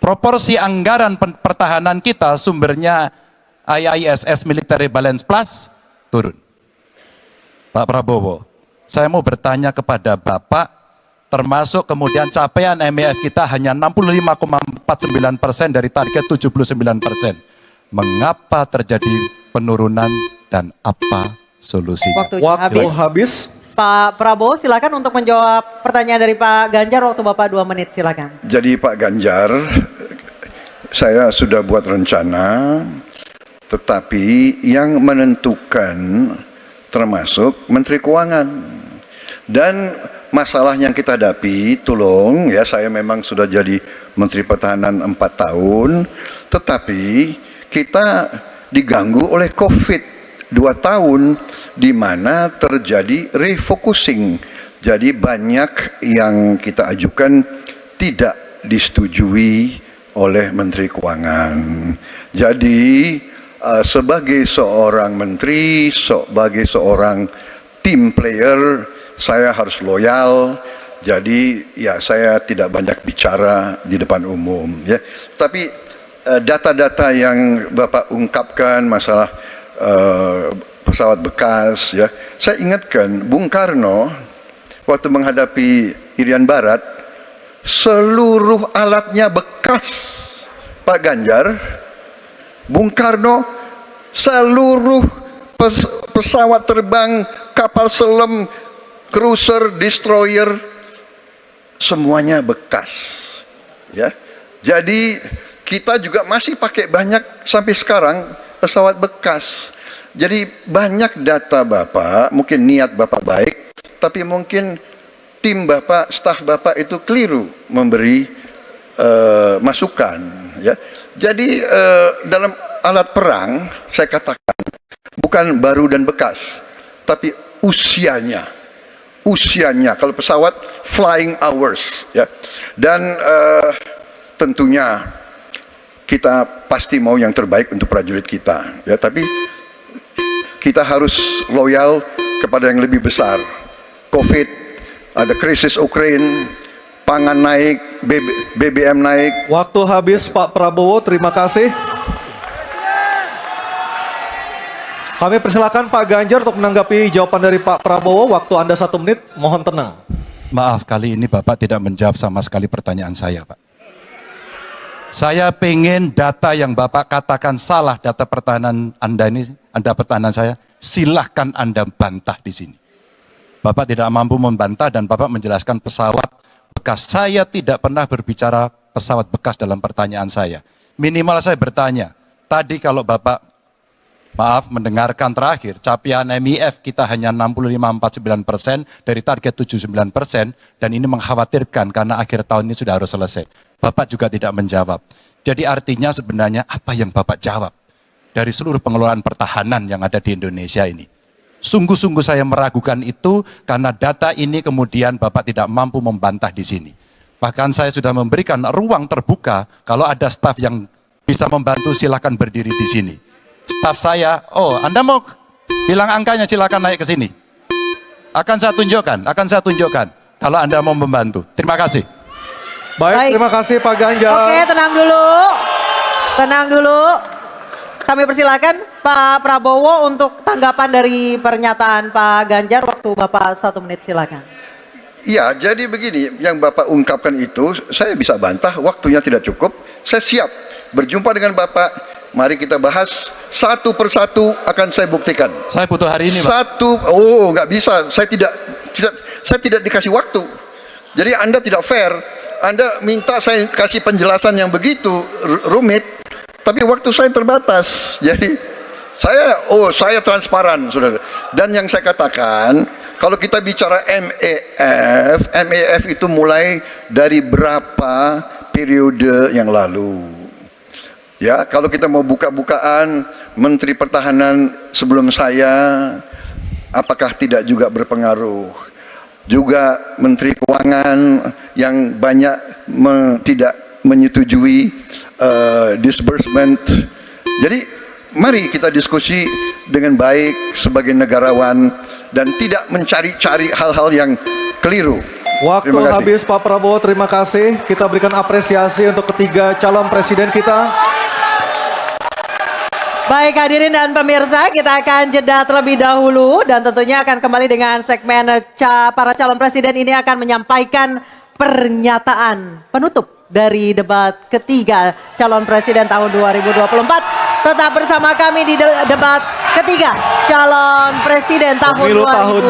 Proporsi anggaran pertahanan kita, sumbernya IISS Military Balance Plus, turun. Pak Prabowo, saya mau bertanya kepada Bapak, termasuk kemudian capaian MEF kita hanya 65,49% dari target 79%. Mengapa terjadi penurunan dan apa solusinya? Waktunya habis. Pak Prabowo silakan untuk menjawab pertanyaan dari Pak Ganjar, waktu Bapak 2 menit silakan. Jadi Pak Ganjar, saya sudah buat rencana, tetapi yang menentukan termasuk Menteri Keuangan. Dan masalah yang kita hadapi, tolong ya, saya memang sudah jadi Menteri Pertahanan 4 tahun, tetapi kita diganggu oleh COVID 2 tahun, di mana terjadi refocusing. Jadi banyak yang kita ajukan tidak disetujui oleh Menteri Keuangan. Jadi sebagai seorang menteri, sebagai seorang team player, saya harus loyal. Jadi ya saya tidak banyak bicara di depan umum ya. Tapi data-data yang Bapak ungkapkan masalah pesawat bekas ya. Saya ingatkan Bung Karno waktu menghadapi Irian Barat, seluruh alatnya bekas. Pak Ganjar, Bung Karno seluruh pesawat terbang, kapal selam, cruiser, destroyer, semuanya bekas ya. Jadi kita juga masih pakai banyak sampai sekarang pesawat bekas. Jadi banyak data Bapak, mungkin niat Bapak baik, tapi mungkin tim Bapak, staf Bapak itu keliru memberi masukan ya. Jadi dalam alat perang saya katakan bukan baru dan bekas, tapi usianya. Kalau pesawat flying hours ya. Dan tentunya kita pasti mau yang terbaik untuk prajurit kita ya, tapi kita harus loyal kepada yang lebih besar. COVID, ada krisis Ukraina, pangan naik, BBM naik. Waktu habis Pak Prabowo, terima kasih. Kami persilakan Pak Ganjar untuk menanggapi jawaban dari Pak Prabowo. Waktu Anda 1 menit, mohon tenang. Maaf, kali ini Bapak tidak menjawab sama sekali pertanyaan saya, Pak. Saya pengen data yang Bapak katakan salah, data pertahanan Anda ini, Anda pertahanan saya, silahkan Anda bantah di sini. Bapak tidak mampu membantah dan Bapak menjelaskan pesawat bekas. Saya tidak pernah berbicara pesawat bekas dalam pertanyaan saya. Minimal saya bertanya, tadi kalau Bapak, maaf, mendengarkan terakhir, capaian MEF kita hanya 65,49% dari target 79%, dan ini mengkhawatirkan karena akhir tahun ini sudah harus selesai. Bapak juga tidak menjawab. Jadi artinya sebenarnya apa yang Bapak jawab dari seluruh pengelolaan pertahanan yang ada di Indonesia ini? Sungguh-sungguh saya meragukan itu karena data ini kemudian Bapak tidak mampu membantah di sini. Bahkan saya sudah memberikan ruang terbuka, kalau ada staf yang bisa membantu silakan berdiri di sini. Staf saya, oh Anda mau bilang angkanya silakan naik ke sini. Akan saya tunjukkan kalau Anda mau membantu. Terima kasih. Baik, terima kasih Pak Ganjar. Oke, tenang dulu. kami persilakan Pak Prabowo untuk tanggapan dari pernyataan Pak Ganjar. Waktu Bapak 1 menit, silakan. Iya, jadi begini, yang Bapak ungkapkan itu saya bisa bantah, waktunya tidak cukup. Saya siap berjumpa dengan Bapak. Mari kita bahas satu persatu, akan saya buktikan. Saya butuh hari ini, Pak. Nggak bisa. Saya tidak dikasih waktu. Jadi Anda tidak fair. Anda minta saya kasih penjelasan yang begitu rumit, tapi waktu saya terbatas. Jadi saya transparan, saudara. Dan yang saya katakan, kalau kita bicara MEF itu mulai dari berapa periode yang lalu. Ya, kalau kita mau buka-bukaan, Menteri Pertahanan sebelum saya, apakah tidak juga berpengaruh? Juga Menteri Keuangan yang banyak tidak menyetujui disbursement. Jadi mari kita diskusi dengan baik sebagai negarawan dan tidak mencari-cari hal-hal yang keliru. Waktu Terima kasih. habis Pak Prabowo, terima kasih. Kita berikan apresiasi untuk ketiga calon presiden kita. Baik hadirin dan pemirsa, kita akan jeda terlebih dahulu dan tentunya akan kembali dengan segmen para calon presiden ini akan menyampaikan pernyataan penutup dari debat ketiga calon presiden tahun 2024. Tetap bersama kami di debat ketiga calon presiden tahun Pemilu tahun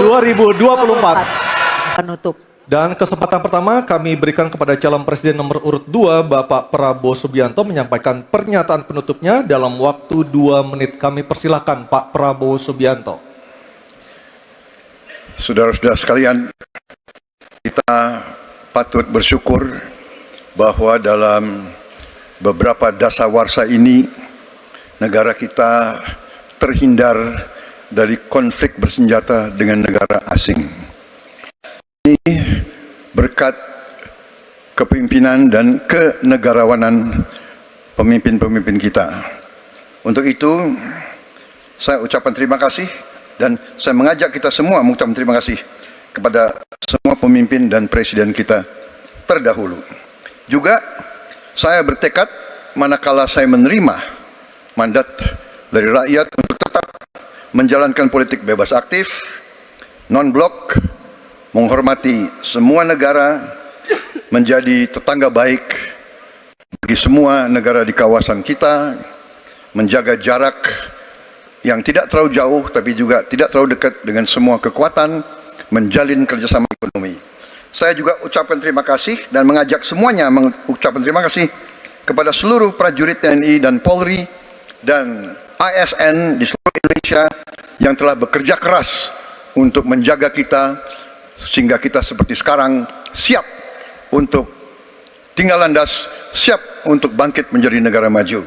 2024. Penutup. Dan kesempatan pertama kami berikan kepada calon presiden nomor urut 2 Bapak Prabowo Subianto menyampaikan pernyataan penutupnya dalam waktu 2 menit. Kami persilakan Pak Prabowo Subianto. Saudara-saudara sekalian, kita patut bersyukur bahwa dalam beberapa dasawarsa ini negara kita terhindar dari konflik bersenjata dengan negara asing. Ini berkat kepemimpinan dan kenegarawanan pemimpin-pemimpin kita. Untuk itu, saya ucapkan terima kasih dan saya mengajak kita semua mengucapkan terima kasih kepada semua pemimpin dan presiden kita terdahulu. Juga saya bertekad manakala saya menerima mandat dari rakyat untuk tetap menjalankan politik bebas aktif, non-blok, menghormati semua negara, menjadi tetangga baik bagi semua negara di kawasan kita, menjaga jarak yang tidak terlalu jauh tapi juga tidak terlalu dekat dengan semua kekuatan, menjalin kerjasama ekonomi. Saya juga ucapkan terima kasih dan mengajak semuanya mengucapkan terima kasih kepada seluruh prajurit TNI dan Polri dan ASN di seluruh Indonesia yang telah bekerja keras untuk menjaga kita sehingga kita seperti sekarang siap untuk tinggal landas, siap untuk bangkit menjadi negara maju.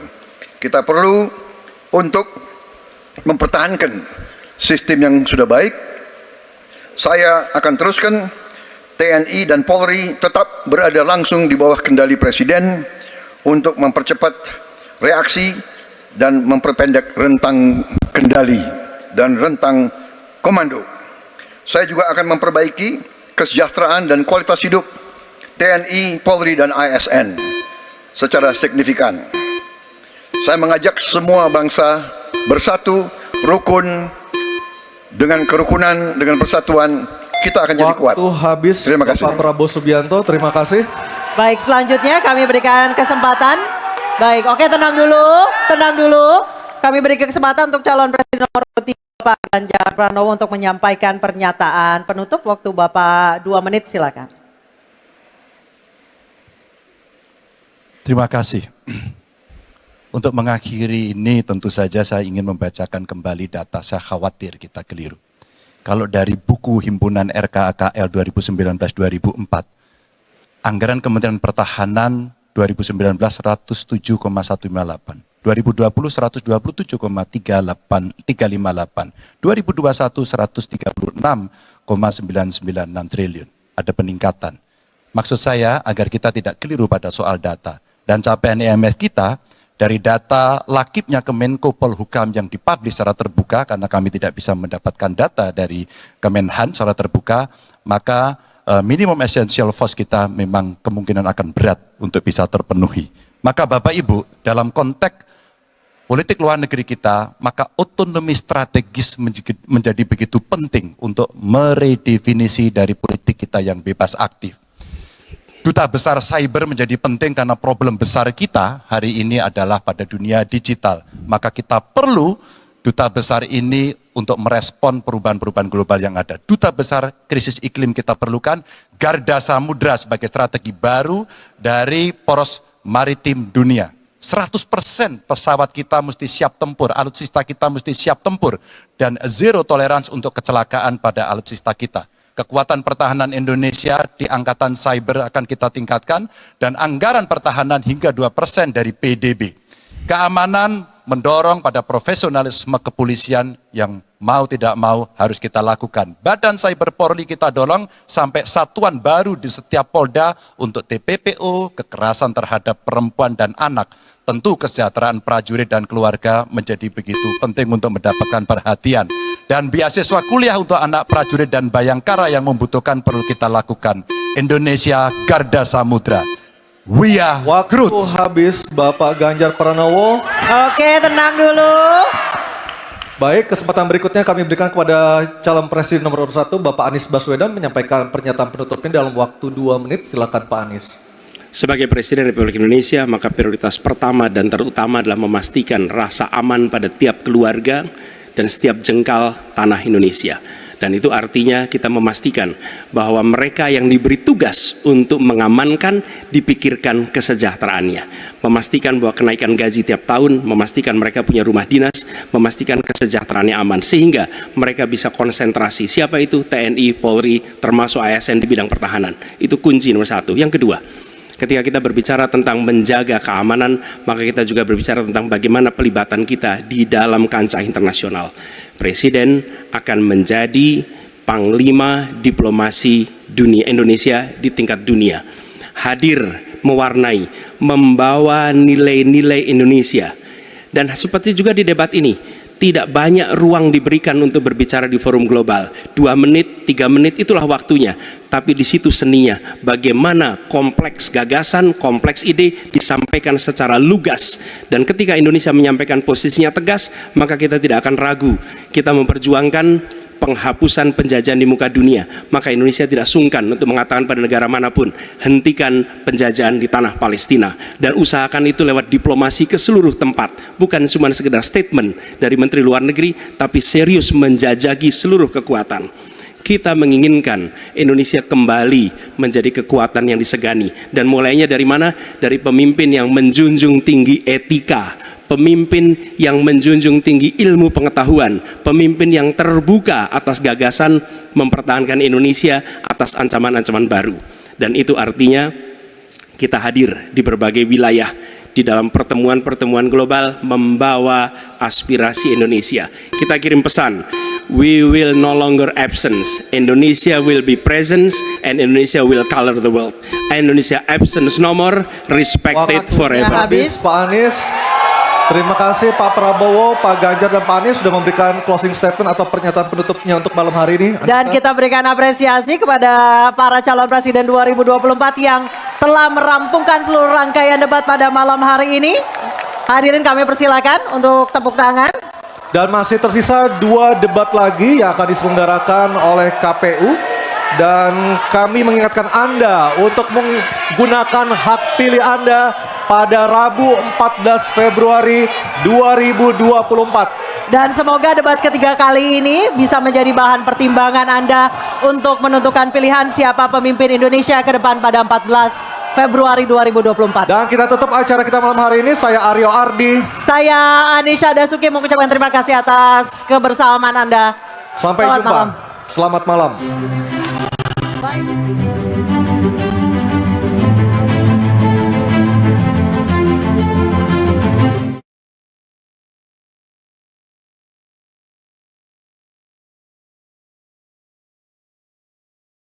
Kita perlu untuk mempertahankan sistem yang sudah baik. Saya akan teruskan TNI dan Polri tetap berada langsung di bawah kendali Presiden untuk mempercepat reaksi dan memperpendek rentang kendali dan rentang komando. Saya juga akan memperbaiki kesejahteraan dan kualitas hidup TNI, Polri, dan ASN secara signifikan. Saya mengajak semua bangsa bersatu, rukun, dengan kerukunan, dengan persatuan, kita akan jadi kuat. Waktu habis. Terima kasih. Bapak Prabowo Subianto, terima kasih. Baik, selanjutnya kami berikan kesempatan. Baik, oke, tenang dulu. Kami beri kesempatan untuk calon presiden nomor 3 Pak Ganjar Pranowo untuk menyampaikan pernyataan penutup. Waktu Bapak 2 menit, silakan. Terima kasih. Untuk mengakhiri ini tentu saja saya ingin membacakan kembali data, saya khawatir kita keliru. Kalau dari buku Himpunan RKAKL 2019-2004, anggaran Kementerian Pertahanan 2019 107,158. 2020 127,358, 2021 136,996 triliun. Ada peningkatan. Maksud saya agar kita tidak keliru pada soal data. Dan capaian IMF kita dari data lakibnya Kemenko Polhukam yang dipublish secara terbuka, karena kami tidak bisa mendapatkan data dari Kemenhan secara terbuka, maka minimum essential force kita memang kemungkinan akan berat untuk bisa terpenuhi. Maka Bapak Ibu, dalam konteks politik luar negeri kita, maka otonomi strategis menjadi begitu penting untuk meredefinisi dari politik kita yang bebas aktif. Duta besar cyber menjadi penting karena problem besar kita hari ini adalah pada dunia digital. Maka kita perlu duta besar ini untuk merespon perubahan-perubahan global yang ada. Duta besar krisis iklim kita perlukan, garda samudra sebagai strategi baru dari poros maritim dunia. 100% pesawat kita mesti siap tempur, alutsista kita mesti siap tempur, dan zero tolerance untuk kecelakaan pada alutsista kita. Kekuatan pertahanan Indonesia di angkatan cyber akan kita tingkatkan, dan anggaran pertahanan hingga 2% dari PDB. Keamanan mendorong pada profesionalisme kepolisian yang mau tidak mau harus kita lakukan. Badan Cyber Polri kita dorong sampai satuan baru di setiap Polda untuk TPPO, kekerasan terhadap perempuan dan anak. Tentu kesejahteraan prajurit dan keluarga menjadi begitu penting untuk mendapatkan perhatian. Dan beasiswa kuliah untuk anak prajurit dan bayangkara yang membutuhkan perlu kita lakukan. Indonesia Garda Samudra. We are Waktu Groot. habis Bapak Ganjar Pranowo. Oke, tenang dulu. Baik, kesempatan berikutnya kami berikan kepada calon presiden nomor 1 Bapak Anies Baswedan menyampaikan pernyataan penutupnya dalam waktu 2 menit. Silakan Pak Anies. Sebagai Presiden Republik Indonesia, maka prioritas pertama dan terutama adalah memastikan rasa aman pada tiap keluarga dan setiap jengkal tanah Indonesia. Dan itu artinya kita memastikan bahwa mereka yang diberi tugas untuk mengamankan dipikirkan kesejahteraannya. Memastikan bahwa kenaikan gaji tiap tahun, memastikan mereka punya rumah dinas, memastikan kesejahteraannya aman. Sehingga mereka bisa konsentrasi. Siapa itu? TNI, Polri, termasuk ASN di bidang pertahanan. Itu kunci nomor 1. Yang kedua, ketika kita berbicara tentang menjaga keamanan, maka kita juga berbicara tentang bagaimana pelibatan kita di dalam kancah internasional. Presiden akan menjadi panglima diplomasi dunia Indonesia di tingkat dunia. Hadir, mewarnai, membawa nilai-nilai Indonesia. Dan seperti juga di debat ini, tidak banyak ruang diberikan untuk berbicara di forum global. 2 menit, 3 menit itulah waktunya. Tapi di situ seninya, bagaimana kompleks gagasan, kompleks ide disampaikan secara lugas. Dan ketika Indonesia menyampaikan posisinya tegas, maka kita tidak akan ragu. Kita memperjuangkan penghapusan penjajahan di muka dunia. Maka Indonesia tidak sungkan untuk mengatakan pada negara manapun, hentikan penjajahan di tanah Palestina. Dan usahakan itu lewat diplomasi ke seluruh tempat. Bukan cuma sekedar statement dari Menteri Luar Negeri, tapi serius menjajaki seluruh kekuatan. Kita menginginkan Indonesia kembali menjadi kekuatan yang disegani. Dan mulainya dari mana? Dari pemimpin yang menjunjung tinggi etika, pemimpin yang menjunjung tinggi ilmu pengetahuan, pemimpin yang terbuka atas gagasan mempertahankan Indonesia atas ancaman-ancaman baru. Dan itu artinya kita hadir di berbagai wilayah di dalam pertemuan-pertemuan global membawa aspirasi Indonesia. Kita kirim pesan, we will no longer absence. Indonesia will be presence and Indonesia will color the world. Indonesia absence no more, respected forever. Habis Pak Anies. Terima kasih Pak Prabowo, Pak Ganjar, dan Pak Anies sudah memberikan closing statement atau pernyataan penutupnya untuk malam hari ini. Dan kita berikan apresiasi kepada para calon presiden 2024 yang telah merampungkan seluruh rangkaian debat pada malam hari ini. Hadirin kami persilakan untuk tepuk tangan. Dan masih tersisa 2 debat lagi yang akan diselenggarakan oleh KPU. Dan kami mengingatkan Anda untuk menggunakan hak pilih Anda pada Rabu 14 Februari 2024. Dan semoga debat ketiga kali ini bisa menjadi bahan pertimbangan Anda untuk menentukan pilihan siapa pemimpin Indonesia ke depan pada 14 Februari 2024. Dan kita tutup acara kita malam hari ini. Saya Aryo Ardi. Saya Anisha Dasuki mengucapkan terima kasih atas kebersamaan Anda. Sampai Selamat jumpa. malam. Selamat malam. Bye.